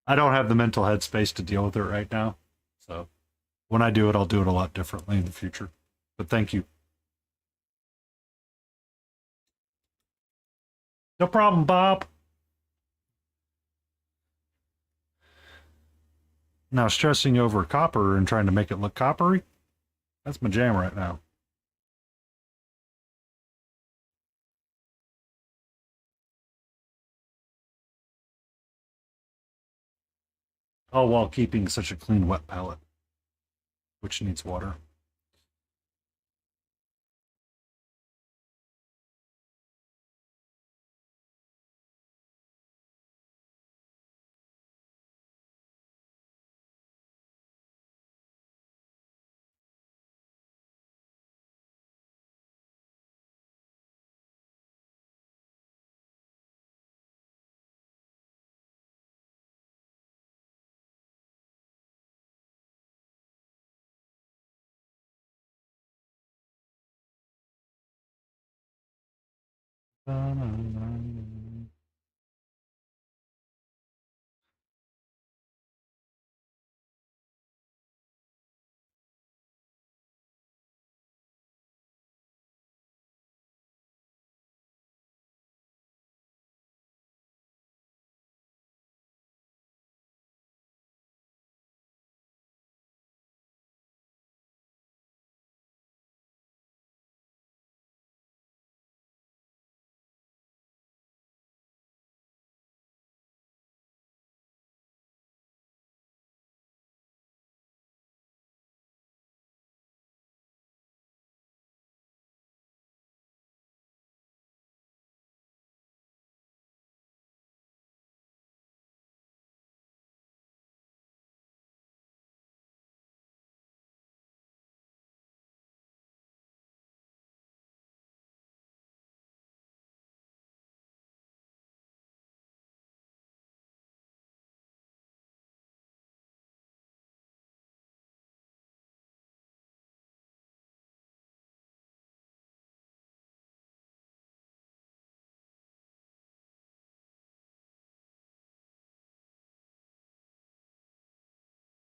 I don't have the mental headspace to deal with it right now. So when I do it, I'll do it a lot differently in the future. But thank you. No problem, Bob. Now, stressing over copper and trying to make it look coppery, that's my jam right now. All while keeping such a clean, wet palette, which needs water.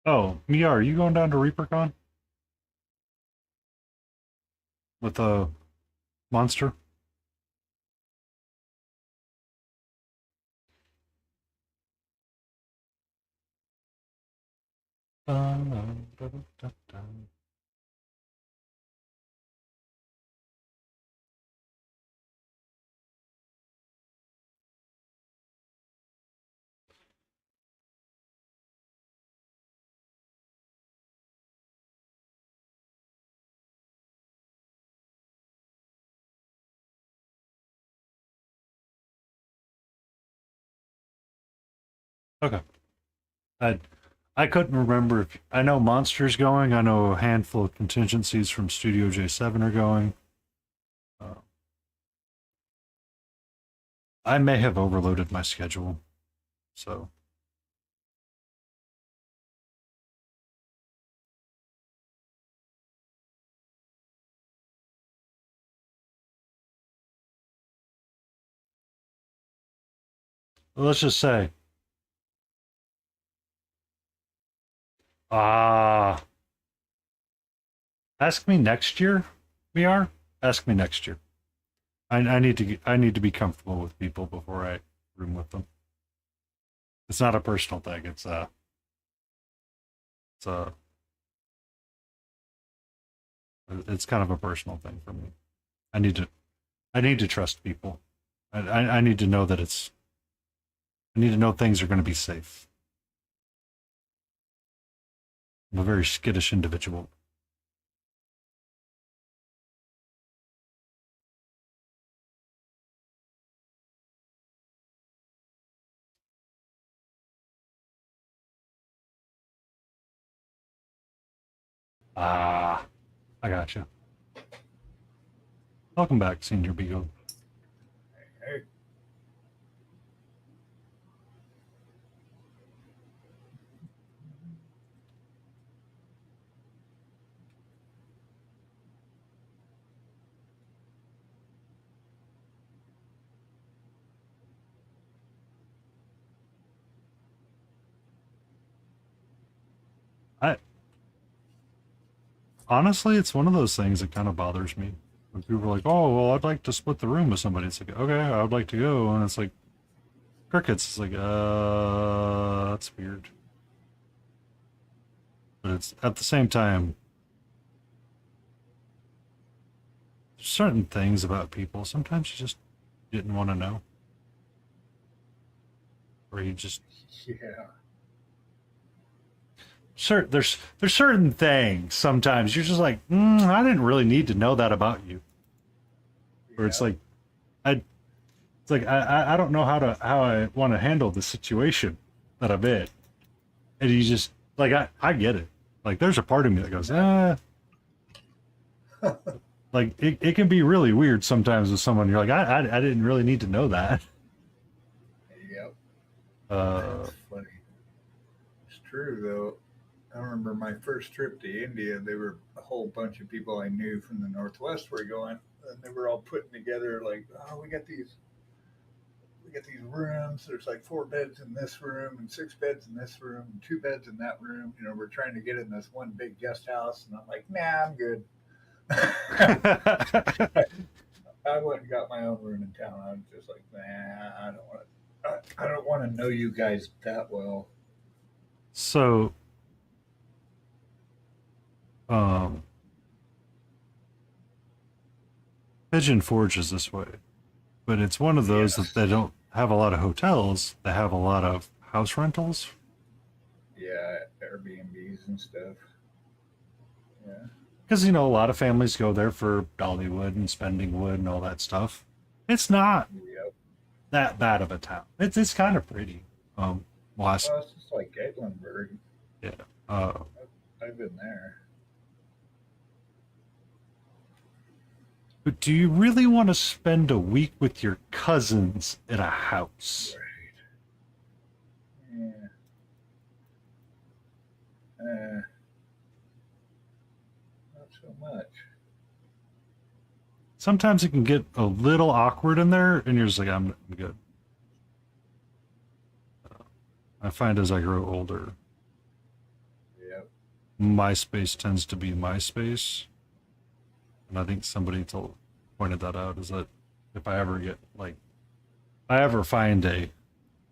Oh, Mia, are you going down to ReaperCon with a monster? Okay. I I couldn't remember if I know Monster's going. I know a handful of contingencies from Studio J7 are going. Uh, I may have overloaded my schedule, so let's just say, ah, ask me next year. We are. Ask me next year. I need to be comfortable with people before I room with them. It's not a personal thing. It's a it's kind of a personal thing for me. I need to I need to trust people. I need to know that I need to know things are going to be safe. I'm a very skittish individual. Ah, I got you. Welcome back, Senior Beagle. Hey, I honestly, it's one of those things that kind of bothers me. When people are like, "Oh, well, I'd like to split the room with somebody," it's like, "Okay, I would like to go," and it's like crickets. It's like, that's weird. But it's at the same time, certain things about people sometimes you just didn't want to know, or you just Yeah. there's certain things sometimes you're just like, I didn't really need to know that about you. Or it's Yeah. like I don't know how I want to handle the situation that I'm in, and you just like I get it. Like there's a part of me that goes like it can be really weird sometimes with someone. You're like I didn't really need to know that. Yep. Uh, That's funny. It's true though. I remember my first trip to India. There were a whole bunch of people I knew from the Northwest were going, and they were all putting together like, "Oh, we got these rooms. There's like 4 beds in this room, and 6 beds in this room, and 2 beds in that room. You know, we're trying to get in this one big guest house." And I'm like, "Nah, I'm good." I went and got my own room in town. I was just like, "Nah, I don't want to. I don't want to know you guys that well." so um, Pigeon Forge is this way, but it's one of those that Yes. they don't have a lot of hotels. They have a lot of house rentals. Yeah, Airbnbs and stuff. Yeah. Because, a lot of families go there for Dollywood and spending wood and all that stuff. It's not Yep. that bad of a town. It's kind of pretty. Last, Well, it's just like Gatlinburg. yeah. Uh, I've been there. but do you really want to spend a week with your cousins in a house? Right. Yeah. Uh, not so much. Sometimes it can get a little awkward in there, and you're just like, I'm good. I find as I grow older, Yep. my space tends to be my space. And I think somebody pointed that out, is that if I ever get like, I ever find a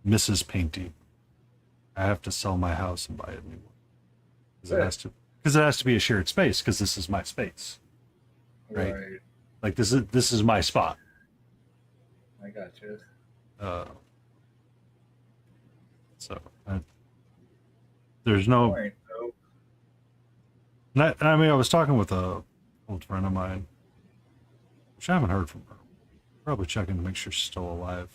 Mrs. Painty, I have to sell my house and buy a new one because it has to be a shared space, because this is my space, right? Right. Like this is my spot. I got you. Uh, so there's no. Point though. I mean, I was talking with a old friend of mine, which I haven't heard from her. Probably checking to make sure she's still alive.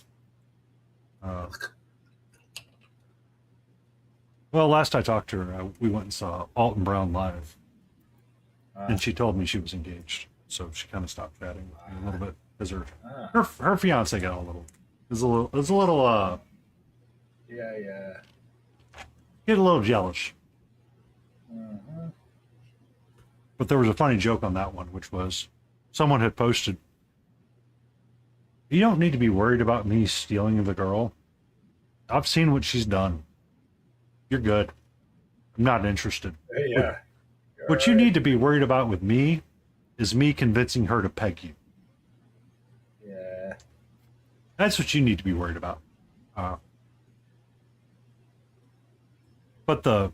Well, last I talked to her, we went and saw Alton Brown live, and she told me she was engaged. So she kind of stopped chatting with me a little bit because her fiance got a little Yeah. get a little jealous. Uh-huh. But there was a funny joke on that one, which was someone had posted, "You don't need to be worried about me stealing the girl. I've seen what she's done. You're good. I'm not interested. Yeah. What you need to be worried about with me is me convincing her to peg you. Yeah. That's what you need to be worried about." But the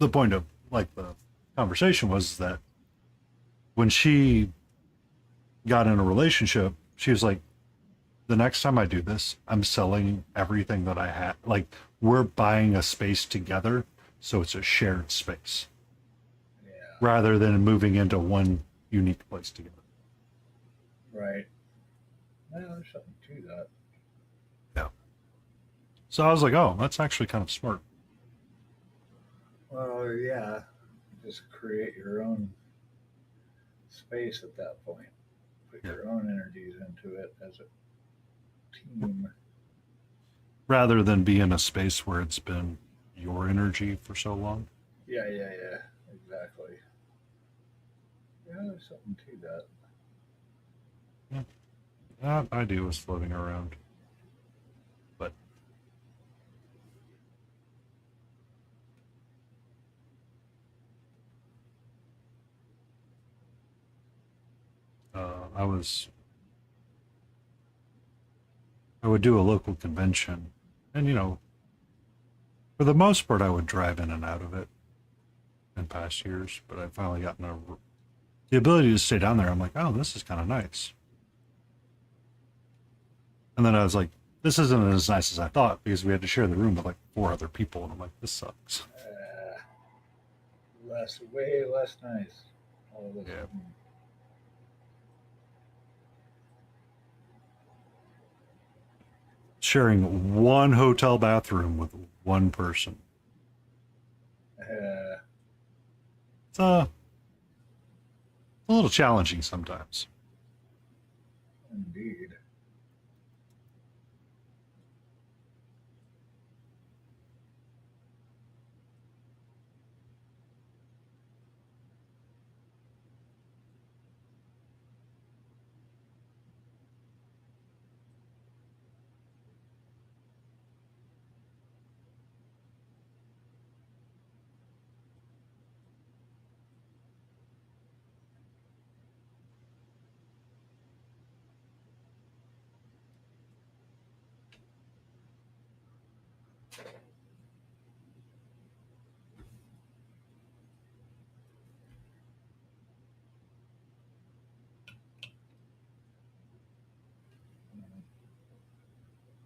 point of like the conversation was that when she got in a relationship, she was like, the next time I do this, I'm selling everything that I had. Like, we're buying a space together, so it's a shared space Yeah. rather than moving into one unique place together. Right. Well, there's something to that. Yeah. So I was like, oh, that's actually kind of smart. Well, yeah. Just create your own space at that point. Put Yeah. your own energies into it as a team. Rather than be in a space where it's been your energy for so long. Yeah. Exactly. Yeah, there's something to that. That idea was floating around. But I would do a local convention, and For the most part, I would drive in and out of it in past years, but I've finally gotten the ability to stay down there. I'm like, oh, this is kind of nice. And then I was like, this isn't as nice as I thought because we had to share the room with like 4 other people. And I'm like, this sucks. Way less nice. All of a Yeah. sudden. Sharing one hotel bathroom with one person. It's a little challenging sometimes. Indeed.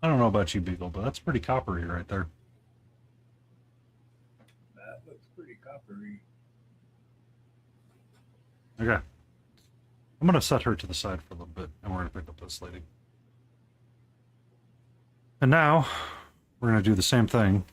I don't know about you, Beagle, but that's pretty coppery right there. That looks pretty coppery. Okay. I'm going to set her to the side for a little bit, and we're going to pick up this lady. And now, we're going to do the same thing.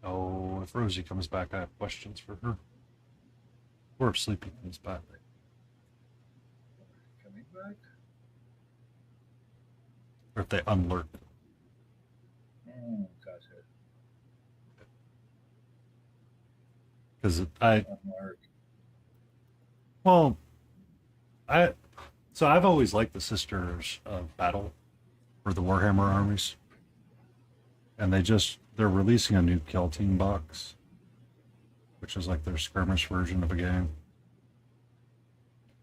Oh, if Rosie comes back, I have questions for her. Or if Sleepy comes back. Coming back? Or if they unlurk. Gotcha. Because Unmarked. well, so I've always liked the Sisters of Battle for the Warhammer armies. And they're releasing a new Kill Team box, which is like their skirmish version of a game.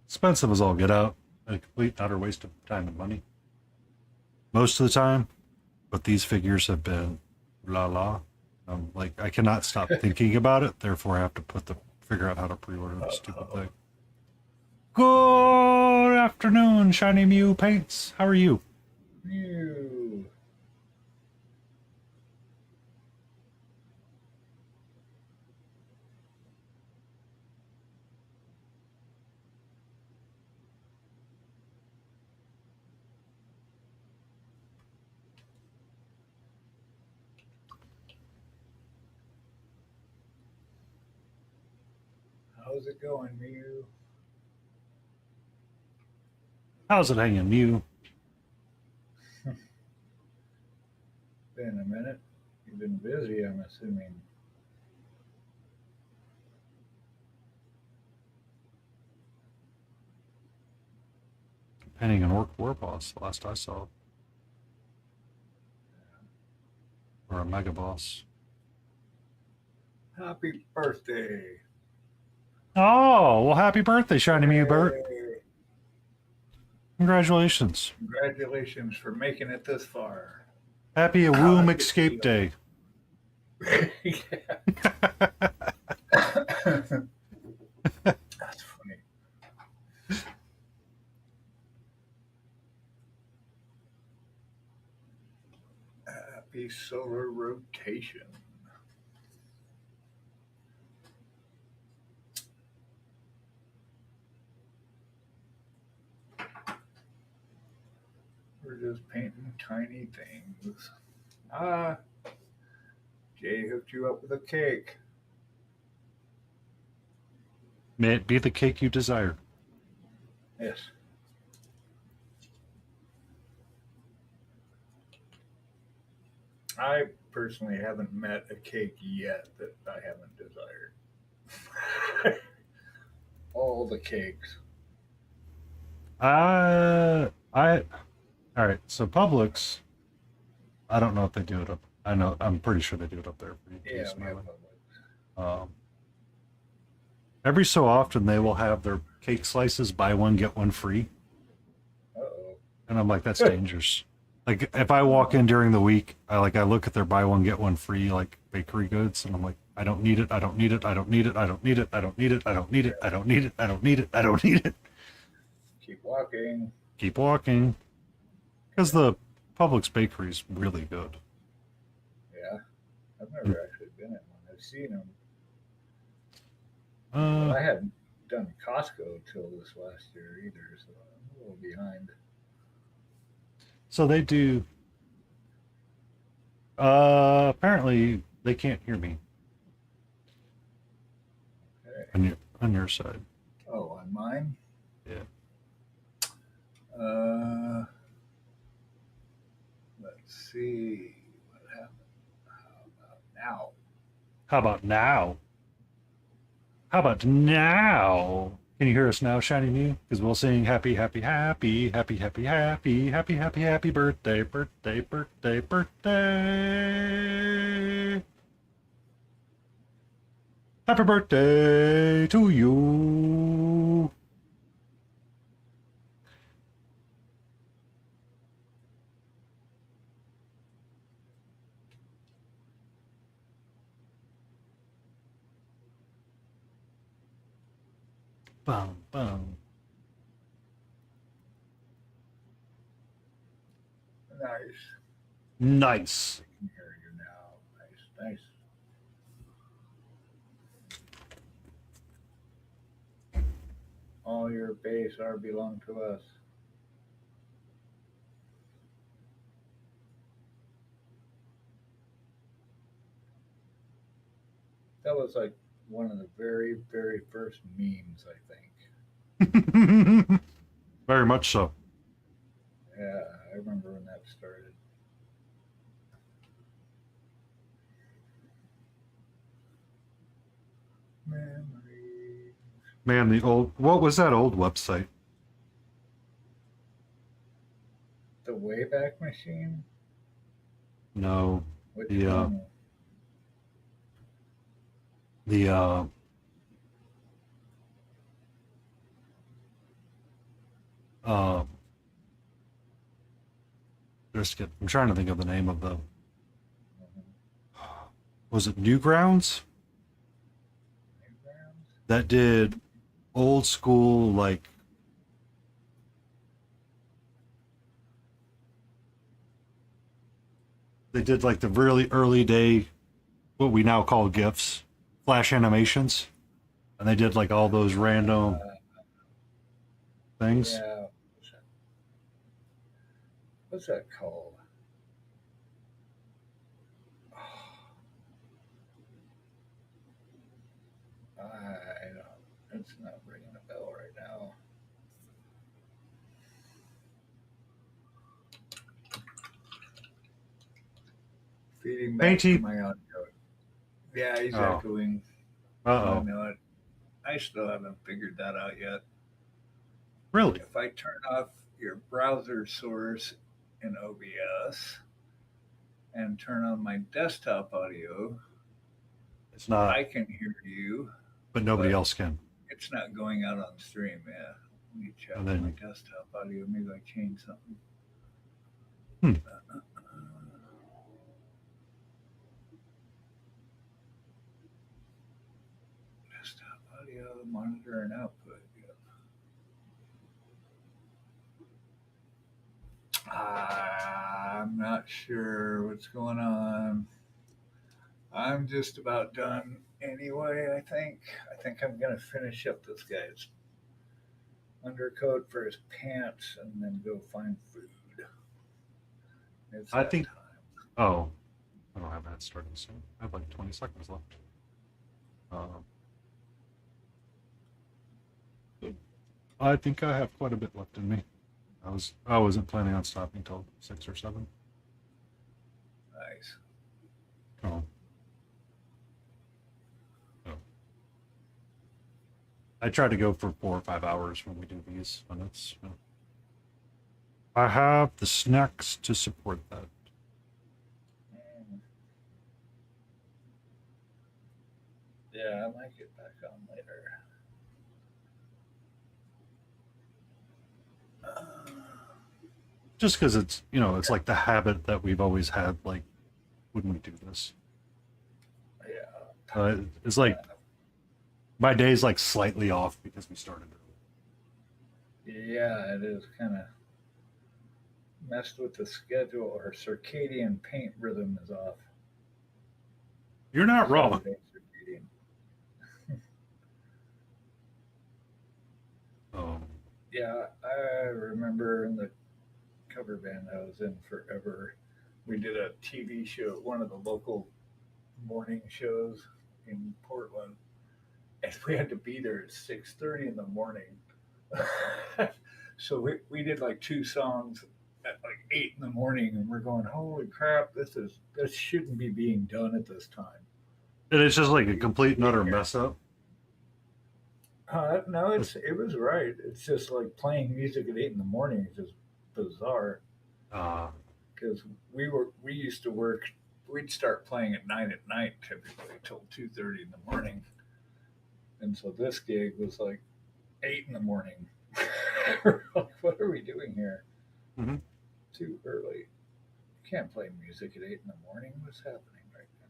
Expensive as all get out. A complete utter waste of time and money. Most of the time. But these figures have been la la. Like, I cannot stop thinking about it, therefore I have to figure out how to pre-order this stupid thing. Good afternoon, Shiny Mew Paints. How are you? Mew. How's it going, Mew? How's it hanging, Mew? Been a minute. You've been busy, I'm assuming. Painting an Orc War Boss, the last I saw. Or a Mega Boss. Happy birthday. Oh, well, happy birthday, Shiny Mew Bert. Hey, Congratulations. congratulations for making it this far. Happy Awum Escape Day. That's funny. Happy solar rotation. was painting tiny things. Ah, Jay hooked you up with a cake. May it be the cake you desire. Yes. I personally haven't met a cake yet that I haven't desired. All the cakes. All right. So Publix, I don't know if they do it up. I'm pretty sure they do it up there for you too, Yeah, we have Smiley. Publix. Every so often they will have their cake slices buy one get one free, Uh-oh. and I'm like, that's dangerous. Like if I walk in during the week, I look at their buy one get one free like bakery goods, and I'm like, I don't need it. I don't need it. I don't need it. I don't need it. I don't need it. I don't need it. I don't need it. I don't need it. I don't need it. Keep walking. Keep walking, because the Publix bakery is really good. Yeah. I've never actually been in one. I've seen them. I hadn't done Costco till this last year either, so I'm a little behind. So they do. Apparently they can't hear me Okay. on your side. Oh, on mine? Yeah. Let's see what happened. How about now? How about now? How about now? Can you hear us now, Shiny Me? Because we'll sing happy, happy, happy, happy, happy, happy, happy, happy, happy birthday, birthday, birthday, birthday. Happy birthday to you. Bum, bum. Nice. Nice. I can hear you now. Nice, nice. All your base are belong to us. That was like one of the very, very first memes, I think. Very much so. Yeah, I remember when that started. Memories. Man, what was that old website? The Wayback Machine? No, Which the one? the I'm trying to think of the name of the. Was it Newgrounds? That did old school like. They did like the really early day, what we now call GIFs, flash animations, and they did like all those random things. Yeah. What's that called? I don't. It's not ringing a bell right now. Feeding back Painty. to my audio. Yeah, he's Oh. echoing. I Uh-oh. know it. I still haven't figured that out yet. Really? If I turn off your browser source in OBS and turn on my desktop audio, It's not, I can hear you. but nobody but else can. It's not going out on stream. Yeah. Let me check And then- my desktop audio. Maybe I changed something. Hmm. Desktop audio, monitor, and output. Yep. I'm not sure what's going on. I'm just about done anyway, I think. I think I'm going to finish up this guy's undercoat for his pants and then go find food. It's I that think- time. Oh, I don't have that starting soon. I have like 20 seconds left. I think I have quite a bit left in me. I wasn't planning on stopping till 6 or 7. Nice. Oh. Oh. I try to go for 4 or 5 hours when we do these, and it's. I have the snacks to support that. Mm. Yeah, I might get back on later. Just because it's it's like the habit that we've always had. Like when we do this, Yeah. it's like my day's like slightly off because we started early. Yeah, it is kind of messed with the schedule. Or circadian paint rhythm is off. You're not wrong. Saturday circadian. Um, Yeah, I remember in the cover band I was in forever, we did a TV show, one of the local morning shows in Portland, and we had to be there at 6:30 in the morning. So we did like two songs at like 8 in the morning, and we're going, holy crap, this shouldn't be being done at this time. and it's just like a complete and utter mess up. No, it was right. It's just like playing music at 8 in the morning is just bizarre. Uh, Because we used to work. We'd start playing at 9 at night typically till 2:30 in the morning, and so this gig was like 8 in the morning. Like, what are we doing here? Mhm. Too early. Can't play music at 8 in the morning. What's happening right now?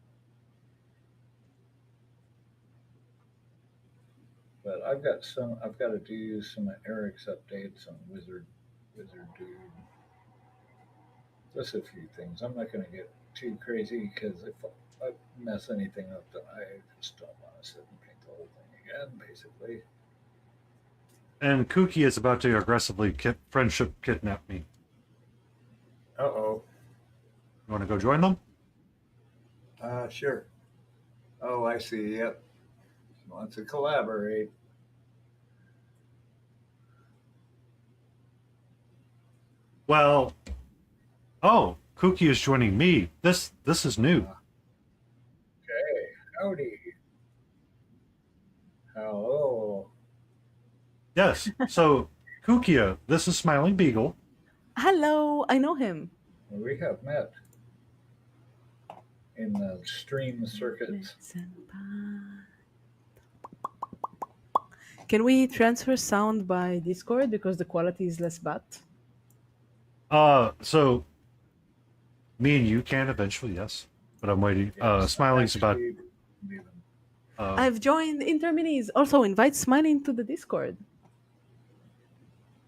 But I've got to do some of Eric's updates on Wizard Dude. Just a few things. I'm not going to get too crazy because if I mess anything up, then I just don't want to sit and paint the whole thing again, basically. and Kooky is about to aggressively friendship kidnap me. Uh-oh. You want to go join them? Sure. Oh, I see. Yep. He wants to collaborate. Well, oh, Kooky is joining me. This is new. Okay. Howdy. Hello. Yes. So, Kookia, this is Smiling Beagle. Hello, I know him. We have met in the stream circuits. Can we transfer sound by Discord because the quality is less bad? So me and you can eventually, yes. But I'm waiting. Yes, Smiling's about. actually leaving. I've joined Interminis. Also, invite Smiling to the Discord.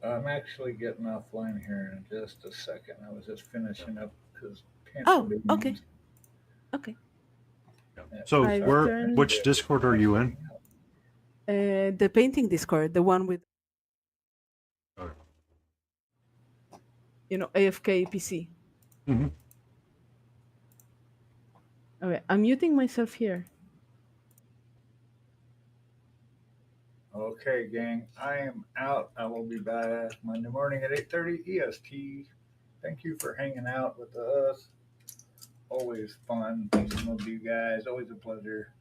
I'm actually getting offline here in just a second. I was just finishing up because. Oh, okay. Okay. So I've where? turned- Which Discord are you in? The painting Discord, the one with Okay. AFK PC. Mhm. Okay, I'm muting myself here. Okay, gang, I am out. I will be back Monday morning at 8:30 EST. Thank you for hanging out with us. Always fun. Peace with you guys. Always a pleasure.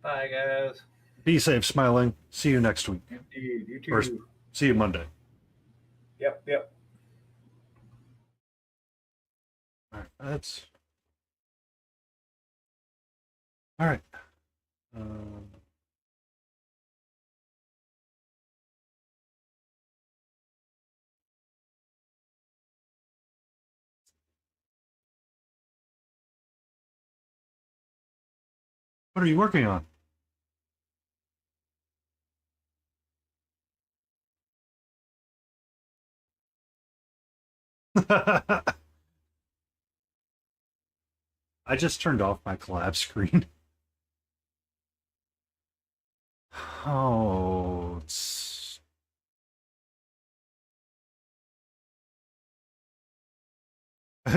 Bye, guys. Be safe, Smiling. See you next week. Indeed. You too. Or- See you Monday. Yep. All right. That's. All right. What are you working on? I just turned off my collab screen. Oh, it's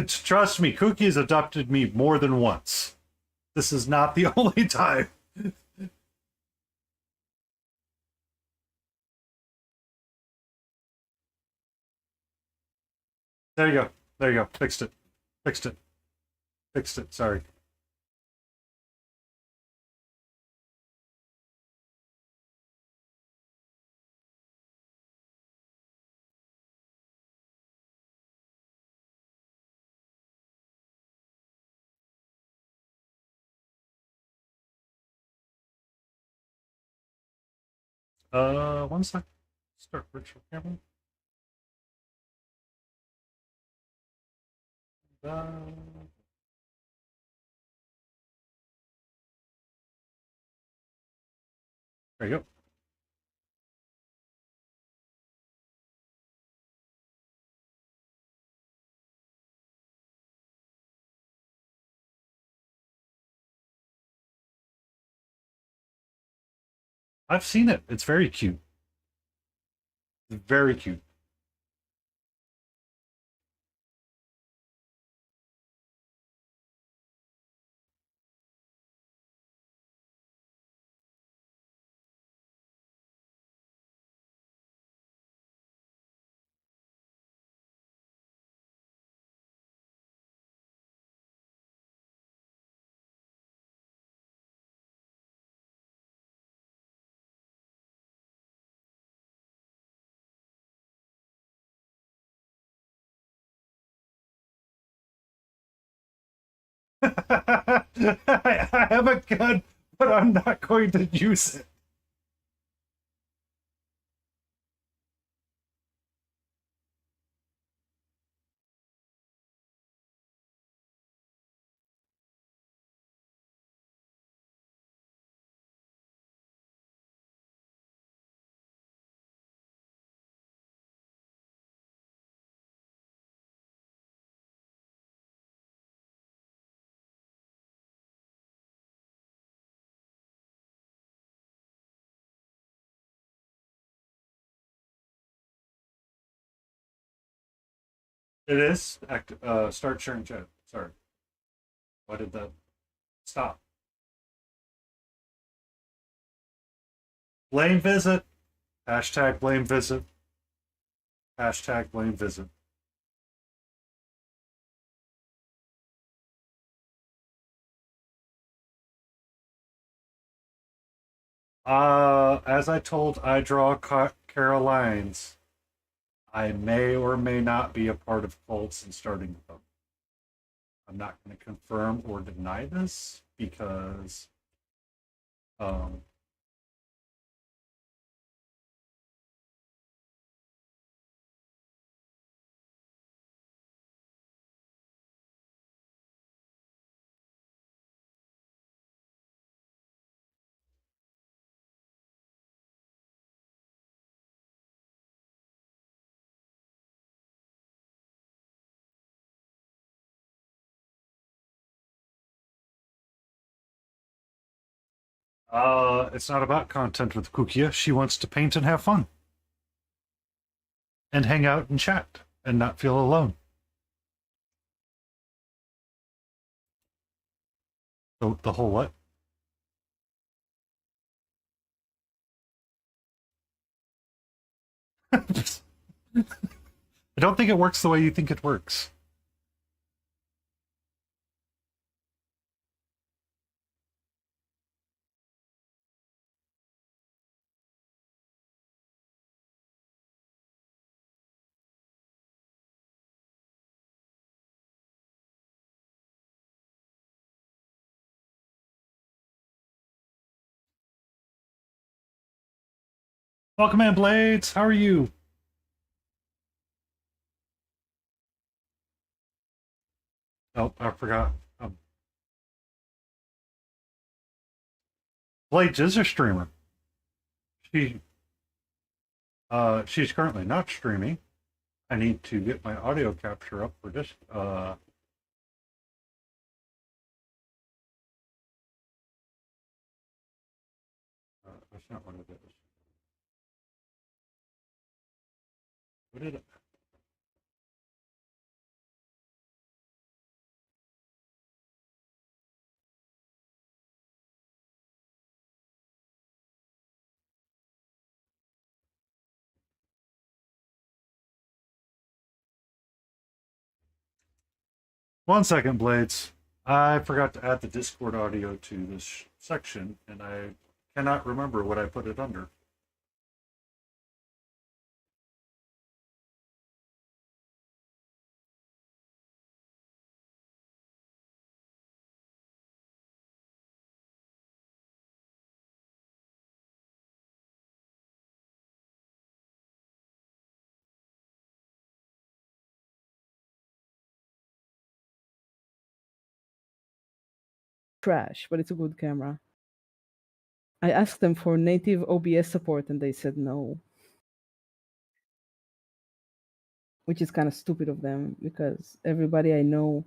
Trust me, Cookie's adopted me more than once. This is not the only time. There you go. There you go. Fixed it. Fixed it. Fixed it. Sorry. One sec. Start virtual camera. Uh, there you go. I've seen it. It's very cute. Very cute. I have a gun, but I'm not going to use it. It is. Start sharing chat. Sorry. Why did that stop? Blame visit. Hashtag blame visit. Hashtag blame visit. As I told I Draw Carolines, I may or may not be a part of cults and starting them. I'm not going to confirm or deny this because um, it's not about content with Kukia. She wants to paint and have fun and hang out and chat and not feel alone. The whole what? I don't think it works the way you think it works. Welcome in, Blades. How are you? Oh, I forgot. Blades is a streamer. She she's currently not streaming. I need to get my audio capture up for this. That's not what it is. What did it? 1 second, Blades. I forgot to add the Discord audio to this section, and I cannot remember what I put it under. Trash, but it's a good camera. I asked them for native OBS support and they said no. Which is kind of stupid of them because everybody I know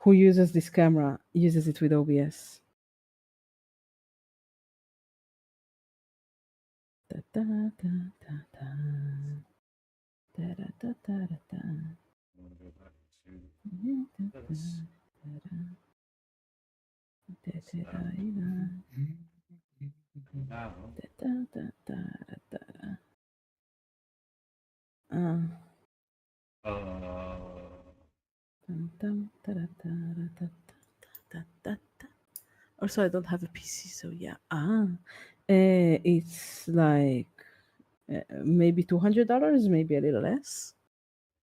who uses this camera uses it with OBS. Da, da, da, da, da. Da, da, da, da, da, da. I'm going to go back to this. Now, Also, I don't have a PC, so yeah. It's like maybe $200, maybe a little less.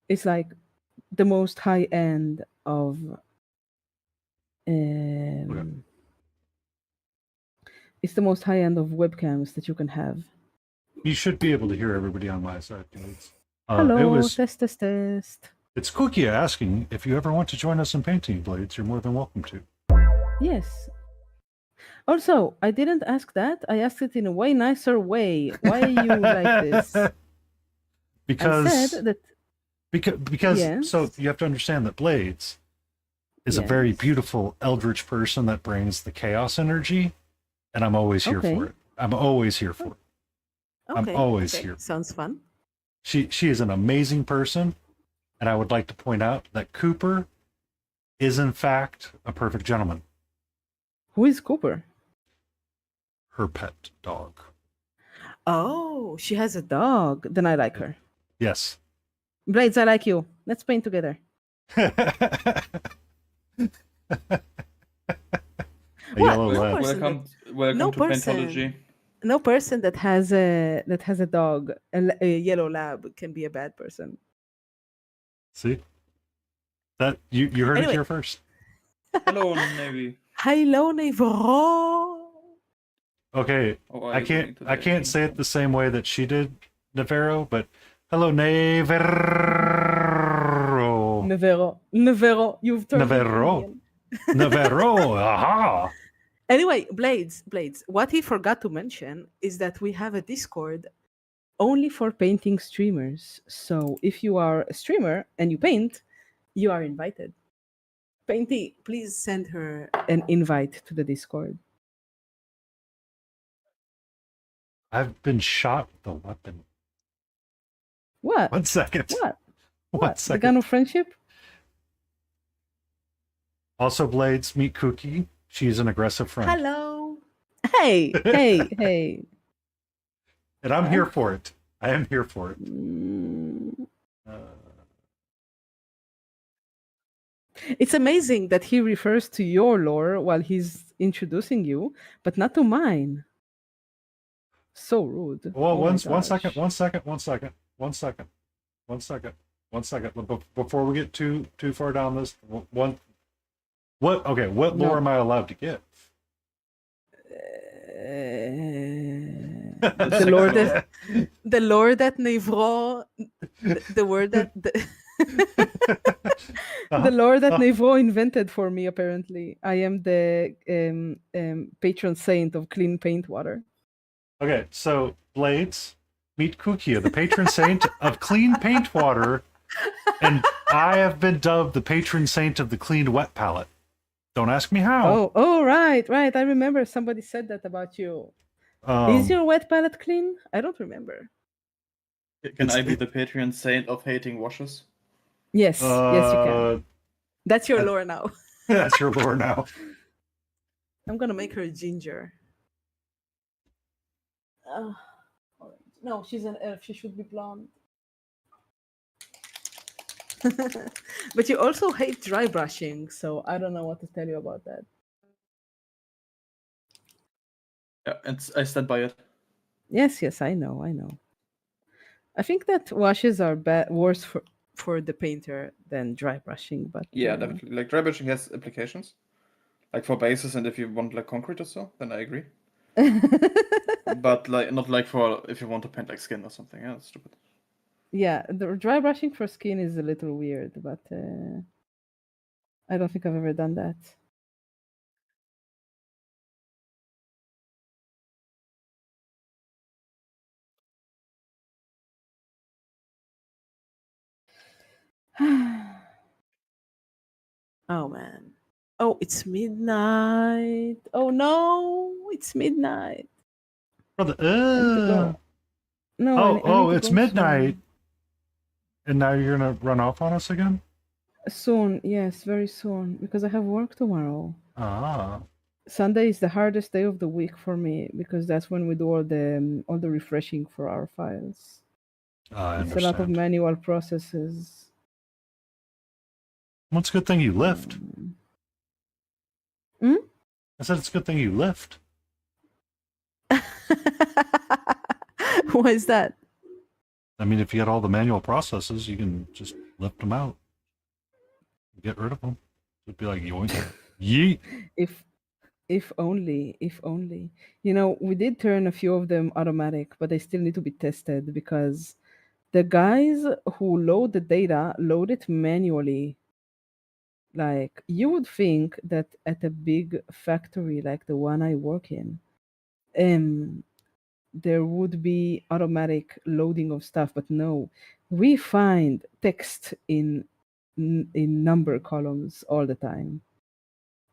It's like the most high end of. It's the most high end of webcams that you can have. you should be able to hear everybody on my side, Blades. Hello, test. It's Cookie asking if you ever want to join us in painting, Blades. You're more than welcome to. Yes. Also, I didn't ask that. I asked it in a way nicer way. Why are you like this? Because I said that. Because Yes. So you have to understand that Blades is a very Yes. beautiful eldritch person that brings the chaos energy, and I'm always here Okay. for it. I'm always here for it. I'm always here. Sounds fun. She is an amazing person, and I would like to point out that Cooper is in fact a perfect gentleman. Who is Cooper? Her pet dog. Oh, she has a dog. Then I like her. Yes. Blades, I like you. Let's paint together. A yellow No lab. person Welcome no to person- Pentology. No person that has a dog, a yellow lab, can be a bad person. See? That you heard Anyway. it here first. Hello, Navy. Hello, Navarro. Okay, How are I you can't doing I today? can't say it the same way that she did, Navarro, but hello, Navarro. Navarro. You've turned into Navarro. Indian. Navarro. Aha. Anyway, Blades. What he forgot to mention is that we have a Discord only for painting streamers. So if you are a streamer and you paint, you are invited. Painty, please send her an invite to the Discord. I've been shot with a weapon. What? 1 second. What? 1 What? The second. gun of friendship? Also, Blades, meet Cookie. She's an aggressive friend. Hello. Hey. And I'm here for it. I am here for it. Mm. Uh, It's amazing that he refers to your lore while he's introducing you, but not to mine. So rude. well, Oh my one gosh. second. Before we get too far down this, what lore am I allowed to get? The lore that Nevro, the word that the lore that Nevro invented for me. Apparently, I am the patron saint of clean paint water. Okay, so Blades, meet Kukia, the patron saint of clean paint water, and I have been dubbed the patron saint of the clean wet palette. Don't ask me how. Oh, right. I remember somebody said that about you. Is your wet palette clean? I don't remember. Can I be the patron saint of hating washes? Yes, yes, you can. That's your that- lore now. That's your lore now. I'm gonna make her ginger. No, she's an elf. She should be blonde. But you also hate dry brushing, so I don't know what to tell you about that. Yeah, and I stand by it. Yes, I know, I know. I think that washes are worse for the painter than dry brushing, but Yeah, definitely. Like dry brushing has applications, like for bases, and if you want like concrete or so, then I agree. But like not like for if you want to paint like skin or something. Yeah, that's stupid. Yeah, the dry brushing for skin is a little weird, but I don't think I've ever done that. Oh man. Oh, it's midnight. Oh no, it's midnight. Brother, I need to go. No, I need to it's go midnight, soon. and now you're gonna run off on us again? Soon, yes, very soon, because I have work tomorrow. Ah, Sunday is the hardest day of the week for me because that's when we do all the refreshing for our files. I It's a lot of understand. manual processes. Well, it's a good thing you lift. Hmm? I said it's a good thing you lift. Why is that? I mean, if you got all the manual processes, you can just lift them out, get rid of them. It'd be like yoink, yeet. If if only. You know, we did turn a few of them automatic, but they still need to be tested because the guys who load the data load it manually. Like you would think that at a big factory like the one I work in, um, there would be automatic loading of stuff, but no, we find text in number columns all the time,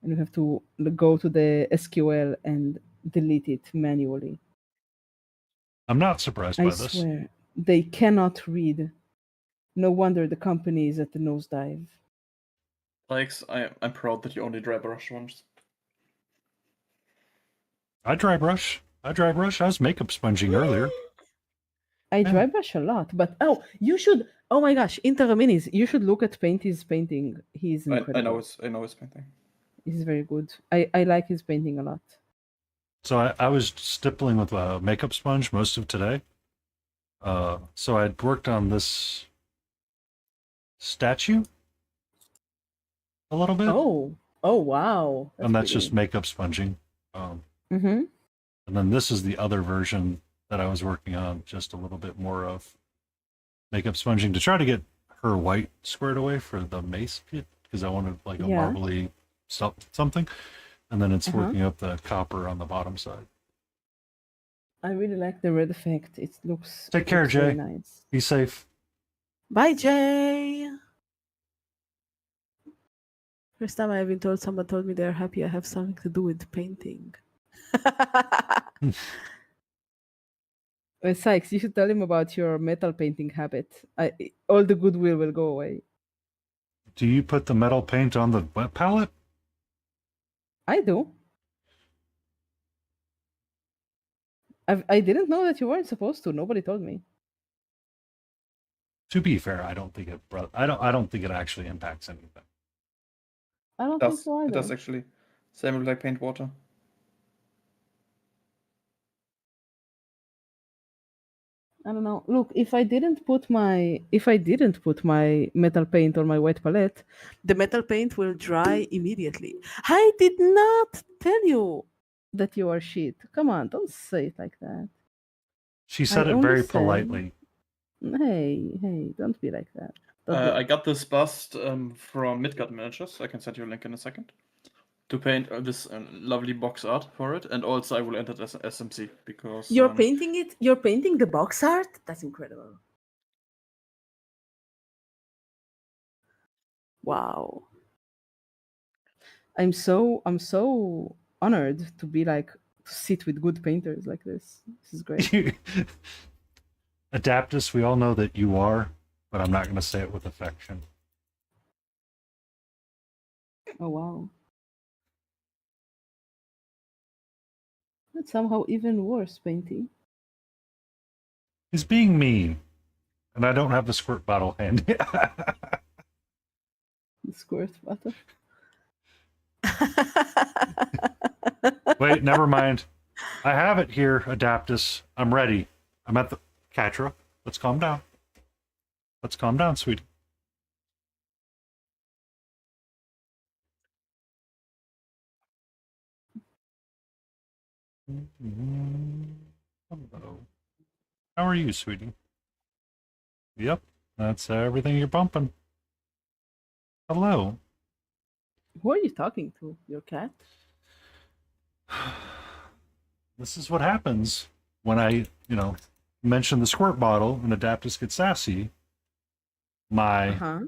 and we have to go to the SQL and delete it manually. I'm not surprised I by this. swear they cannot read. No wonder the company is at the nosedive. Like I'm proud that you only dry brush once. I dry brush. I was makeup sponging earlier. I Yeah. dry brush a lot, but oh, you should. Oh my gosh, Interminis, you should look at Painty's painting. He's incredible. I know his painting. He's very good. I like his painting a lot. So I was stippling with a makeup sponge most of today. So I'd worked on this statue a little bit, Oh wow, and that's just pretty. makeup sponging. Um, Mm-hmm. and then this is the other version that I was working on, just a little bit more of makeup sponging to try to get her white squared away for the mace kit because I wanted like a Yeah. marbly something, and then it's Uh-huh. working up the copper on the bottom side. I really like the red effect. It looks Take care, very Jay. nice. Be safe. Bye, Jay. First time I've been told someone told me they're happy I have something to do with painting. Sykes, you should tell him about your metal painting habit. All the goodwill will go away. Do you put the metal paint on the wet palette? I do. I didn't know that you weren't supposed to. Nobody told me. To be fair, I don't think it. I don't think it actually impacts anything. I don't It think does. so either. It does actually. Same with like paint water. I don't know. Look, if I didn't put my metal paint on my wet palette, the metal paint will dry immediately. I did not tell you that you are shit. Come on, don't say it like that. She said I it only very said- politely. Hey, don't be like that. Don't be I like got this bust from Midgard Miniatures. I can send you a link in a second. To paint this lovely box art for it, and also I will enter it as SMC because You're painting it? You're painting the box art? That's incredible. Wow. I'm so honored to be like to sit with good painters like this. This is great. Adaptus, we all know that you are, but I'm not going to say it with affection. Oh wow. That's somehow even worse, painting. He's being mean, and I don't have the squirt bottle handy. squirt bottle. Wait, never mind. I have it here, Adaptus. I'm ready. I'm at the Catra. Let's calm down. Let's calm down, sweetie. Hello. How are you, sweetie? Yep, that's everything you're bumping. Hello. Who are you talking to? Your cat? This is what happens when I, mention the squirt bottle and Adaptus gets sassy. My Uh-huh.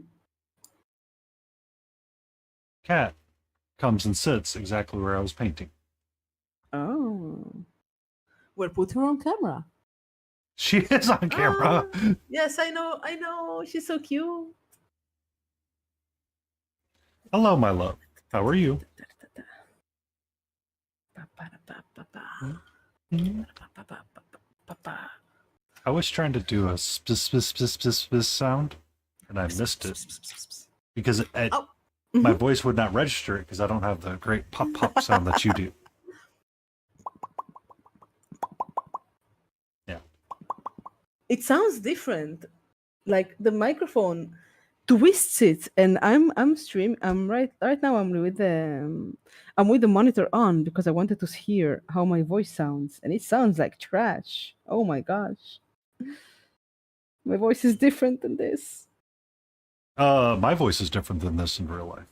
cat comes and sits exactly where I was painting. Oh. Well, put her on camera. She is on camera. Yes, I know. She's so cute. Hello, my love. How are you? I was trying to do a spiss sound, and I missed it because my voice would not register it because I don't have the great pop pop sound that you do. Yeah, It sounds different. Like the microphone twists it, and I'm right now. I'm with the monitor on because I wanted to hear how my voice sounds, and it sounds like trash. Oh my gosh, my voice is different than this. my voice is different than this in real life.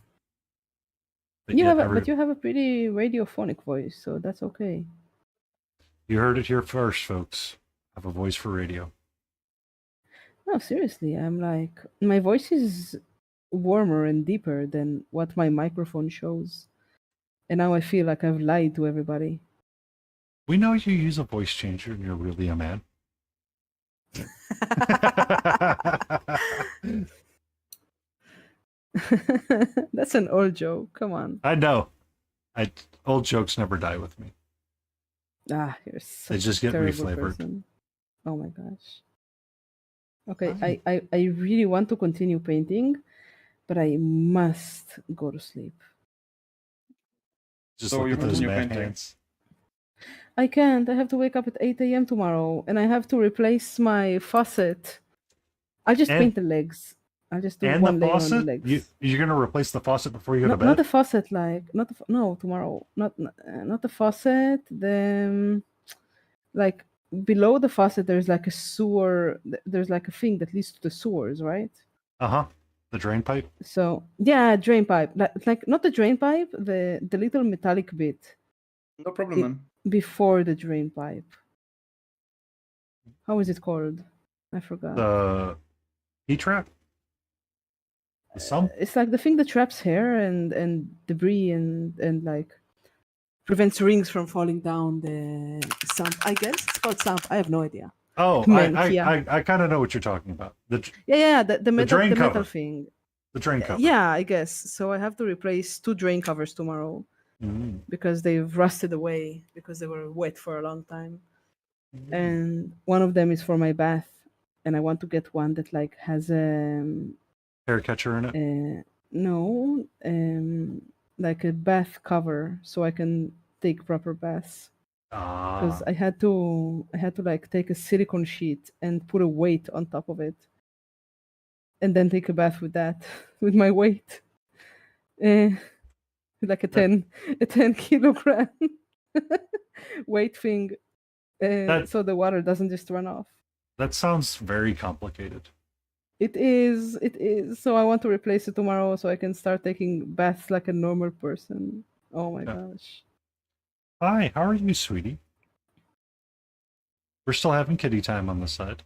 But You yet but you have a pretty radiophonic voice, so that's okay. You heard it here first, folks. I have a voice for radio. No, seriously, I'm like my voice is warmer and deeper than what my microphone shows, and now I feel like I've lied to everybody. We know you use a voice changer and you're really a man. That's an old joke. Come on. I know. Old jokes never die with me. You're such They just a get terrible reflavored. person. Oh my gosh. Okay, I really want to continue painting, but I must go to sleep. Just So look you at those continue mad painting. hands. I can't. I have to wake up at 8 a.m. tomorrow, and I have to replace my faucet. I'll just And- paint the legs. I'll just do And one the layer on the faucet? legs. You're going to replace the faucet before you go to Not bed? the faucet, like no tomorrow. Not the faucet. The like below the faucet, there's like a sewer. There's like a thing that leads to the sewers, right? Uh-huh. The drain pipe? So yeah, drain pipe. Like not the drain pipe. The little metallic bit No problem, man. before the drain pipe. How is it called? I forgot. The heat trap? The sump? It's like the thing that traps hair and debris and like prevents rings from falling down the sump. I guess it's called sump. I have no idea. Oh, Man, I yeah. kind of know what you're talking about. Yeah, the metal, drain the metal cover. thing. The drain cover. Yeah, I guess. So I have to replace 2 drain covers tomorrow Mm. because they've rusted away because they were wet for a long time. And one of them is for my bath, and I want to get one that like has Hair catcher in it? no, like a bath cover so I can take proper baths. Because I had to like take a silicone sheet and put a weight on top of it, and then take a bath with that with my weight, like a 10 kilogram weight thing, so the water doesn't just run off. That sounds very complicated. It is. So I want to replace it tomorrow so I can start taking baths like a normal person. Oh my gosh. Hi, how are you, sweetie? We're still having kitty time on the side.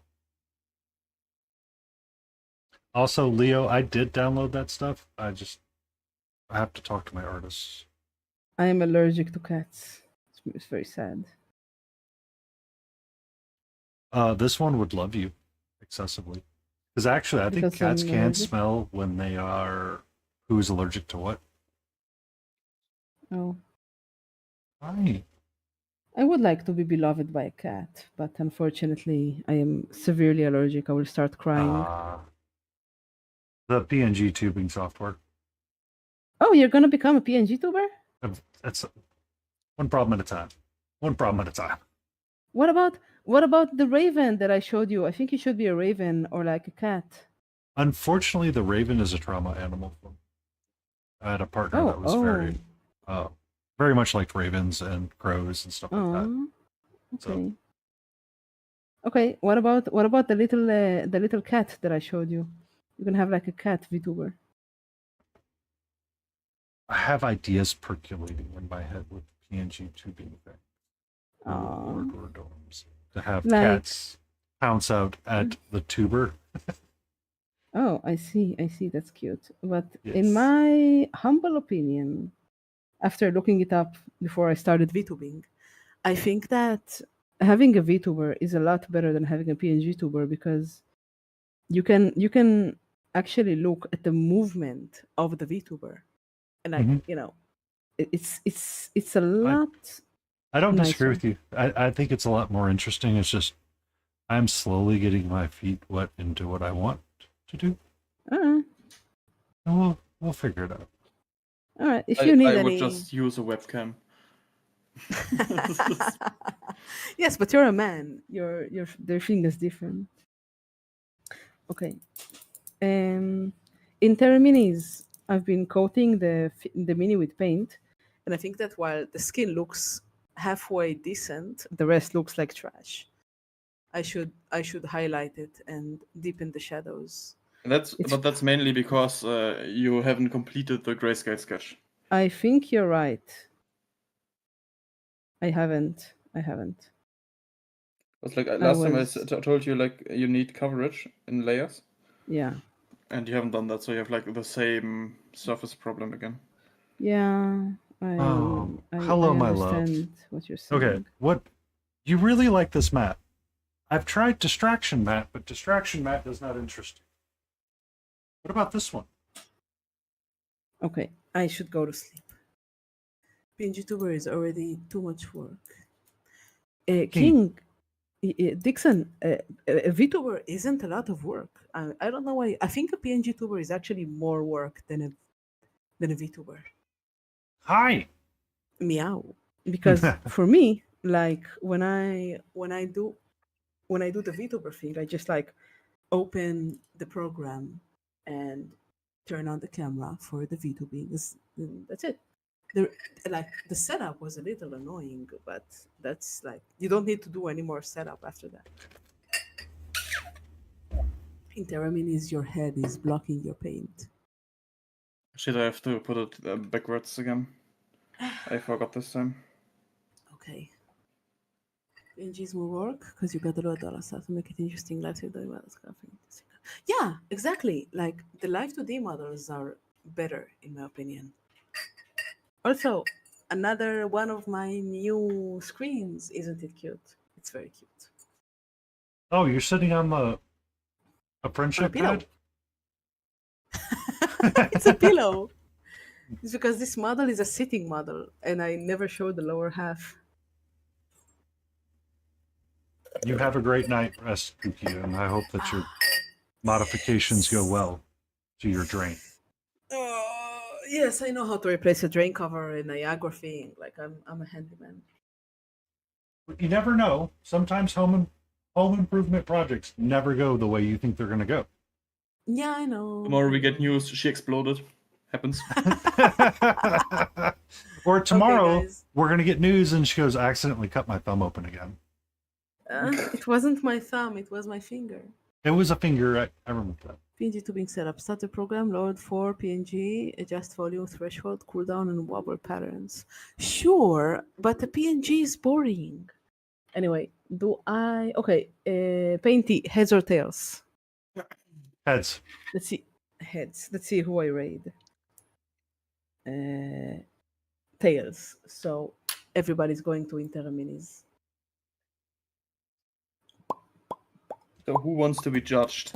Also, Leo, I did download that stuff. I have to talk to my artists. I am allergic to cats. It's very sad. This one would love you excessively. Because actually, I think Because cats I'm can allergic? smell when they are who's allergic to what. Oh. Hi. I would like to be beloved by a cat, but unfortunately, I am severely allergic. I will start crying. The PNG tubing software. Oh, you're gonna become a PNG tuber? That's one problem at a time. One problem at a time. What about the raven that I showed you? I think you should be a raven or like a cat. Unfortunately, the raven is a trauma animal. I had a partner that was very much like ravens and crows and stuff like that. Oh, So okay. Okay, what about the little cat that I showed you? You can have like a cat VTuber. I have ideas percolating in my head with PNG tubing thing. Aw. Or dorms to have Like- cats pounce out at the tuber. Oh, I see. That's cute. But Yes. in my humble opinion, after looking it up before I started VTubing, I think that having a VTuber is a lot better than having a PNG tuber because you can actually look at the movement of the VTuber, and like Mhm. it's a lot. I don't disagree nicer. with you. I think it's a lot more interesting. It's just I'm slowly getting my feet wet into what I want to do. And We'll figure it out. all right, if you need I any, would just use a webcam. yes, but you're a man. Their thing is different. Okay. In Terminis, I've been coating the mini with paint, and I think that while the skin looks halfway decent, the rest looks like trash. I should highlight it and deepen the shadows. But that's mainly because you haven't completed the grayscale sketch. I think you're right. I haven't. It's like last time I was- told you like you need coverage in layers, Yeah. and you haven't done that, so you have like the same surface problem again. Yeah. Hello, my love. understand what you're saying. Okay, what you really like this mat? I've tried distraction mat, but distraction mat does not interest you. What about this one? Okay, I should go to sleep. PNG tuber is already too much work. King, Dixon, a VTuber isn't a lot of work. I don't know why. I think a PNG tuber is actually more work than a VTuber. Hi. Meow. Because for me, like when I do the VTuber thing, I just like open the program and turn on the camera for the VTubing. That's it. The setup was a little annoying, but that's like you don't need to do any more setup after that. Interminis, your head is blocking your paint. Shit, I have to put it backwards again. I forgot this time. Okay. PNGs will work because you got a lot of dollar stuff to make it interesting. Live 2D models. Yeah, exactly. Like the Live 2D models are better in my opinion. Also, another one of my new screens. Isn't it cute? It's very cute. Oh, you're sitting on a friendship pillow. pad? It's a pillow. It's because this model is a sitting model, and I never showed the lower half. You have a great night rest, Cookie, and I hope that your modifications go well to your drain. Yes, I know how to replace a drain cover in Niagara thing. Like I'm a handyman. But you never know. Sometimes home improvement projects never go the way you think they're going to go. Yeah, I know. Tomorrow we get news. She exploded. Happens. Or tomorrow guys. we're going to get news and she goes, I accidentally cut my thumb open again. It wasn't my thumb. It was my finger. It was a finger. I remember that. PNG tubing setup. Start the program. Load for PNG. Adjust volume, threshold, cooldown, and wobble patterns. Sure, but the PNG is boring. Anyway, okay, Painty, heads or tails? Heads. Let's see. Heads. Let's see who I raid. Tails. So everybody's going to Interminis. So who wants to be judged?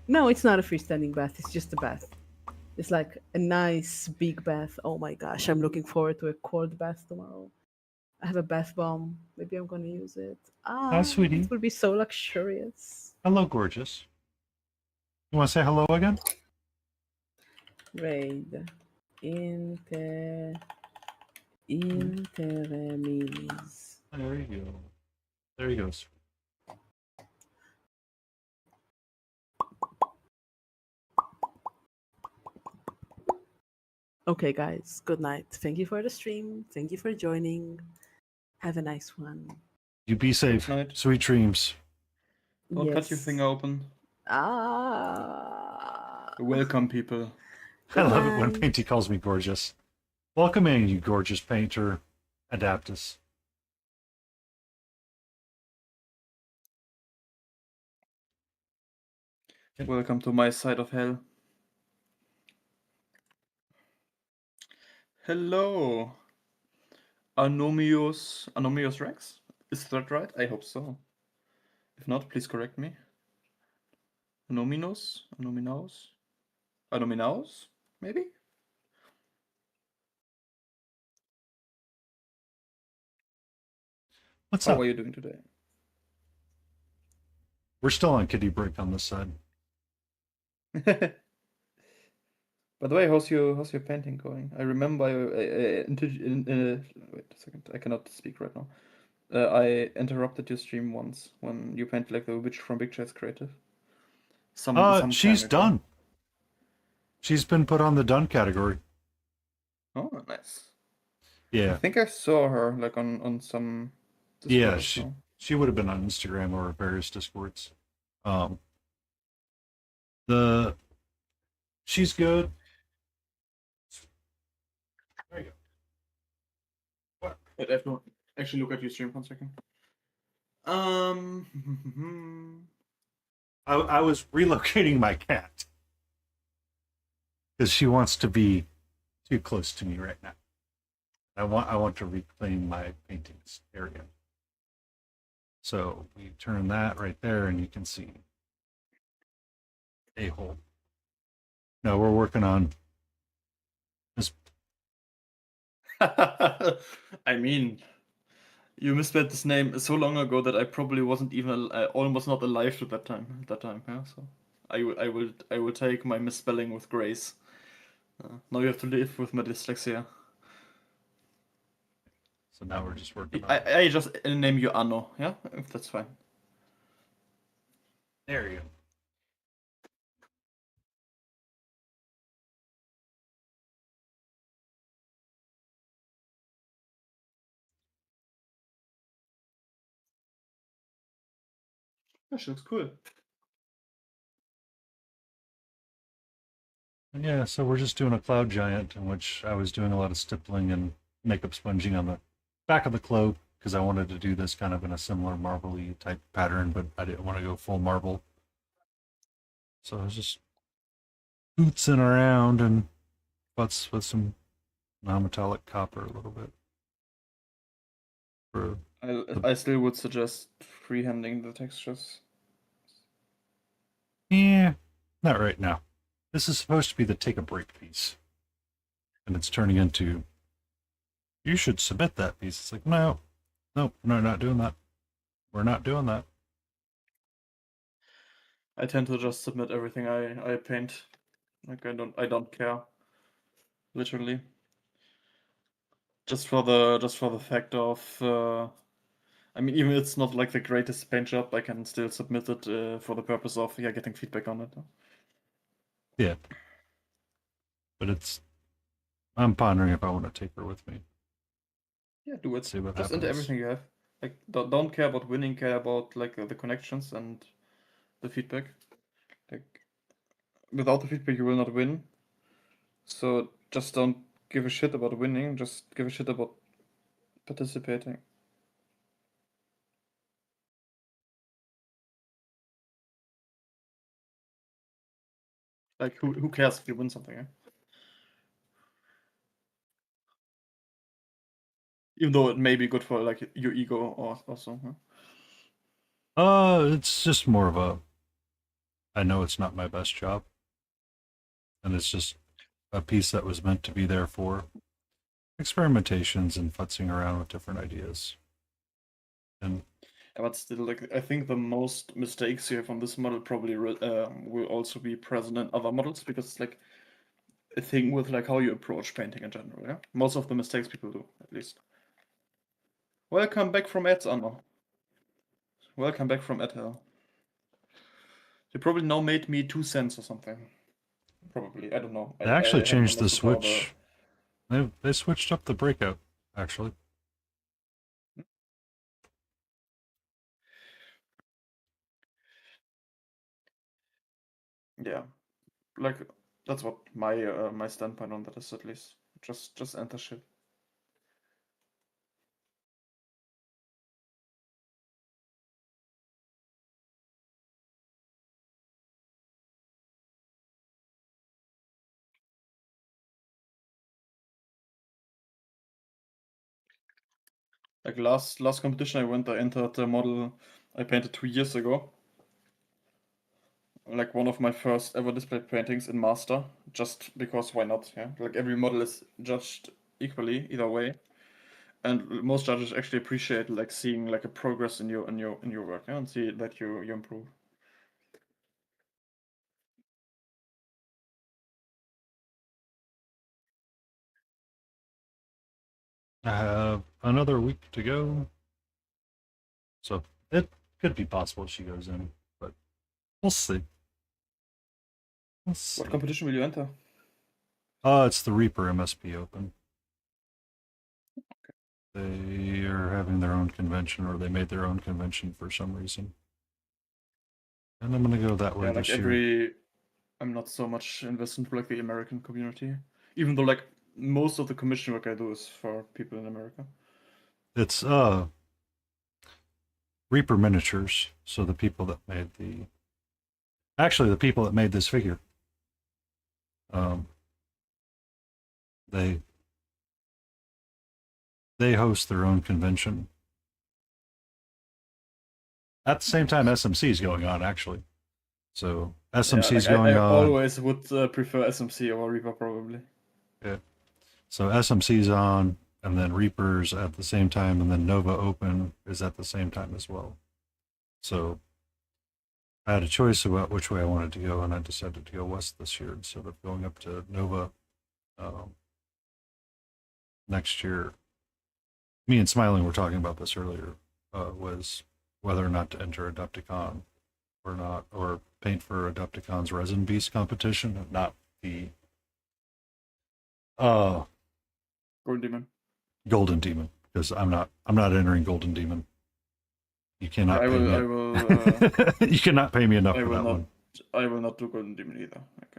No, it's not a freestanding bath. It's just a bath. It's like a nice big bath. Oh my gosh, I'm looking forward to a cold bath tomorrow. I have a bath bomb. Maybe I'm gonna use it. Hi, sweetie. It will be so luxurious. Hello, gorgeous. You want to say hello again? Raid. Interminis. There you go. There he goes. Okay, guys. Good night. Thank you for the stream. Thank you for joining. Have a nice one. You be safe. Night. Sweet dreams. Don't cut your thing open. Ah. Welcome, people. I love it when night. Painty calls me gorgeous. Welcome in, you gorgeous painter. Adaptus. Welcome to my side of hell. Hello. Anomius Rex? Is that right? I hope so. If not, please correct me. Anominos? Anominaus? Maybe? What's How up? are you doing today? We're still on kitty break on this side. By the way, how's your painting going? I remember wait a second, I cannot speak right now. I interrupted your stream once when you painted like the witch from Big Chess Creative. Some She's time ago. done. She's been put on the done category. Oh, nice. I Yeah. think I saw her like on some. Yeah, Discord or so. she would have been on Instagram or various Discords. She's good. There you go. Wait, I have to actually look at your stream for a second. I was relocating my cat because she wants to be too close to me right now. I want to reclaim my paintings area. So we turn that right there, and you can see a hole. No, we're working on this. I mean, you misspelled this name so long ago that I probably wasn't even almost not alive at that time. Yeah. So I will take my misspelling with grace. Now you have to live with my dyslexia. So now we're just working on. I just name you Anno, yeah, if that's fine. There you go. That looks cool. And yeah, so we're just doing a cloud giant in which I was doing a lot of stippling and makeup sponging on the back of the cloak because I wanted to do this kind of in a similar marbly type pattern, but I didn't want to go full marble. So I was just bootsing around and butts with some non-metallic copper a little bit. For I still would suggest freehanding the textures. yeah, not right now. This is supposed to be the take a break piece, and it's turning into. You should submit that piece. It's like no, we're not doing that. We're not doing that. I tend to just submit everything I paint. Like I don't care. Literally. Just for the fact of I mean, even if it's not like the greatest paint job, I can still submit it for the purpose of getting feedback on it. Yeah, but it's. I'm pondering if I want to take her with me. Yeah, do it. See what Just happens. into everything you have. Like don't care about winning, care about like the connections and the feedback. Like without the feedback you will not win. So just don't give a shit about winning, just give a shit about participating. Like who cares if you win something, eh? Even though it may be good for like your ego or also. Huh? It's just more of a. I know it's not my best job, and it's just a piece that was meant to be there for experimentations and futzing around with different ideas. And But still, like I think the most mistakes you have on this model probably will also be present in other models because it's like a thing with like how you approach painting in general. Yeah, most of the mistakes people do, at least. Welcome back from Ed, Anna. Welcome back from Ed Hell. You probably now made me 2 cents or something. Probably, I don't know. They actually I haven't changed the understood how switch. They switched up the breakout, actually. Yeah, like that's what my standpoint on that is, at least. Just enter shit. Like last competition I entered the model I painted 2 years ago. Like one of my first ever displayed paintings in master, just because why not? Yeah, like every model is judged equally either way, and most judges actually appreciate like seeing like a progress in your work, yeah, and see that you improve. I have another week to go, so it could be possible she goes in, but we'll see. We'll see. What competition will you enter? It's the Reaper MSP Open. They are having their own convention, or they made their own convention for some reason. And I'm gonna go that way Yeah, like this year. I'm not so much invested into like the American community, even though like most of the commission work I do is for people in America. It's Reaper Miniatures, so the people that made the people that made this figure. Um, they host their own convention. At the same time, SMC is going on, actually. So SMC is going I on. always would prefer SMC over Reaper probably. Yeah. So SMC's on, and then Reapers at the same time, and then Nova Open is at the same time as well. So I had a choice about which way I wanted to go, and I decided to go west this year instead of going up to Nova next year. Me and Smiling were talking about this earlier, was whether or not to enter Adepticon or not, or paint for Adepticon's Resin Beast competition, and not the Golden Demon. Golden Demon, because I'm not entering Golden Demon. You cannot I pay me. will. I will. You cannot pay me enough I for will that not. one. I will not do Golden Demon either. Like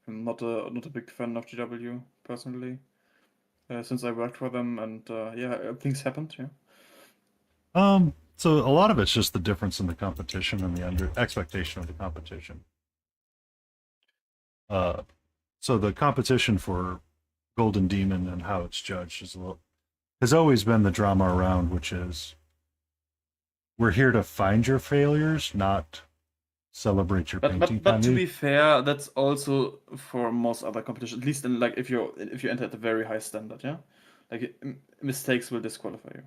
I'm not a big fan of GW personally, since I worked for them, and yeah, things happened. Yeah. So a lot of it's just the difference in the competition and the under expectation of the competition. So the competition for Golden Demon and how it's judged has always been the drama around, which is we're here to find your failures, not celebrate your painting. But to be fair, that's also for most other competitions. At least in like if you enter at a very high standard, yeah, like mistakes will disqualify you.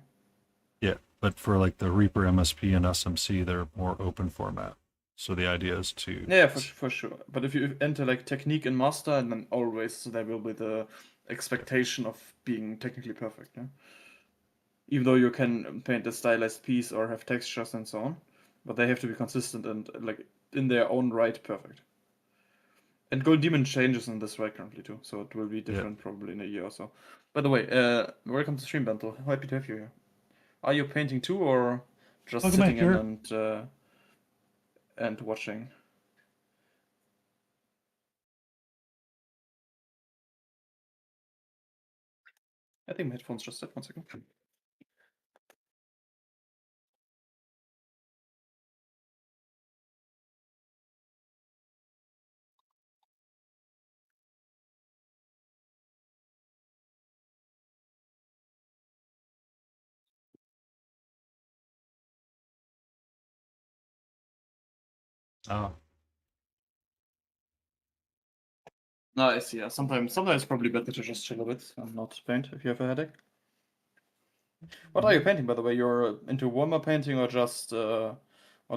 Yeah, but for like the Reaper MSP and SMC, they're more open format. So the idea is to for sure. But if you enter like technique and master, and then always there will be the expectation of being technically perfect, yeah. Even though you can paint a stylized piece or have textures and so on, but they have to be consistent and like in their own right perfect. And Gold Demon changes in this way currently too, so it will be different probably in a year or so. By the way, welcome to Stream Bento. Happy to have you here. Are you painting too, or just Welcome sitting back, in and watching? I think my headphones just said 1 second. oh, No, I see. Yeah. Sometimes it's probably better to just chill a bit and not paint if you have a headache. What are you painting, by the way? You're into warmer painting or just on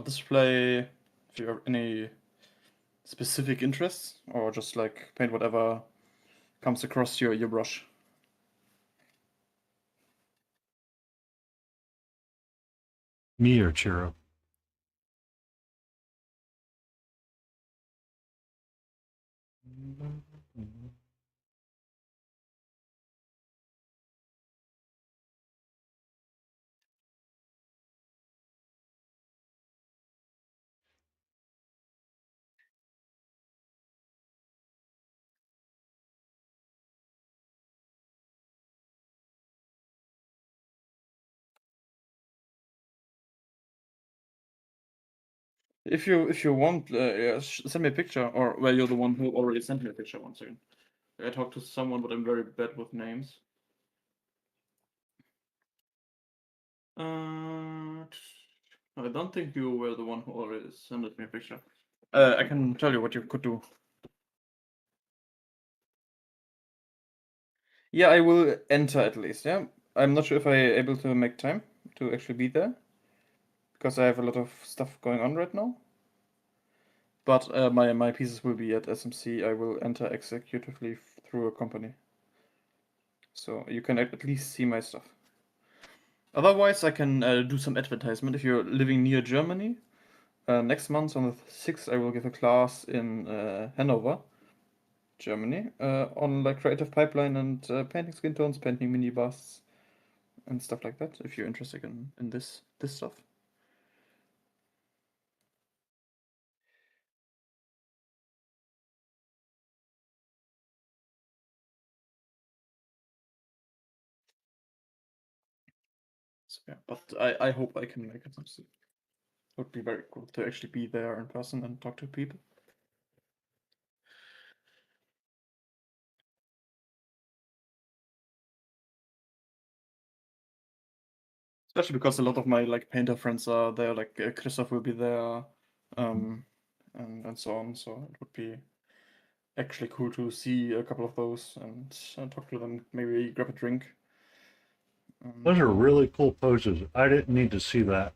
display? If you have any specific interests, or just like paint whatever comes across your brush? Me or Chiro? If you want, yeah, send me a picture, or well, you're the one who already sent me a picture. 1 second. I talked to someone, but I'm very bad with names. I don't think you were the one who already sent me a picture. I can tell you what you could do. Yeah, I will enter at least. Yeah, I'm not sure if I'm able to make time to actually be there because I have a lot of stuff going on right now. But my pieces will be at SMC. I will enter executively through a company, so you can at least see my stuff. Otherwise, I can do some advertisement if you're living near Germany. Next month on the 6th, I will give a class in Hanover, Germany, on like creative pipeline and painting skin tones, painting mini busts, and stuff like that. If you're interested in this stuff. So, yeah, but I hope I can make it. It would be very cool to actually be there in person and talk to people. Especially because a lot of my like painter friends are there, like Christoph will be there, and so on. So it would be actually cool to see a couple of those and talk to them. Maybe grab a drink. Those are really cool poses. I didn't need to see that.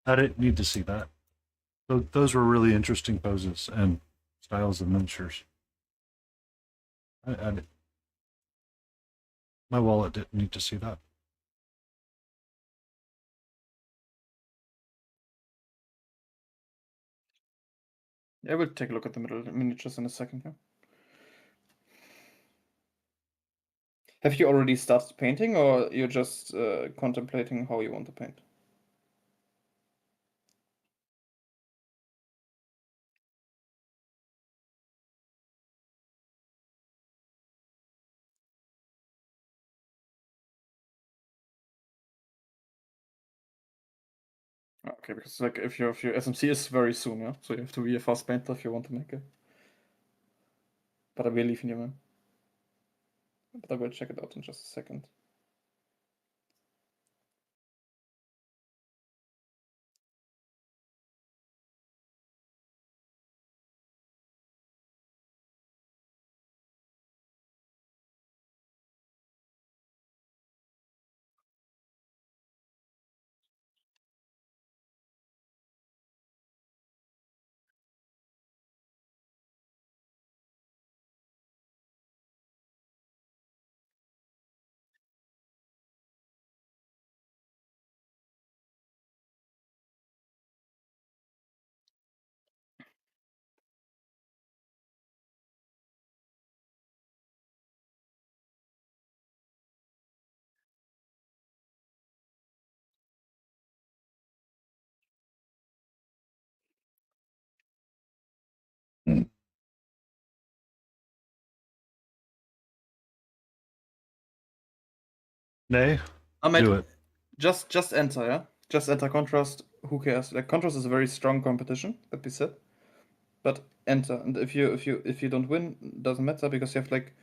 I didn't need to see that. Those were really interesting poses and styles of miniatures. My wallet didn't need to see that. Yeah, we'll take a look at the middle miniatures in a second. Yeah. Have you already started painting, or you're just contemplating how you want to paint? Okay, because like if your SMC is very soon, yeah, so you have to be a fast painter if you want to make it. But I believe in you, man. But I will check it out in just a second. Nay, I might do it. just enter, yeah. Just enter contrast. Who cares? Like contrast is a very strong competition, that be said. But enter, and if you don't win, doesn't matter because you have like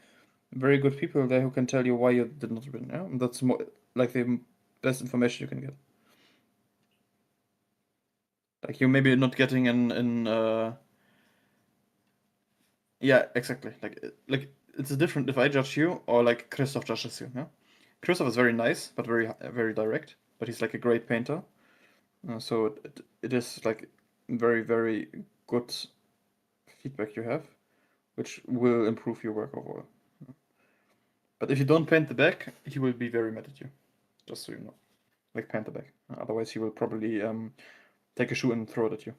very good people there who can tell you why you did not win. Yeah, and that's more like the best information you can get. Like you maybe not getting in yeah, exactly. Like it's different if I judge you or like Christoph judges you. Yeah, Christoph is very nice, but very direct. But he's like a great painter. So it is like very good feedback you have, which will improve your work overall. But if you don't paint the back, he will be very mad at you. Just so you know, like paint the back. Otherwise, he will probably take a shoe and throw it at you.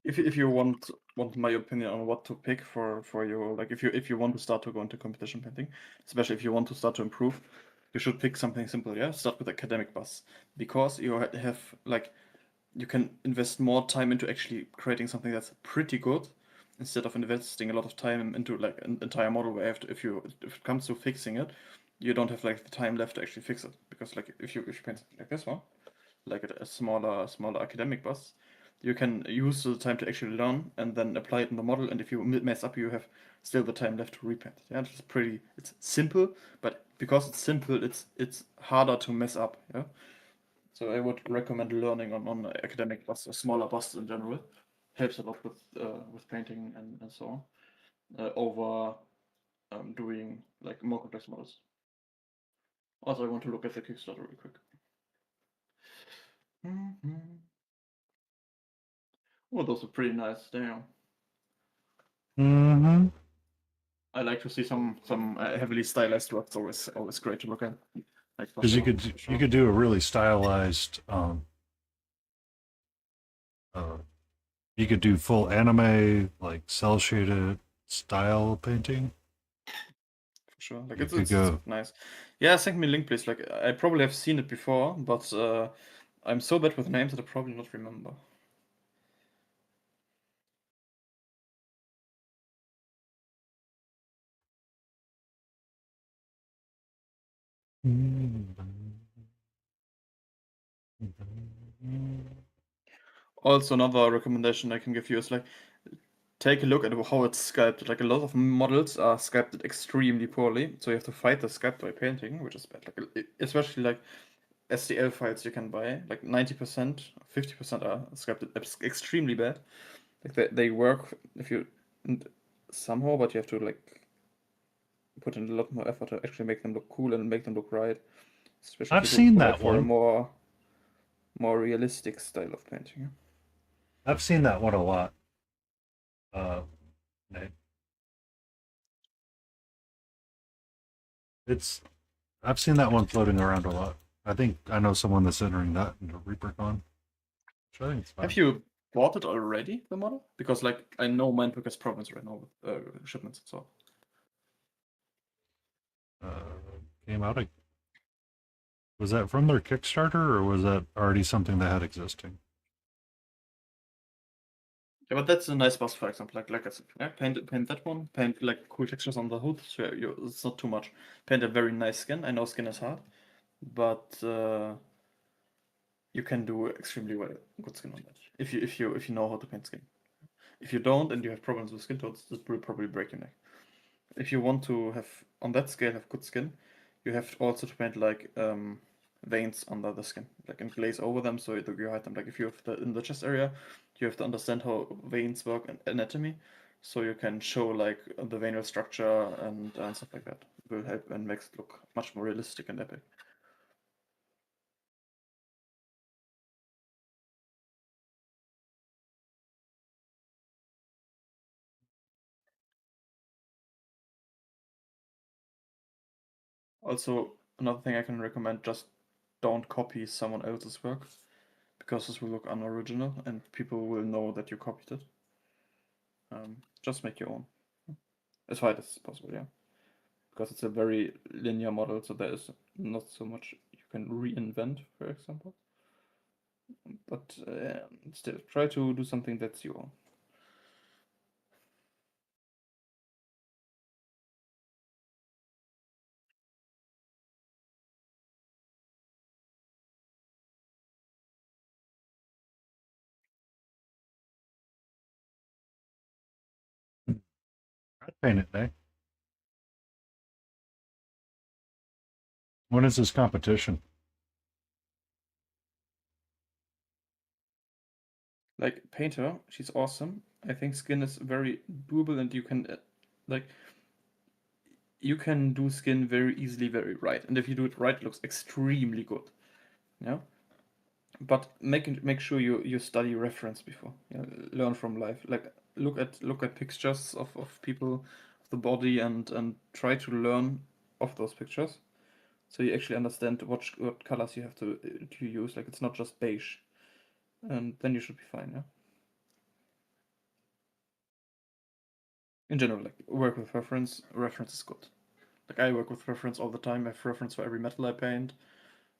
If you want my opinion on what to pick for your, like, if you want to start to go into competition painting, especially if you want to start to improve, you should pick something simple. Yeah, start with academic bus, because you have like, you can invest more time into actually creating something that's pretty good, instead of investing a lot of time into like an entire model where you have to, if it comes to fixing it, you don't have like the time left to actually fix it. Because like if you paint something like this one, like a smaller academic bus, you can use the time to actually learn and then apply it in the model. And if you mess up, you have still the time left to repaint. Yeah, it's simple, but because it's simple, it's harder to mess up. Yeah. So I would recommend learning on academic bus or smaller buses in general. Helps a lot with painting and so on. Over doing like more complex models. Also, I want to look at the Kickstarter real quick. Oh, those are pretty nice. Damn. Mm-hmm. I like to see some heavily stylized work. It's always great to look at. Like Because you could do a really stylized. You could do full anime, like cell shaded style painting. For sure. Like You it's, could it's, go. it's nice. Yeah, send me a link, please. Like I probably have seen it before, but I'm so bad with names that I probably not remember. Also, another recommendation I can give you is like, take a look at how it's sculpted. Like a lot of models are sculpted extremely poorly, so you have to fight the sculpt by painting, which is bad. Like especially like STL files you can buy, like 90%, 50% are sculpted extremely bad. Like they work if you somehow, but you have to like put in a lot more effort to actually make them look cool and make them look right. Especially I've people seen who like that for a one. more realistic style of painting. I've seen that one a lot. Nate. It's I've seen that one floating around a lot. I think I know someone that's entering that into ReaperCon. Which I think it's fine. Have you bought it already, the model? Because like I know Mindbook has problems right now with shipments. So Came out. Was that from their Kickstarter or was that already something they had existing? yeah, but that's a nice boss, for example. Like I said, yeah, paint that one. Paint like cool textures on the hood. So it's not too much. Paint a very nice skin. I know skin is hard, but you can do extremely well good skin on that if you know how to paint skin. If you don't and you have problems with skin tones, this will probably break your neck. If you want to have on that scale have good skin, you have also to paint like veins under the skin, like and glaze over them so you hide them. Like if you have in the chest area, you have to understand how veins work and anatomy, so you can show like the veinal structure and stuff like that. It will help and makes it look much more realistic and epic. Also, another thing I can recommend, just don't copy someone else's work, because this will look unoriginal and people will know that you copied it. Just make your own as wide as possible. Yeah, because it's a very linear model, so there is not so much you can reinvent, for example. But still, try to do something that's your own. I'd paint it day. When is this competition? Like Painter, she's awesome. I think Skin is very doable, and you can like you can do Skin very easily, very right. And if you do it right, it looks extremely good. Yeah. But make sure you study reference before. Yeah, learn from life. Like look at pictures of people, of the body, and try to learn of those pictures, so you actually understand what colors you have to use. Like it's not just beige, and then you should be fine. Yeah. In general, like work with reference. Reference is good. Like I work with reference all the time. I have reference for every metal I paint,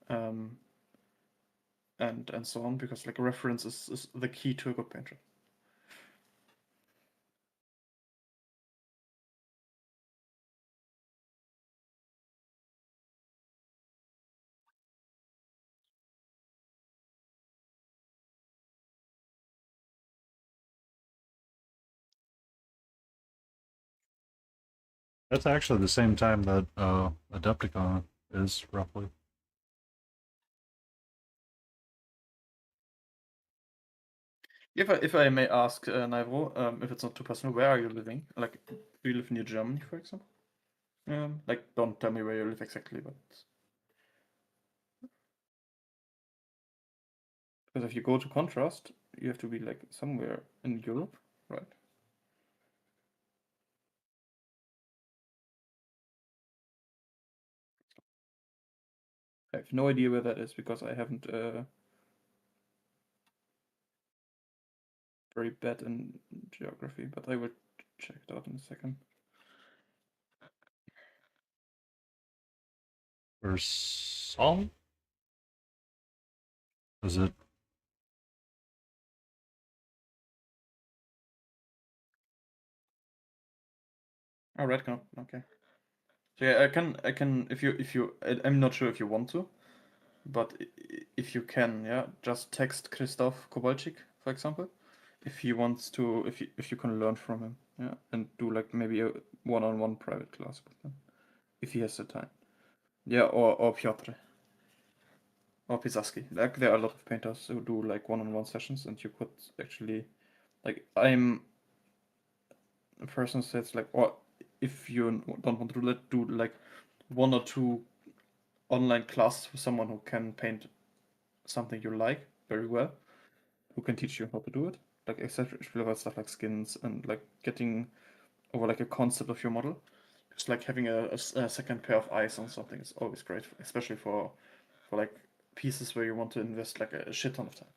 um, and so on, because like reference is the key to a good painter. That's actually the same time that Adepticon is roughly. If I may ask, Nairo, if it's not too personal, where are you living? Like, do you live near Germany, for example? Like, don't tell me where you live exactly, but because if you go to Contrast, you have to be like somewhere in Europe, right? I have no idea where that is because I haven't very bad in geography, but I will check it out in a second. Versal? Is it? Oh, Redcon. Okay. So yeah, I can if you I'm not sure if you want to, but if you can, yeah, just text Christoph Kowalczyk, for example, if he wants to, if you can learn from him, yeah, and do like maybe a one-on-one private class with him, if he has the time, yeah, or Piotr or Pisaski. Like there are a lot of painters who do like one-on-one sessions, and you could actually, like I'm a person who says like, or if you don't want to do that, do like one or two online classes with someone who can paint something you like very well, who can teach you how to do it, like especially about stuff like skins and like getting over like a concept of your model. Just like having a second pair of eyes on something is always great, especially for like pieces where you want to invest like a shit ton of time.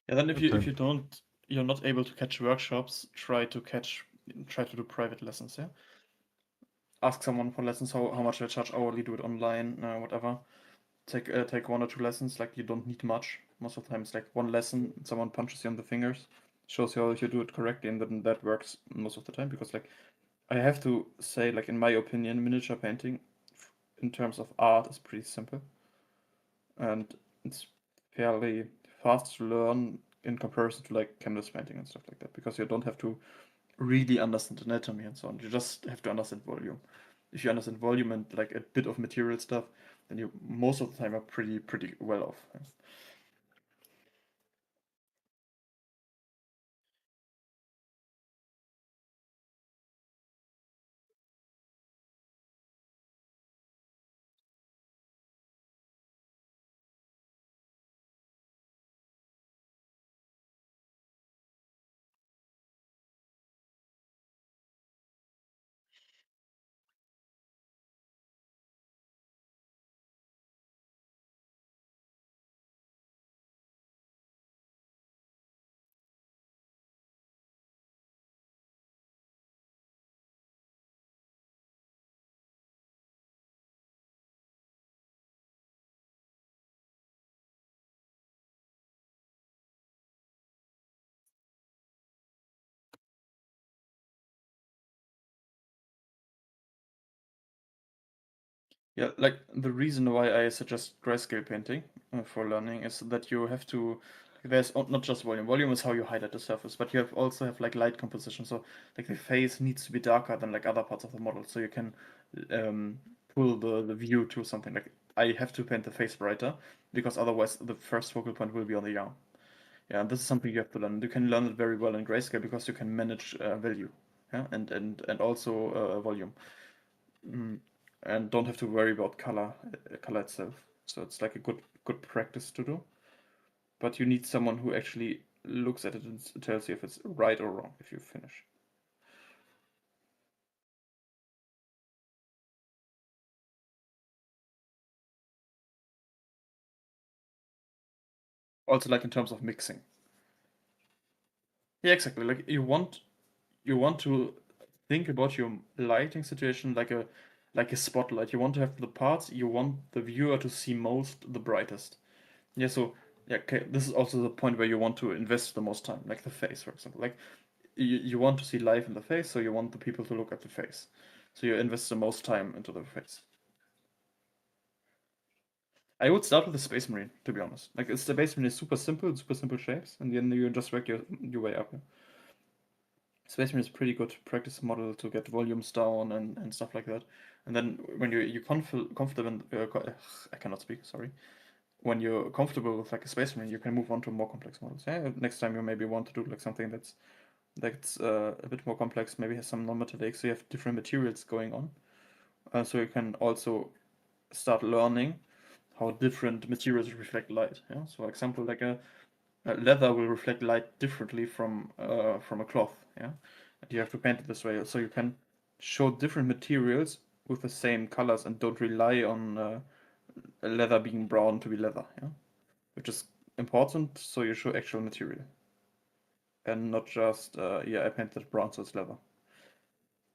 Yeah, then if you don't, you're not able to catch workshops, try to do private lessons. Yeah, ask someone for lessons. How much they charge hourly? Do it online, whatever. Take one or two lessons. Like you don't need much. Most of the time, it's like one lesson. Someone punches you on the fingers, shows you how you do it correctly, and then that works most of the time. Because like I have to say, like in my opinion, miniature painting, in terms of art, is pretty simple, and it's fairly fast to learn in comparison to like canvas painting and stuff like that. Because you don't have to really understand anatomy and so on. You just have to understand volume. if you understand volume and like a bit of material stuff, then you most of the time are pretty well off. Yeah. Yeah, like the reason why I suggest grayscale painting for learning is that you have to. There's not just volume. Volume is how you highlight the surface, but you also have like light composition. So like the face needs to be darker than like other parts of the model, so you can um, pull the view to something. Like I have to paint the face brighter because otherwise the first focal point will be on the arm. Yeah, and this is something you have to learn. You can learn it very well in grayscale because you can manage value, yeah, and also volume. Mm, and don't have to worry about color itself. So it's like a good practice to do. But you need someone who actually looks at it and tells you if it's right or wrong if you finish. Also, like in terms of mixing. Yeah, exactly. Like you want to think about your lighting situation like a spotlight. You want to have the parts you want the viewer to see most the brightest. Yeah, so yeah, okay, this is also the point where you want to invest the most time, like the face, for example. Like you want to see life in the face, so you want the people to look at the face. So you invest the most time into the face. I would start with the Space Marine, to be honest. Like it's the Space Marine is super simple shapes, and then you just work your way up. Space Marine is a pretty good practice model to get volumes down and stuff like that. And then when you comfortable, I cannot speak. Sorry. When you're comfortable with like a Space Marine, you can move on to more complex models. Yeah. Next time you maybe want to do like something that's a bit more complex. Maybe has some non-metallic, so you have different materials going on. So you can also start learning how different materials reflect light. Yeah. So, for example, like a leather will reflect light differently from a cloth. Yeah. And you have to paint it this way, so you can show different materials with the same colors and don't rely on leather being brown to be leather. Yeah. Which is important. So you show actual material and not just yeah, I painted brown so it's leather.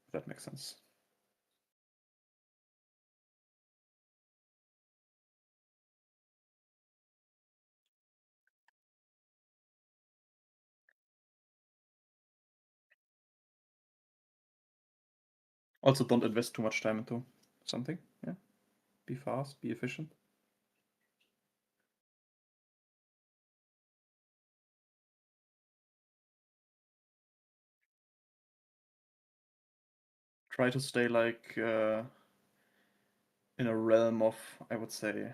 If that makes sense. Also, don't invest too much time into something. Yeah, be fast, be efficient. Try to stay like in a realm of, I would say,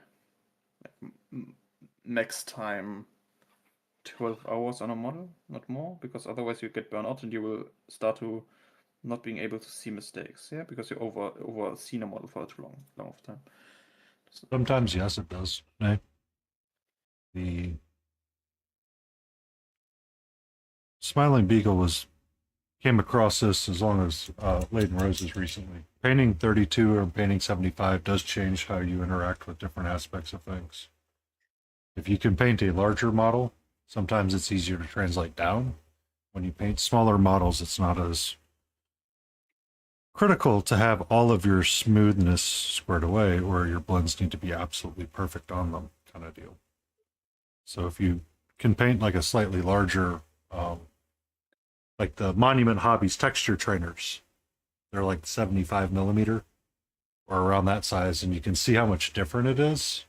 like max time 12 hours on a model, not more, because otherwise you get burnout and you will start to not being able to see mistakes. Yeah, because you over seen a model for too long of time. Sometimes, yes, it does. Right? The Smiling Beagle came across this as long as Laden Roses recently. Painting 32 or painting 75 does change how you interact with different aspects of things. If you can paint a larger model, sometimes it's easier to translate down. When you paint smaller models, it's not as critical to have all of your smoothness squared away, or your blends need to be absolutely perfect on them, kind of deal. So if you can paint like a slightly larger, like the Monument Hobbies texture trainers, they're like 75 millimeter or around that size, and you can see how much different it is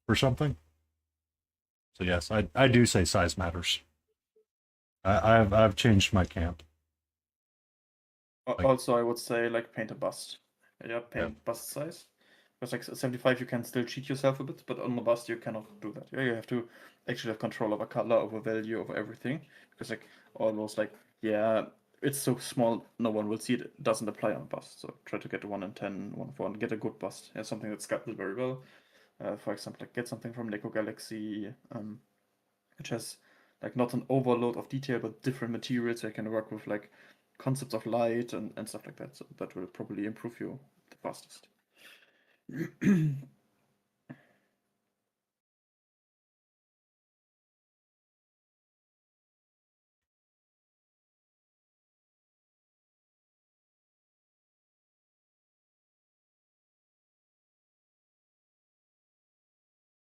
for something. So yes, I do say size matters. I've changed my camp. Like- Also, I would say like paint a bust. Yeah, paint Yeah. bust size. Because like 75, you can still cheat yourself a bit, but on the bust you cannot do that. Yeah, you have to actually have control over color, over value, over everything. Because like almost like yeah, it's so small, no one will see it. It doesn't apply on a bust. So try to get a 1 in 10, 1 for 1, get a good bust. Yeah, something that's sculpted very well. For example, like get something from Lego Galaxy, which has like not an overload of detail, but different materials. So you can work with like concepts of light and stuff like that. So that will probably improve you the fastest.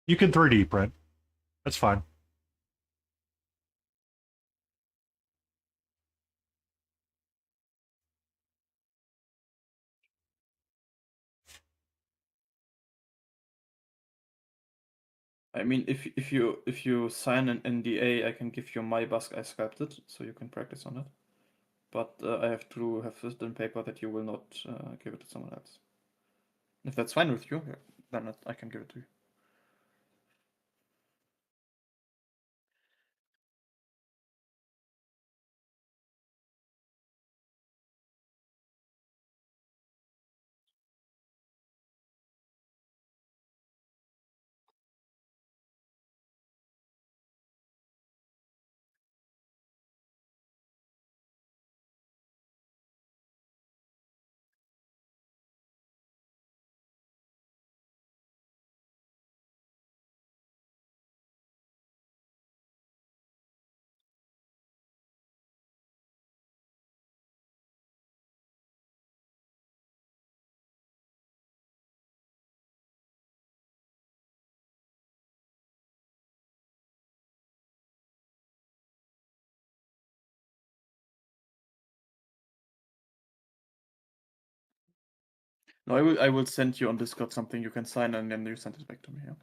You can 3D print. That's fine. I mean, if you sign an NDA, I can give you my bust I sculpted, so you can practice on it. But I have to have this in paper that you will not give it to someone else. If that's fine with you, yeah, then I can give it to you. No, I will send you on Discord something you can sign and then you send it back to me. Yeah.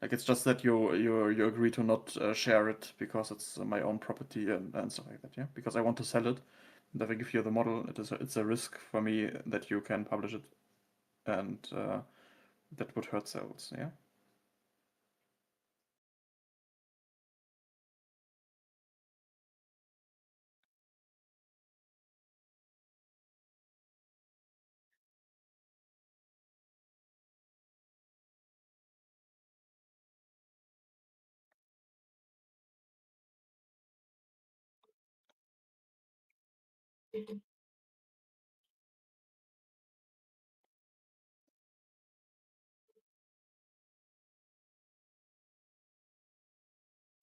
Like it's just that you agree to not share it because it's my own property and stuff like that. Yeah, because I want to sell it. And if I give you the model, it's a risk for me that you can publish it, and that would hurt sales. Yeah.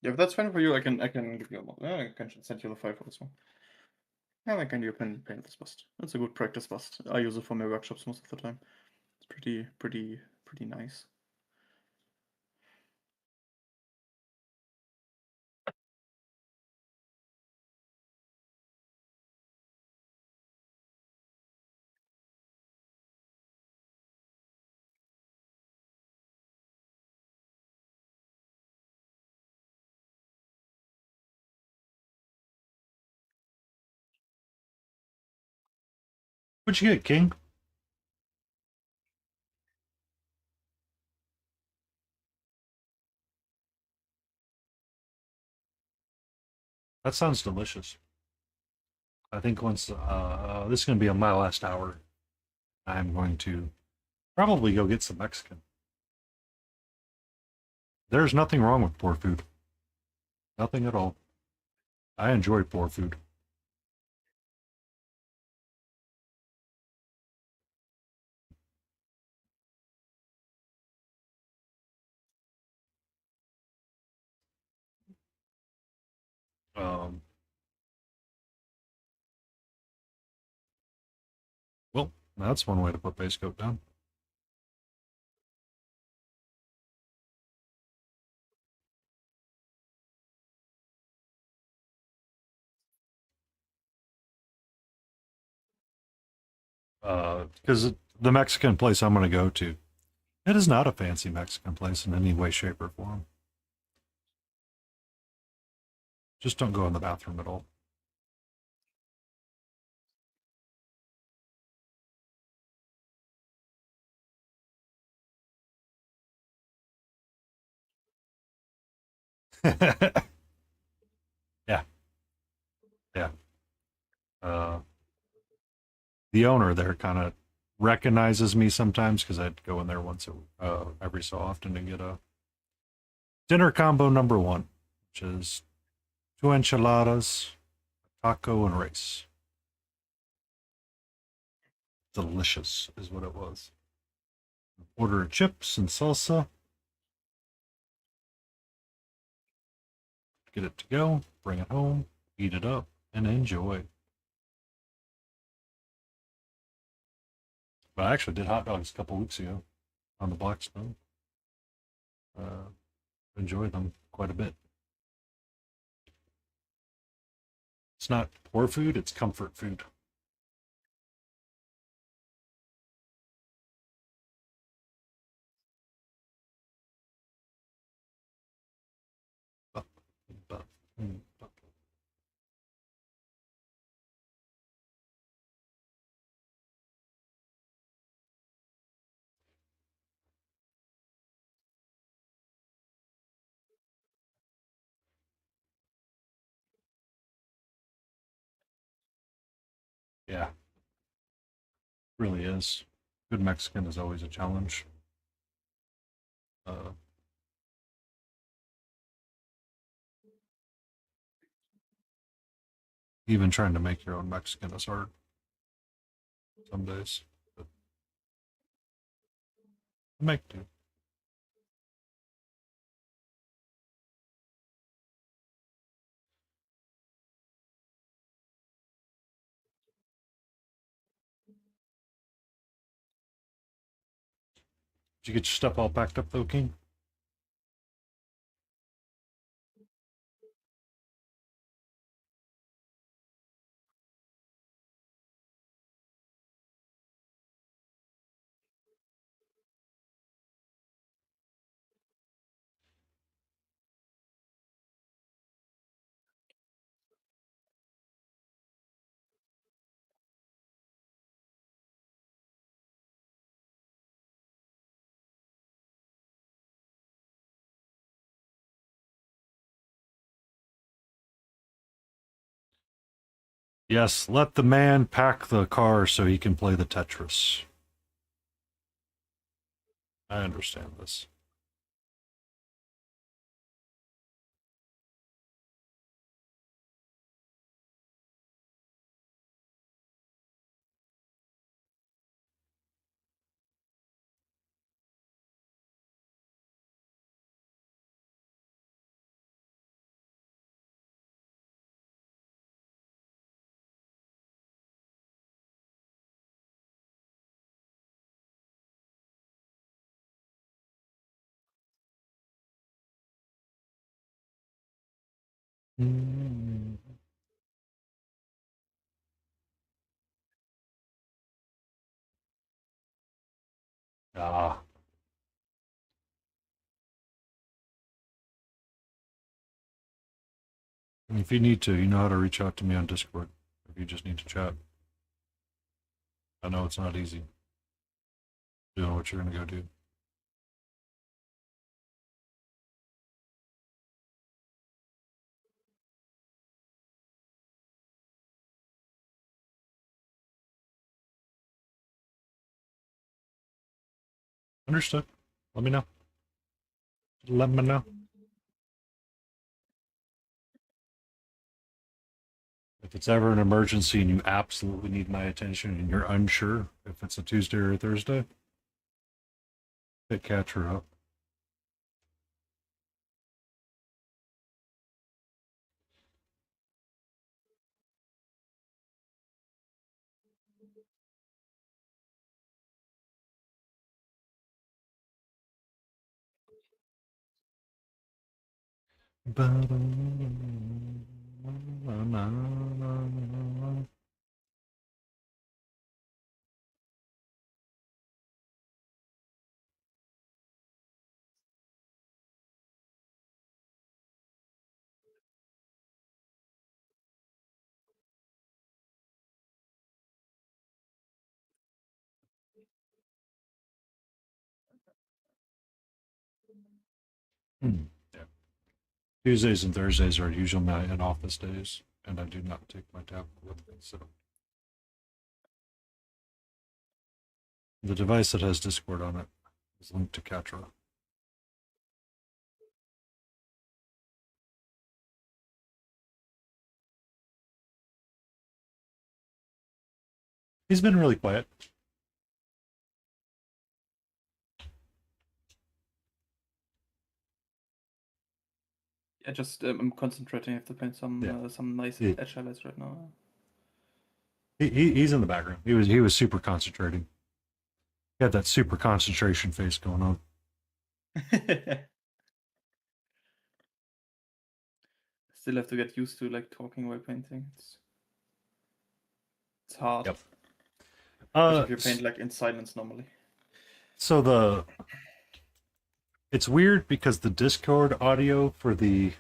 Yeah, if that's fine for you, I can give you a model. I can send you the file for this one. Yeah, I can you paint this bust. It's a good practice bust. I use it for my workshops most of the time. It's pretty nice. What'd you get, King? That sounds delicious. I think once this is going to be on my last hour, I'm going to probably go get some Mexican. There's nothing wrong with poor food. Nothing at all. I enjoy poor food. Um, well, that's one way to put base coat down. Because the Mexican place I'm going to go to, it is not a fancy Mexican place in any way, shape, or form. Just don't go in the bathroom at all. Yeah, yeah. Uh, the owner there kind of recognizes me sometimes because I'd go in there every so often to get a dinner combo number one, which is two enchiladas, taco, and rice. Delicious is what it was. Order chips and salsa. Get it to go, bring it home, eat it up, and enjoy. But I actually did hot dogs a couple weeks ago on the Black Stone. Uh, enjoy them quite a bit. It's not poor food, it's comfort food. But, but, but. Yeah, really is. Good Mexican is always a challenge. Uh, Even trying to make your own Mexican is hard some days. But I make do. Did you get your stuff all packed up though, King? Yes, let the man pack the car so he can play the Tetris. I understand this. Mm. Ah, and if you need to, you know how to reach out to me on Discord if you just need to chat. I know it's not easy doing what you're gonna go do. Understood. Let me know. Let me know. If it's ever an emergency and you absolutely need my attention and you're unsure if it's a Tuesday or a Thursday, hit catcher up. Hmm. Yeah. Tuesdays and Thursdays are usually my in-office days, and I do not take my tablet with me. So the device that has Discord on it is linked to Katra. He's been really quiet. I just I'm concentrating. I have to paint some nice Yeah. edge highlights right now. He's in the background. He was super concentrating. He had that super concentration face going on. Still have to get used to like talking while painting. It's hard. Yep. Especially if you paint like in silence normally. So it's weird because the Discord audio for the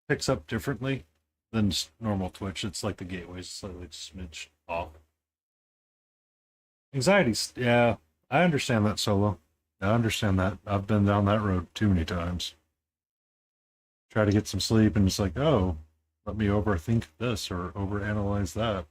picks up differently than normal Twitch. It's like the gateway's slightly smidged off. Anxieties, yeah, I understand that, Solo. I understand that. I've been down that road too many times. Try to get some sleep, and it's like, oh, let me overthink this or overanalyze that.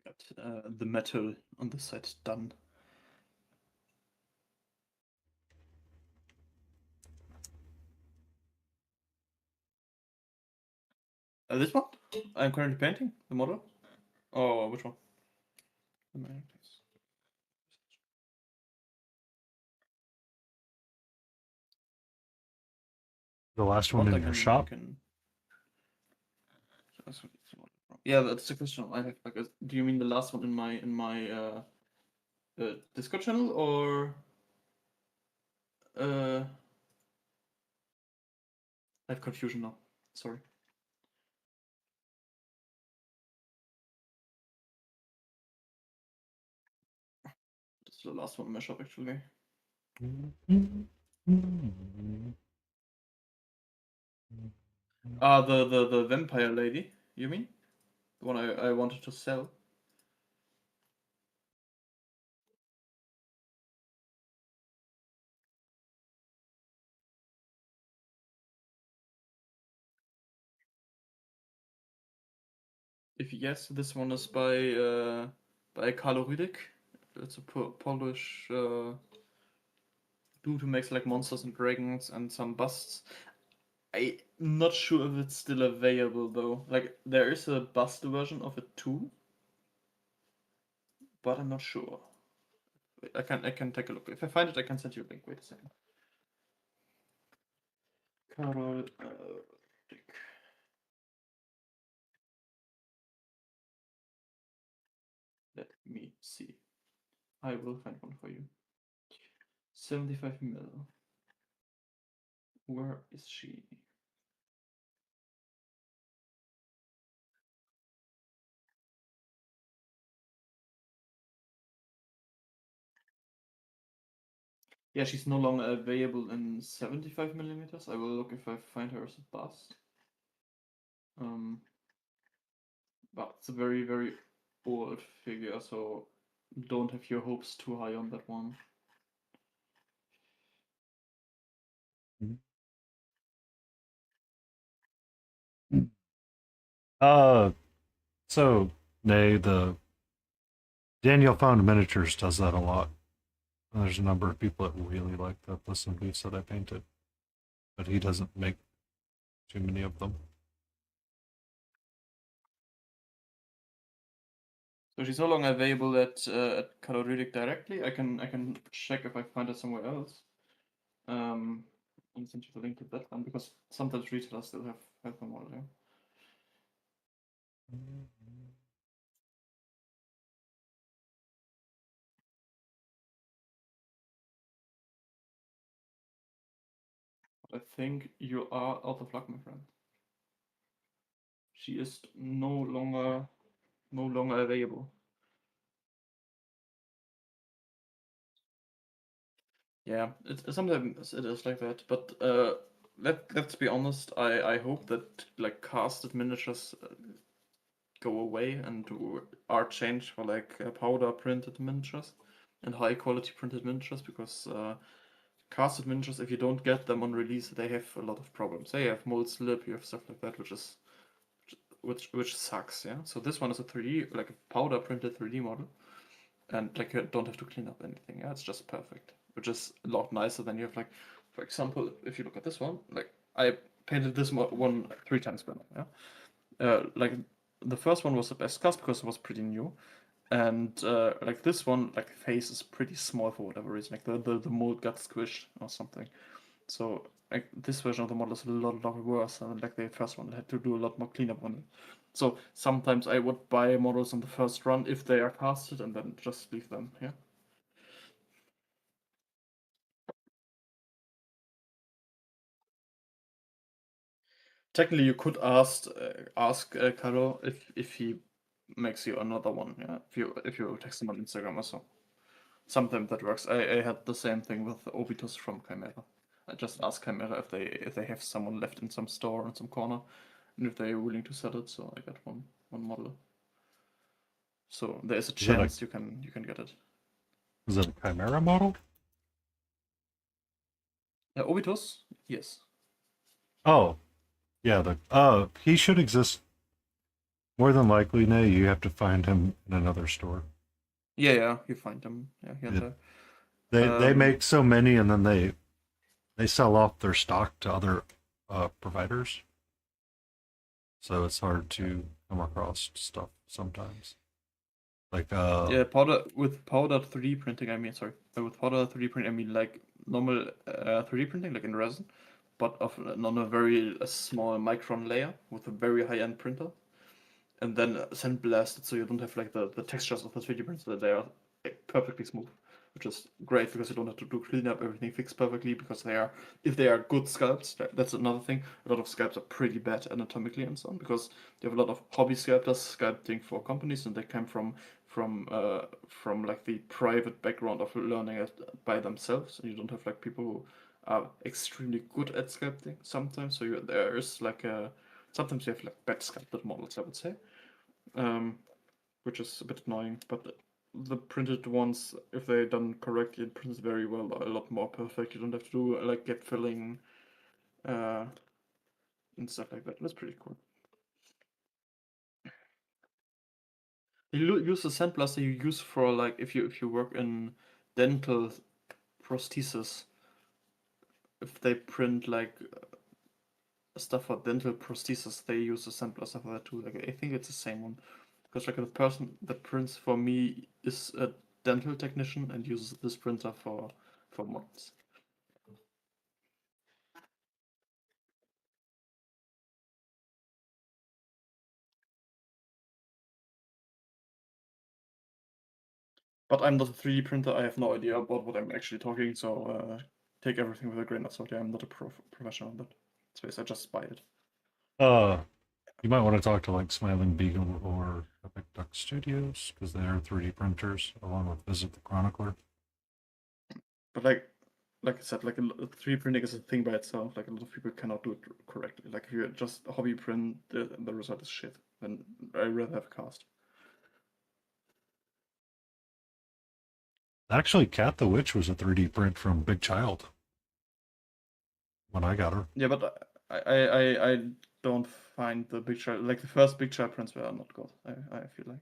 Got the metal on the side done. This one? I'm currently painting the model. Oh, which one? The last one in your shop? Yeah, that's the question I have. Like, do you mean the last one in my Discord channel or I have confusion now. Sorry. That's the last one in my shop actually. The vampire lady, you mean? The one I wanted to sell? If yes, this one is by Carlo Rüdig. It's a Polish dude who makes like monsters and dragons and some busts. I'm not sure if it's still available though. Like there is a bust version of it too, but I'm not sure. Wait, I can take a look. If I find it, I can send you a link. Wait a second. Carol Rüdig. Let me see. I will find one for you. 75 mil. Where is she? Yeah, she's no longer available in 75 millimeters. I will look if I find her as a bust. But it's a very, very old figure, so don't have your hopes too high on that one. So Nay, the Daniel Found Miniatures does that a lot. And there's a number of people that really like the Listen Boots that I painted, but he doesn't make Too many of them. So she's no longer available at Caloridic directly. I can check if I find it somewhere else. And send you the link to that one because sometimes retailers still have them all there. But I think you are out of luck, my friend. She is no longer available. Yeah, sometimes it is like that. But let's be honest. I hope that like casted miniatures go away and are changed for like powder printed miniatures and high quality printed miniatures because casted miniatures, if you don't get them on release, they have a lot of problems. They have mold slip, you have stuff like that, which sucks. Yeah. So this one is a 3D, like a powder printed 3D model, and like you don't have to clean up anything. Yeah, it's just perfect, which is a lot nicer than you have like, for example, if you look at this one, like I painted this one 3 times better. Yeah. Like the first one was the best cast because it was pretty new, and like this one, like face is pretty small for whatever reason. Like the mold got squished or something. So like this version of the model is a lot worse than like the first one. I had to do a lot more cleanup on it. So sometimes I would buy models on the first run if they are casted and then just leave them. Yeah. Technically, you could ask Caro if he makes you another one. Yeah. If you text him on Instagram or so. Sometimes that works. I had the same thing with Obitus from Chimera. I just asked Chimera if they have someone left in some store in some corner, and if they're willing to sell it. So I got one model. So there is a Is it a- chance you can get it. Is it a Chimera model? Obitus, yes. Oh, yeah. He should exist. More than likely, Nay, you have to find him in another store. Yeah, you find them. Yeah, here and Yeah. there. They make so many, and then they sell off their stock to other providers. So it's hard to come across stuff sometimes. Like Yeah, powder 3D printing. I mean, sorry, with powder 3D printing, I mean like normal 3D printing, like in resin, but on a very small micron layer with a very high end printer, and then sandblast it so you don't have like the textures of the 3D prints that they are like, perfectly smooth, which is great because you don't have to do cleanup, everything fixed perfectly because if they are good sculpts, that's another thing. A lot of sculpts are pretty bad anatomically and so on because you have a lot of hobby sculptors sculpting for companies and they come from like the private background of learning it by themselves, and you don't have like people who are extremely good at sculpting sometimes. So there is like sometimes you have like bad sculpted models, I would say, which is a bit annoying. But the printed ones, if they're done correctly, it prints very well, a lot more perfect. You don't have to do like gap filling and stuff like that. That's pretty cool. You use the sandblaster you use for like if you work in dental prosthesis. If they print like stuff for dental prosthesis, they use the sandblaster for that too. Like I think it's the same one because like the person that prints for me is a dental technician and uses this printer for models. But I'm not a 3D printer. I have no idea about what I'm actually talking. So take everything with a grain of salt. Yeah, I'm not a professional in that space. I just buy it. you might want to talk to like Smiling Beagle or Epic Duck Studios because they are 3D printers, along with Visit the Chronicler. But like I said, like 3D printing is a thing by itself. Like a lot of people cannot do it correctly. Like if you just hobby print, the result is shit. Then I rather have a cast. Actually, Cat the Witch was a 3D print from Big Child when I got her. Yeah, but I don't find the Big Child like the first Big Child prints were not good. I feel like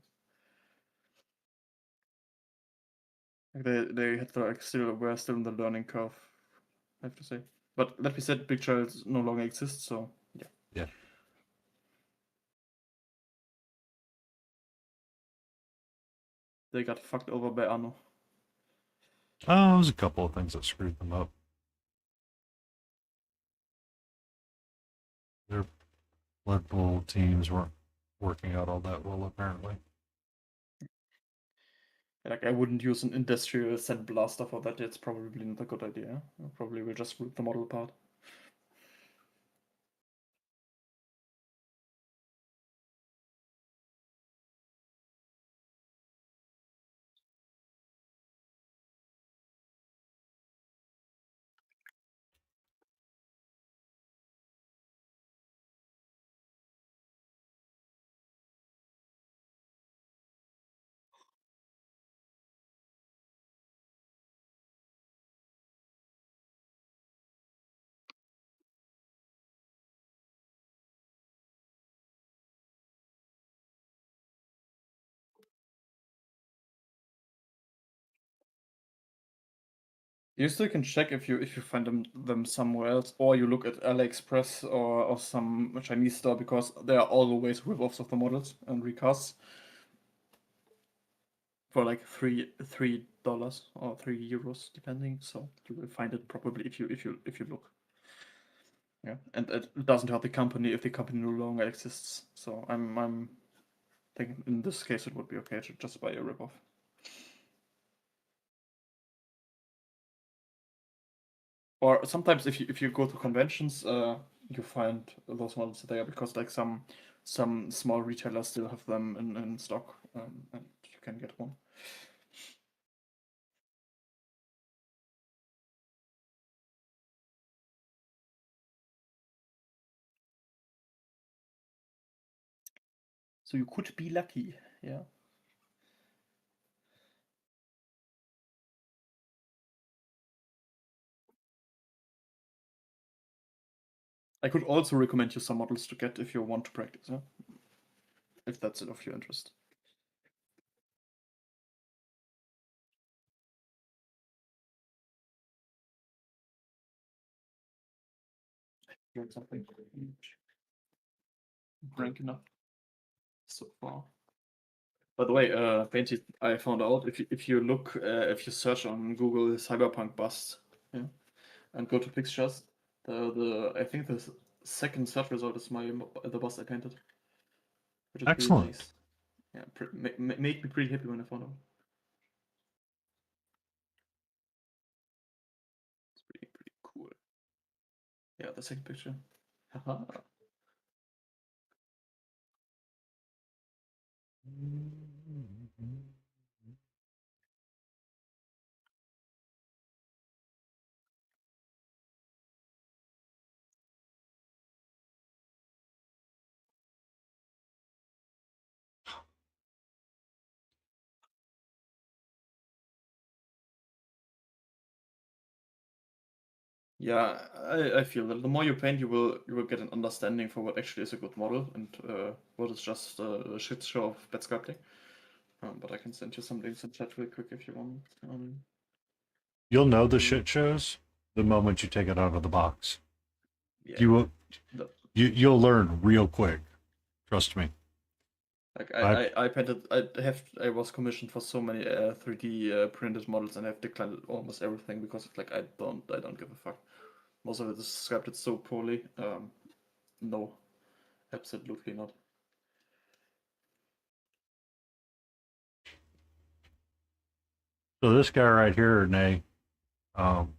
they had to like were still in the learning curve. I have to say. But let me say, Big Child no longer exists. So yeah. Yeah. They got fucked over by Anno. Oh, there's a couple of things that screwed them up. Their Blood Bowl teams weren't working out all that well, apparently. Like, I wouldn't use an industrial sand blaster for that. It's probably not a good idea. I probably will just rip the model apart. You still can check if you find them somewhere else, or you look at AliExpress or some Chinese store, because there are always rip-offs of the models and recasts for like $3 or €3 depending. So you will find it probably if you look. Yeah, and it doesn't hurt the company if the company no longer exists. So I'm thinking in this case it would be okay to just buy a rip-off. Or sometimes if you go to conventions, you find those models there, because like some small retailers still have them in stock, and you can get one. So you could be lucky, yeah. I could also recommend you some models to get if you want to practice, yeah? If that's of your interest. Learned something rank enough so far. By the way, Painted, I found out if you look if you search on Google Cyberpunk bust, yeah, and go to pictures, the I think the second search result is the bust I painted, which is pretty Excellent. nice. Yeah, made me pretty happy when I found out. It's pretty cool. Yeah, the second picture. Haha. Yeah, I feel that the more you paint, you will get an understanding for what actually is a good model and what is just a shit show of bad sculpting. But I can send you some links in chat real quick if you want. You'll know the shit shows the moment you take it out of the box. Yeah, You will. the- You'll learn real quick. Trust me. like I- I painted. I was commissioned for so many 3D printed models, and I have declined almost everything because it's like I don't give a fuck. Most of it is sculpted so poorly. No, absolutely not. So this guy right here, Nay, um,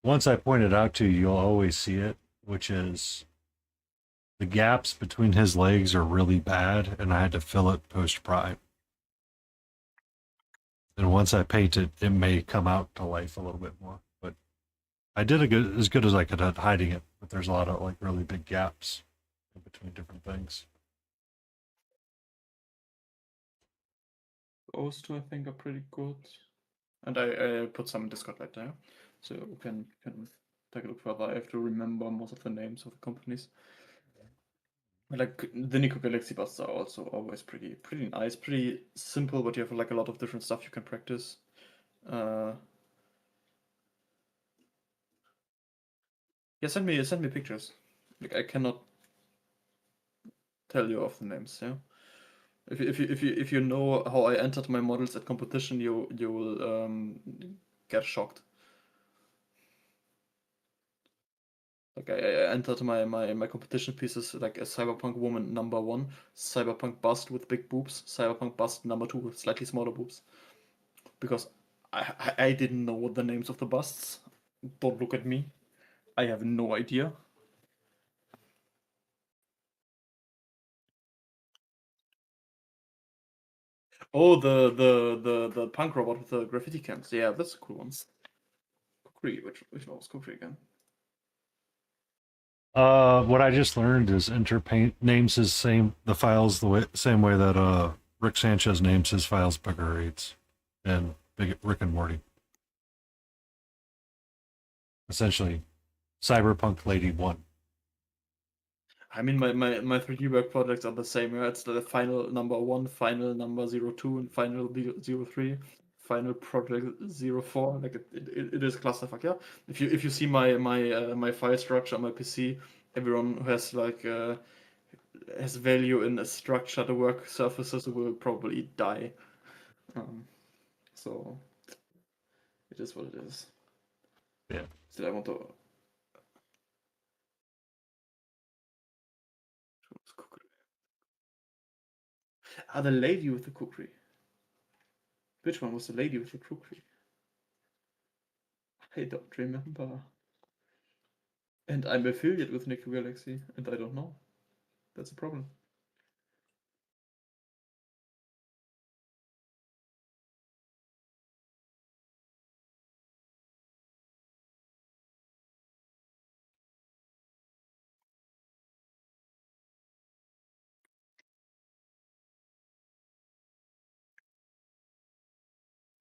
once I point it out to you, you'll always see it, which is the gaps between his legs are really bad, and I had to fill it post prime. And once I paint it, it may come out to life a little bit more. But I did as good as I could at hiding it. But there's a lot of like really big gaps in between different things. Those two I think are pretty good. And I put some in Discord right there, so you can take a look further. I have to remember most of the names of the companies. Like the Nico Galaxy busts are also always pretty nice, pretty simple, but you have like a lot of different stuff you can practice. Uh, Yeah, send me pictures. Like I cannot tell you of the names. Yeah. If you know how I entered my models at competition, you will get shocked. Like I entered my competition pieces like a cyberpunk woman number 1, cyberpunk bust with big boobs, cyberpunk bust number 2 with slightly smaller boobs. Because I didn't know what the names of the busts. Don't look at me. I have no idea. Oh, the punk robot with the graffiti cans. Yeah, that's a cool one. Kukri, which one was Kukri again? What I just learned is Interpaint names the files the same way that Rick Sanchez names his files Bigger Eights and Rick and Morty. Essentially, Cyberpunk Lady 1. I mean, my 3D work projects are the same. Yeah? It's the final number 1, final number 02, and final 03, final project 04. Like it is clusterfuck. Yeah. If you see my file structure on my PC, everyone who has like has value in a structured work surfaces will probably die. Um, so it is what it is. Yeah. Still, I want to. Ah, the lady with the cookery. Which one was the lady with the cookery? I don't remember. And I'm affiliated with Nico Galaxy, and I don't know. That's a problem.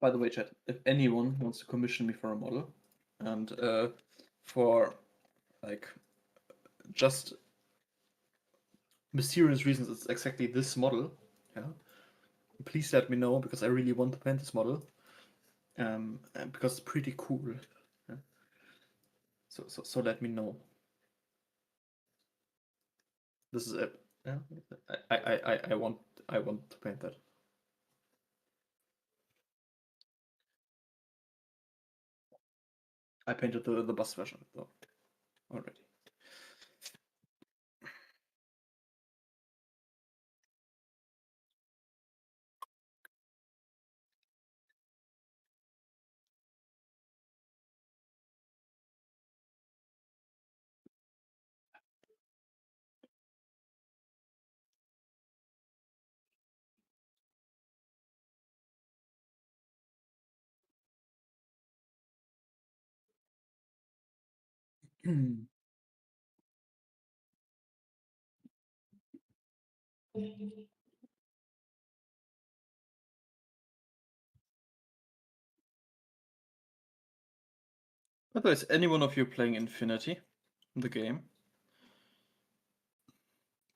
By the way, chat, if anyone wants to commission me for a model, and for like just mysterious reasons, it's exactly this model, yeah, please let me know because I really want to paint this model, and because it's pretty cool. Yeah? So let me know. This is it. Yeah, I want to paint that. I painted the bus version though already. By the way, is any one of you playing Infinity, the game?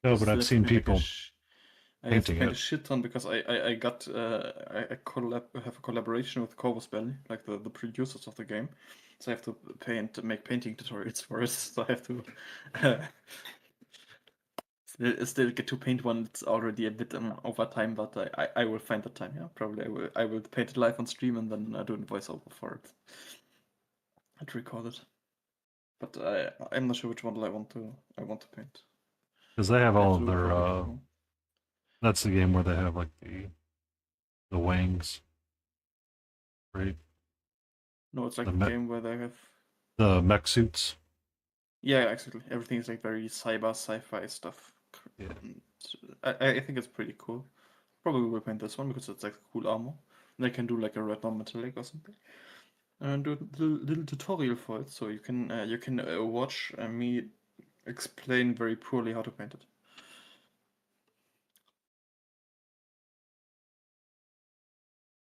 No, I but still I've have to seen paint like people I have to painting paint a it. shit ton because I got have a collaboration with Corvus Belly, like the producers of the game. So I have to make painting tutorials for it. So I have to still get to paint one. It's already a bit over time, but I will find the time. Yeah, probably I will paint it live on stream and then do a voiceover for it. I'd record it, but I'm not sure which model I want to paint. Because they have I have all to of do it their probably tomorrow. that's the game where they have like the wings, right? No, it's like The a game where they have. the mech suits. Yeah, exactly. Everything is like very cyber sci-fi stuff. Yeah. And I think it's pretty cool. Probably will paint this one because it's like cool armor. And I can do like a red non-metallic or something. And do a little tutorial for it, so you can watch me explain very poorly how to paint it.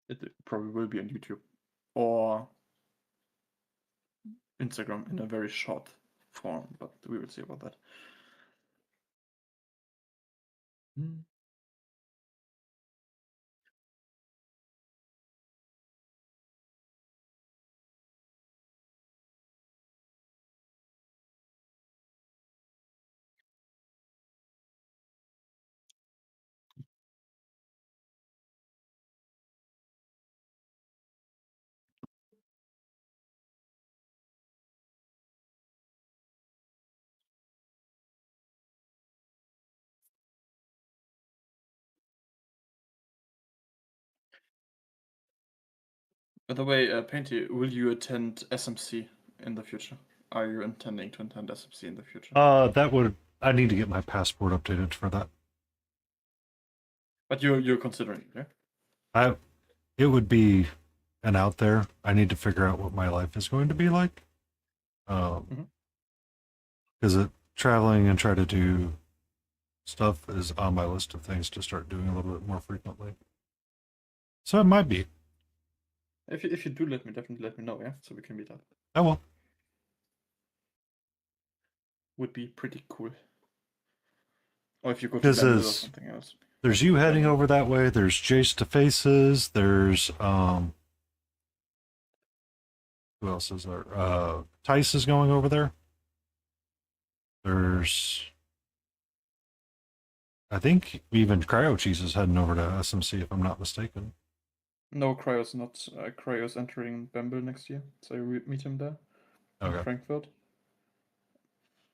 It probably will be on YouTube or Instagram in a very short form, but we will see about that. Hmm. By the way, Painty, will you attend SMC in the future? Are you intending to attend SMC in the future? I need to get my passport updated for that. But you're considering, yeah? It would be an out there. I need to figure out what my life is going to be like. Because traveling and try to do stuff is on my list of things to start doing a little bit more frequently. So it might be. If you do, definitely let me know, yeah, so we can meet up. I will. Would be pretty cool. Or if you go to This Bamble or is- something else. There's you heading over that way. There's Jace to Faces. There's who else is there? Tice is going over there. There's I think even Cryo Cheese is heading over to SMC if I'm not mistaken. No, Cryo's not. Cryo's entering Bamble next year, so you meet him there in Okay. Frankfurt.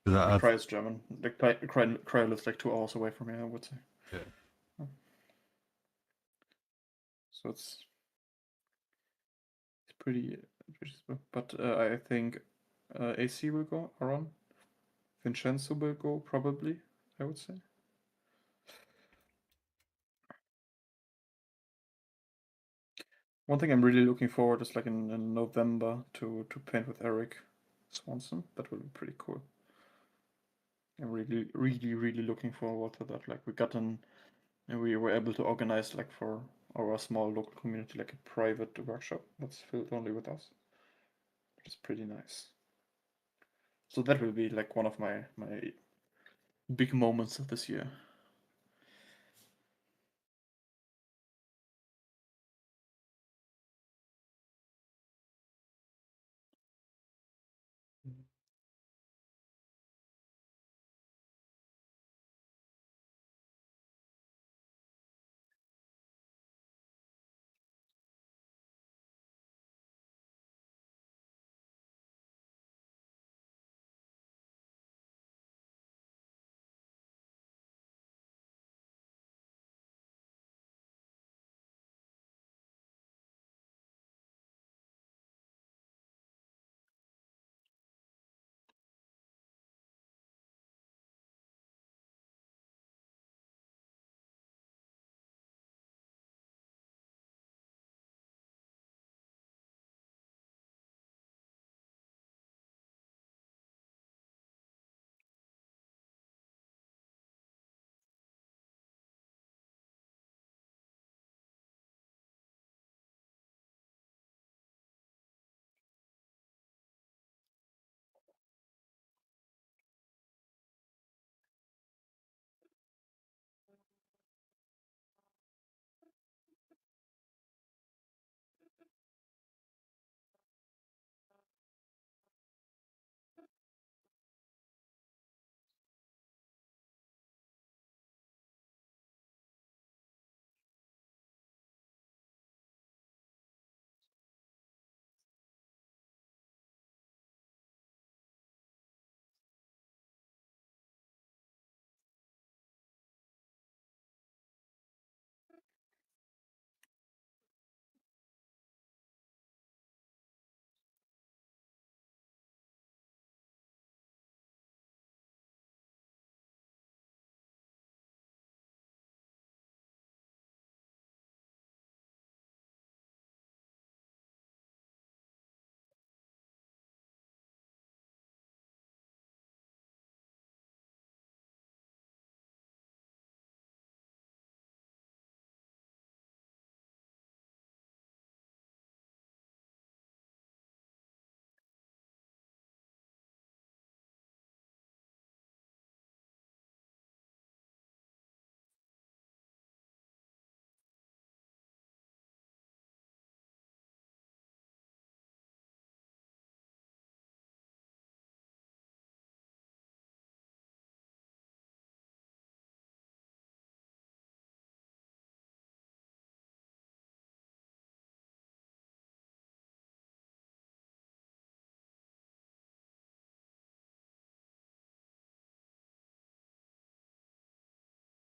'Cause Cryo's German. Like Cryo lives like 2 hours away from here, I would say. Yeah. So it's pretty smooth. But I think AC will go, Aaron. Vincenzo will go, probably, I would say. One thing I'm really looking forward is like in November to paint with Eric Swanson. That will be pretty cool. I'm really looking forward to that. Like we were able to organize like for our small local community like a private workshop that's filled only with us. Which is pretty nice. So that will be like one of my big moments of this year.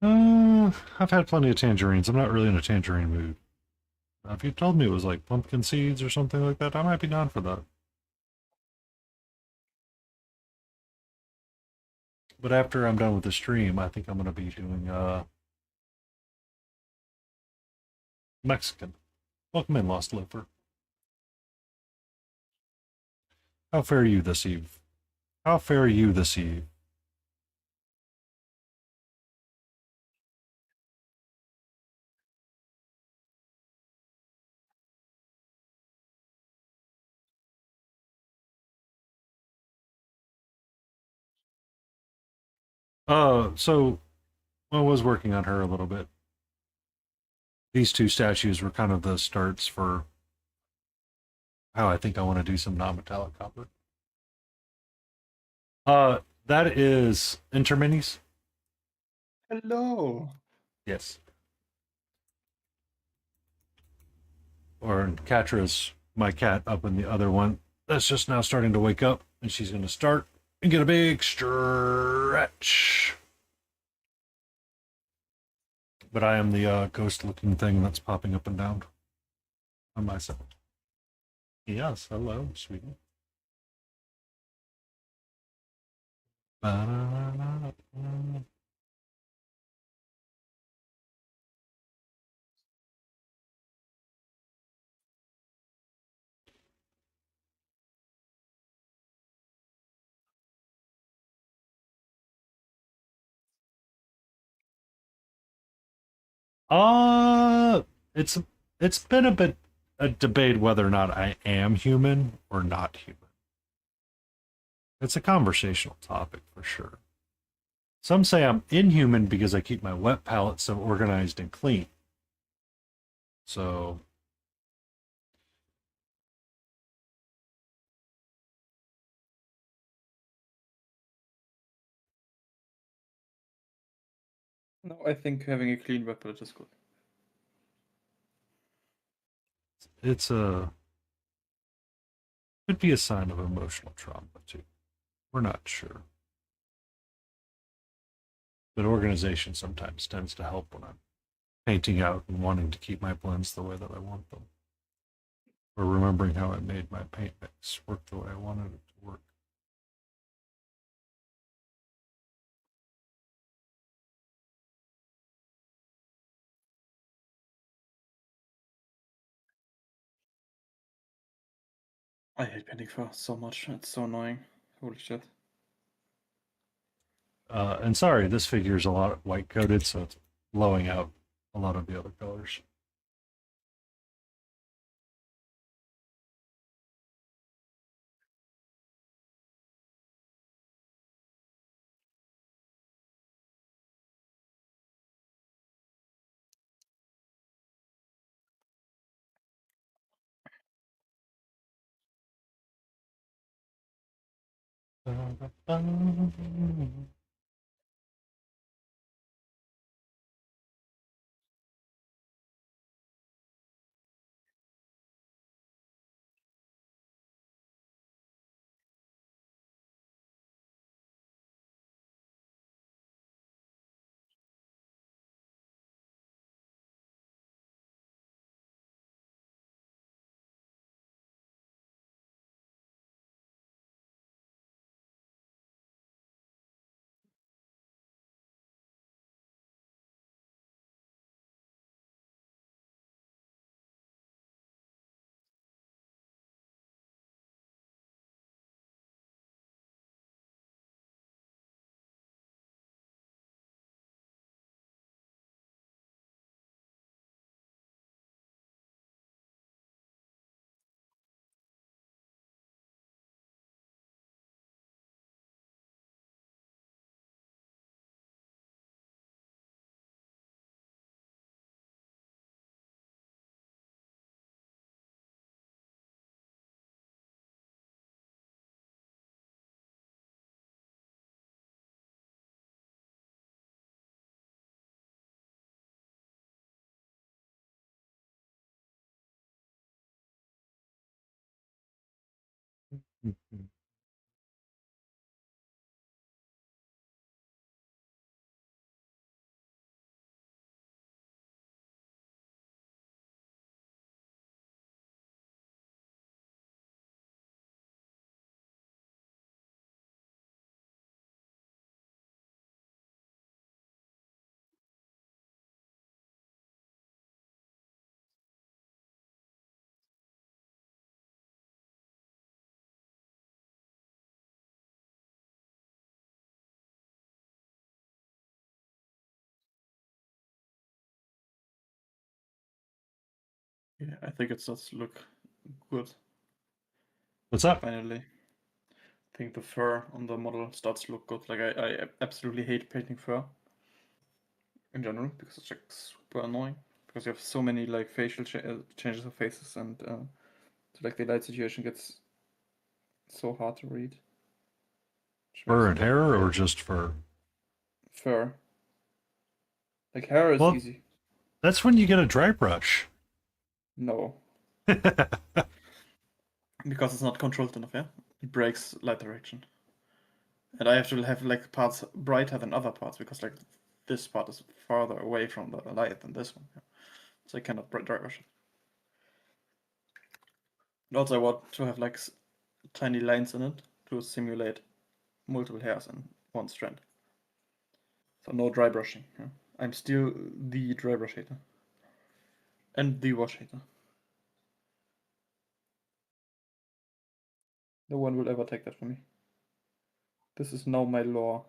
I've had plenty of tangerines. I'm not really in a tangerine mood. If you told me it was like pumpkin seeds or something like that, I might be down for that. But after I'm done with the stream, I think I'm gonna be doing Mexican. Welcome in, Lost Loafer. How fare you this eve? How fare you this eve? So I was working on her a little bit. These two statues were kind of the starts for how I think I want to do some non-metallic copper. That is Interminis. Hello. Yes. Or Catra's my cat up in the other one. That's just now starting to wake up, and she's going to start and get a big stretch. But I am the ghost-looking thing that's popping up and down on my side. Yes, hello, sweetie. Uh, it's it's been a bit a debate whether or not I am human or not human. It's a conversational topic for sure. Some say I'm inhuman because I keep my wet palette so organized and clean. So No, I think having a clean web palette is good. it's a could be a sign of emotional trauma too. We're not sure. But organization sometimes tends to help when I'm painting out and wanting to keep my blends the way that I want them. Or remembering how I made my paint mix work the way I wanted it to work. I hate painting fast so much. It's so annoying. Holy shit. And sorry, this figure is a lot white coated, so it's blowing out a lot of the other colors. Yeah, I think it starts to look good What's up? finally. I think the fur on the model starts to look good. Like I absolutely hate painting fur in general because it's like super annoying because you have so many like facial changes of faces and so, like the light situation gets so hard to read. Which Fur makes and it hair, or very- just fur? fur. Like hair is Well- easy. That's when you get a dry brush. No, because it's not controlled enough. Yeah, it breaks light direction, and I have to have like parts brighter than other parts because like this part is farther away from the light than this one. Yeah? So I cannot dry brush it. And also, I want to have like tiny lines in it to simulate multiple hairs in one strand. So no dry brushing. Yeah? I'm still the dry brush hater and the wash hater. No one will ever take that from me. This is now my law.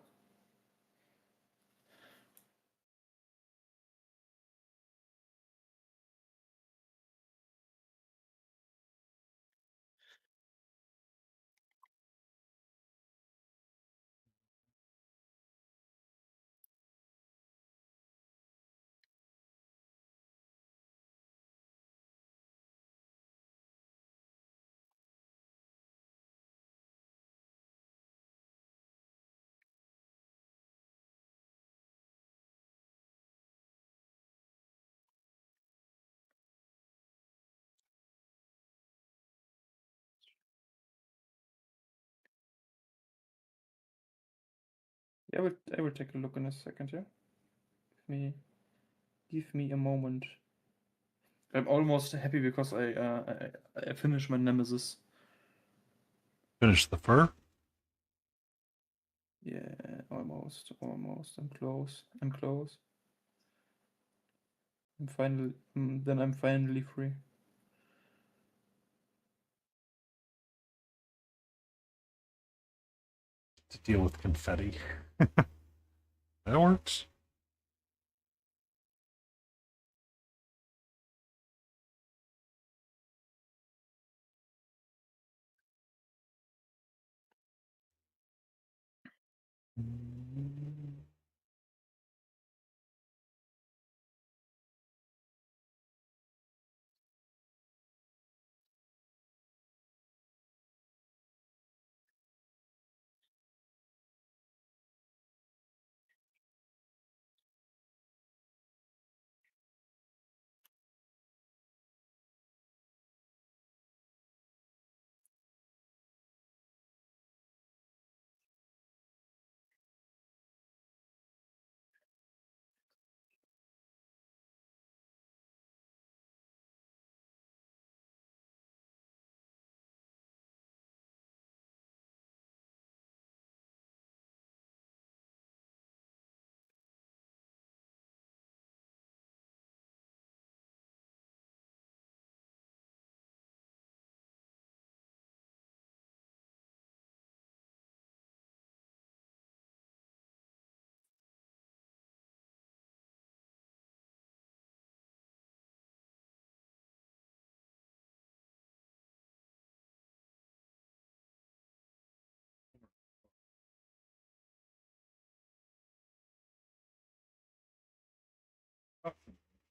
Yeah, I will take a look in a second. Yeah, give me a moment. I'm almost happy because I finished my nemesis. Finish the fur. Yeah, almost. I'm close. I'm close. Then I'm finally free. To deal with confetti. That works.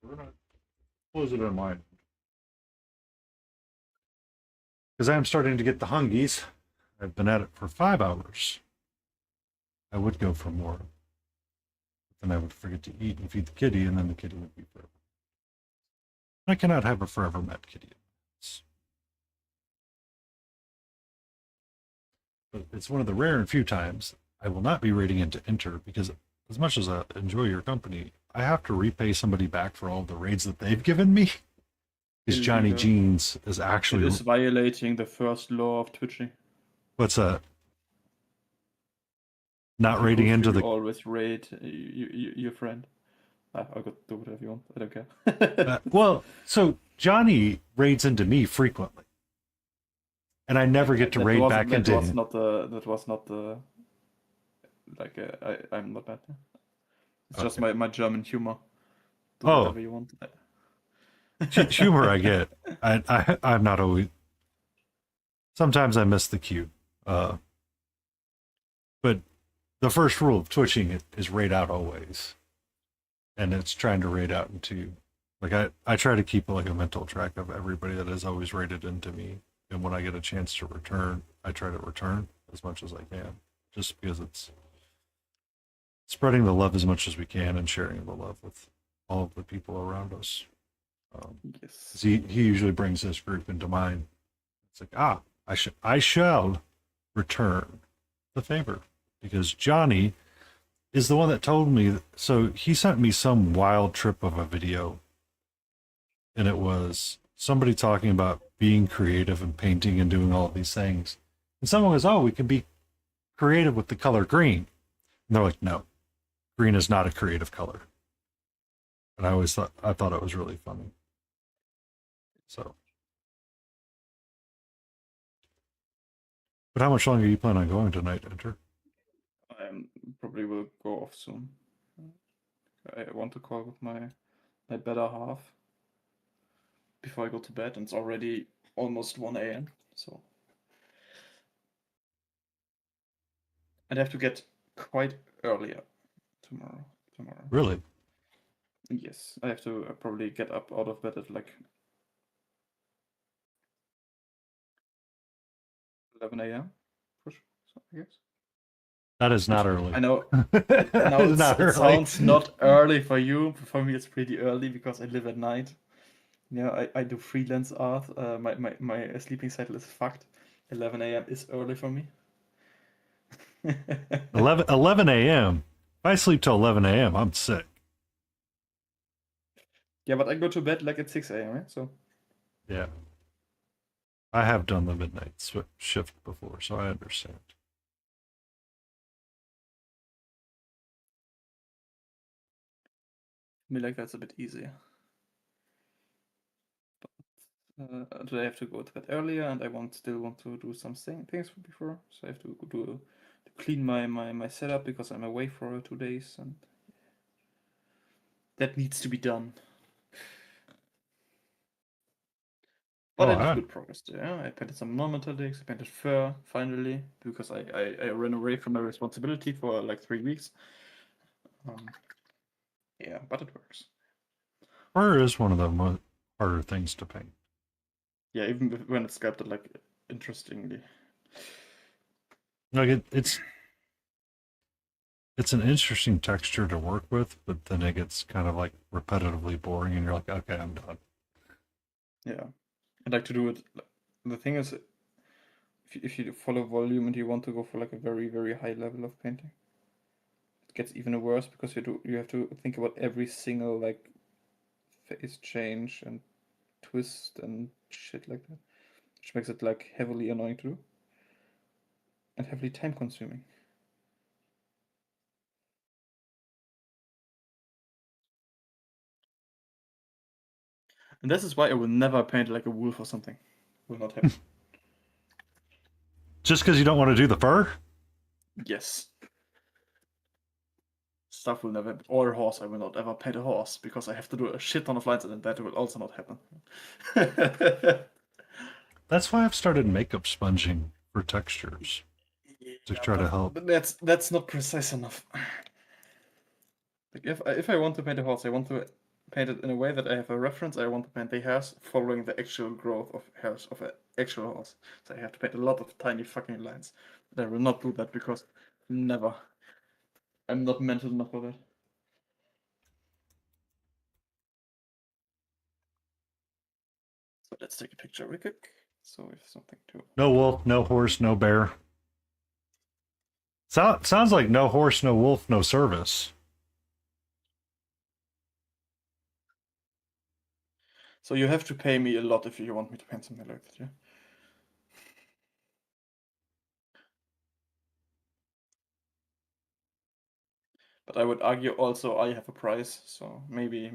We're gonna close it on mine because I'm starting to get the hungies. I've been at it for 5 hours. I would go for more, but then I would forget to eat and feed the kitty, and then the kitty would be forever. I cannot have a forever met kitty. But it's one of the rare and few times I will not be raiding into enter because, as much as I enjoy your company, I have to repay somebody back for all the raids that they've given me. Because Johnny Illegal. Jeans is It actually is violating the first law of Twitching. what's that? Not If you raiding go into through, the you always raid your friend. I'll go do whatever you want. I don't care. well. So Johnny raids into me frequently, and I never get to That raid was- back that into was him. not the. That was not the. Like I'm not bad. It's just Okay. my German humor. Do Oh. whatever you want. Humor I get. I'm not always. Sometimes I miss the cue. But the first rule of twitching is raid out always, and it's trying to raid out into. Like I try to keep like a mental track of everybody that has always raided into me, and when I get a chance to return, I try to return as much as I can, just because it's spreading the love as much as we can and sharing the love with all of the people around us. Yes. 'Cause he usually brings this group into mine. It's like, I shall return the favor, because Johnny is the one that told me. So he sent me some wild trip of a video, and it was somebody talking about being creative and painting and doing all of these things. And someone goes, "Oh, we can be creative with the color green." And they're like, "No, green is not a creative color." And I thought it was really funny. So, but how much longer you plan on going tonight, Enter? I probably will go off soon. I want to call with my better half before I go to bed, and it's already almost 1 a.m. So I'd have to get quite earlier tomorrow. Really? Yes, I have to probably get up out of bed at like 11 a.m. Push, so I guess. That is not early. I know. That Now is not it early. sounds not early for you. For me, it's pretty early because I live at night. Yeah, I do freelance art. My sleeping cycle is fucked. 11 a.m. is early for me. 11 a.m. If I sleep till 11 a.m., I'm sick. Yeah, but I go to bed like at 6 a.m. Right? So Yeah. I have done the midnight shift before, so I understand. me like that's a bit easier. Today I have to go to bed earlier, and I still want to do some things before. So I have to to clean my setup because I'm away for 2 days, and that needs to be done. But Oh, I did good progress there. I painted some non-metallics, I painted fur finally, because I ran away from my responsibility for like 3 weeks. Yeah, but it works. fur is one of the harder things to paint. Yeah, even when it's sculpted like interestingly. Like it's an interesting texture to work with, but then it gets kind of like repetitively boring, and you're like, okay, I'm done. Yeah, I'd like to do it. The thing is, if you follow volume and you want to go for like a very high level of painting, it gets even worse because you have to think about every single like phase change and twist and shit like that, which makes it like heavily annoying to do and heavily time consuming. And this is why I will never paint like a wolf or something. Will not happen. Just because you don't want to do the fur? Yes. Stuff will never happen. Or a horse. I will not ever paint a horse because I have to do a shit ton of lines and that will also not happen. That's why I've started makeup sponging for textures to try to help. But that's not precise enough. Like if I want to paint a horse, I want to paint it in a way that I have a reference. I want to paint the hairs following the actual growth of hairs of an actual horse. So I have to paint a lot of tiny fucking lines. But I will not do that because never. I'm not mental enough for that. So let's take a picture real quick. So we have something to. No wolf, no horse, no bear. Sounds like no horse, no wolf, no service. So you have to pay me a lot if you want me to paint something like that, yeah? But I would argue also I have a price, so maybe.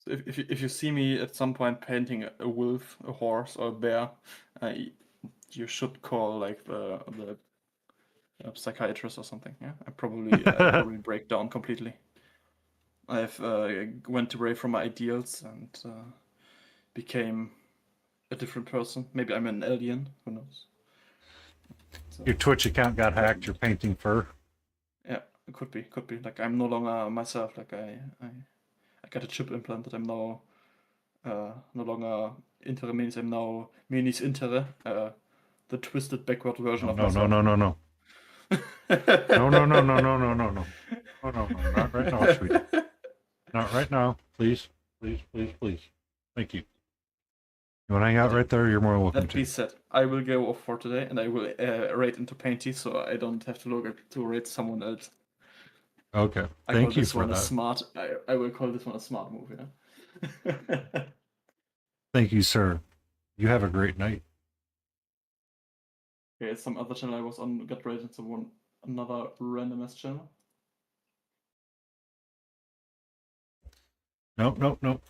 So if you see me at some point painting a wolf, a horse, or a bear, you should call like the psychiatrist or something. Yeah, I probably break down completely. I've went away from my ideals and became a different person. Maybe I'm an alien. Who knows? So, Your Twitch account got hacked. You're painting fur. yeah, it could be. Like I'm no longer myself. Like I got a chip implanted. I'm now no longer Intere means I'm now Menis Intere, the twisted backward version of No, myself. no, no, no, no. No, no, no, no, no, no, no, no. Oh, no, no, not right now, sweetie. Not right now. Please, please, please, please. Thank you. You want to hang out right there? You're more welcome That to. being said, I will go off for today and I will raid into Painty so I don't have to look to raid someone else. Okay. I call Thank you this for one a that. smart. I will call this one a smart move. Yeah. Thank you, sir. You have a great night. Okay, some other channel I was on got raided into another randomest channel. Nope, nope, nope.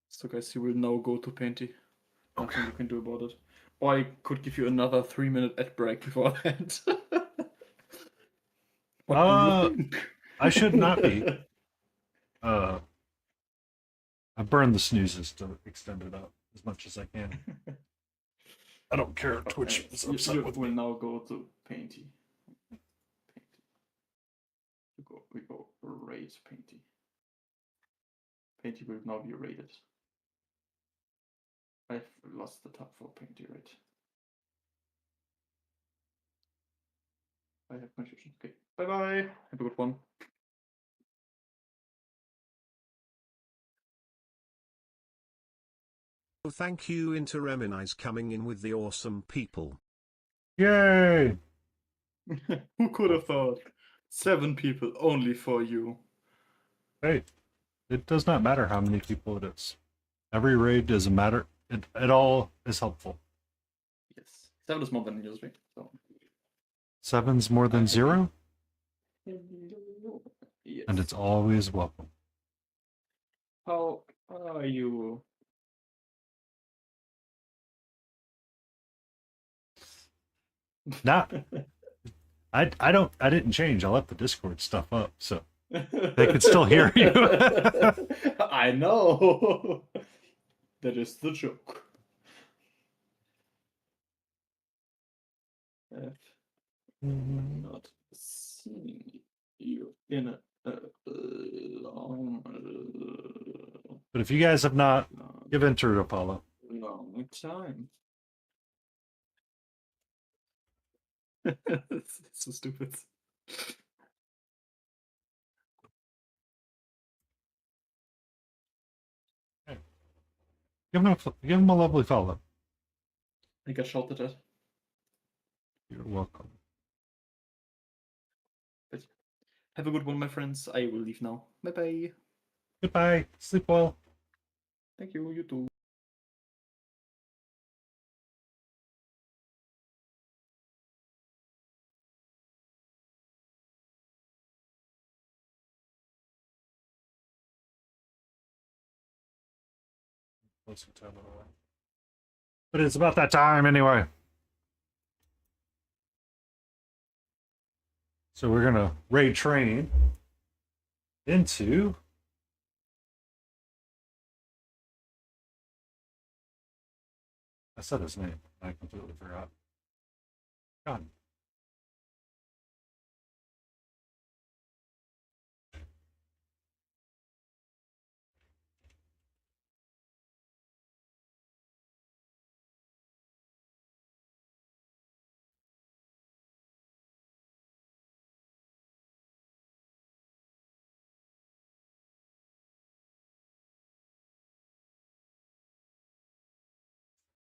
So guys, you will now go to Painty. Nothing you can do about it. Or I could give you another 3-minute ad break before that. What do you think? I should not be. I burn the snoozes to extend it out as much as I can. I don't care. Twitch is upset you with will me. now go to Painty. We go raid Painty. Painty will now be raided. I've lost the tab for Painty, right? I have my fusion. Okay. Bye bye. Have a good one. Thank you, Interremini's coming in with the awesome people. Yay! Who could have thought? 7 people only for you. Hey, it does not matter how many people it is. Every raid doesn't matter. It all is helpful. Yes. 7 is more than usually. So. 7's more than 0, Yes. and it's always welcome. How are you? Not. I didn't change. I left the Discord stuff up, so they could still hear you. I know. That is the joke. Have not seen you in a long, But if you guys have not, give enter to Apollo. long time. It's so stupid. Give him a lovely follow. I got shouted at. You're welcome. But have a good one, my friends. I will leave now. Bye bye. Goodbye. Sleep well. Thank you. You too. But it's about that time anyway. So we're gonna raid train into I said his name. I completely forgot. God.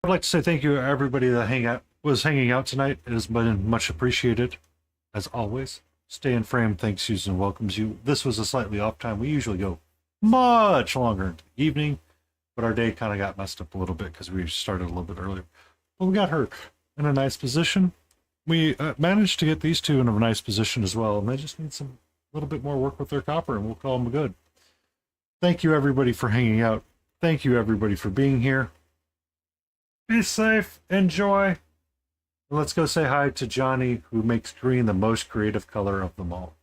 I'd like to say thank you to everybody that was hanging out tonight. It has been much appreciated, as always. Stay in frame thanks you and welcomes you. This was a slightly off time. We usually go much longer into the evening, but our day kind of got messed up a little bit because we started a little bit earlier. But we got her in a nice position. We managed to get these two in a nice position as well, and they just need some little bit more work with their copper, and we'll call them good. Thank you, everybody, for hanging out. Thank you, everybody, for being here. Be safe. Enjoy. And let's go say hi to Johnny, who makes green the most creative color of them all.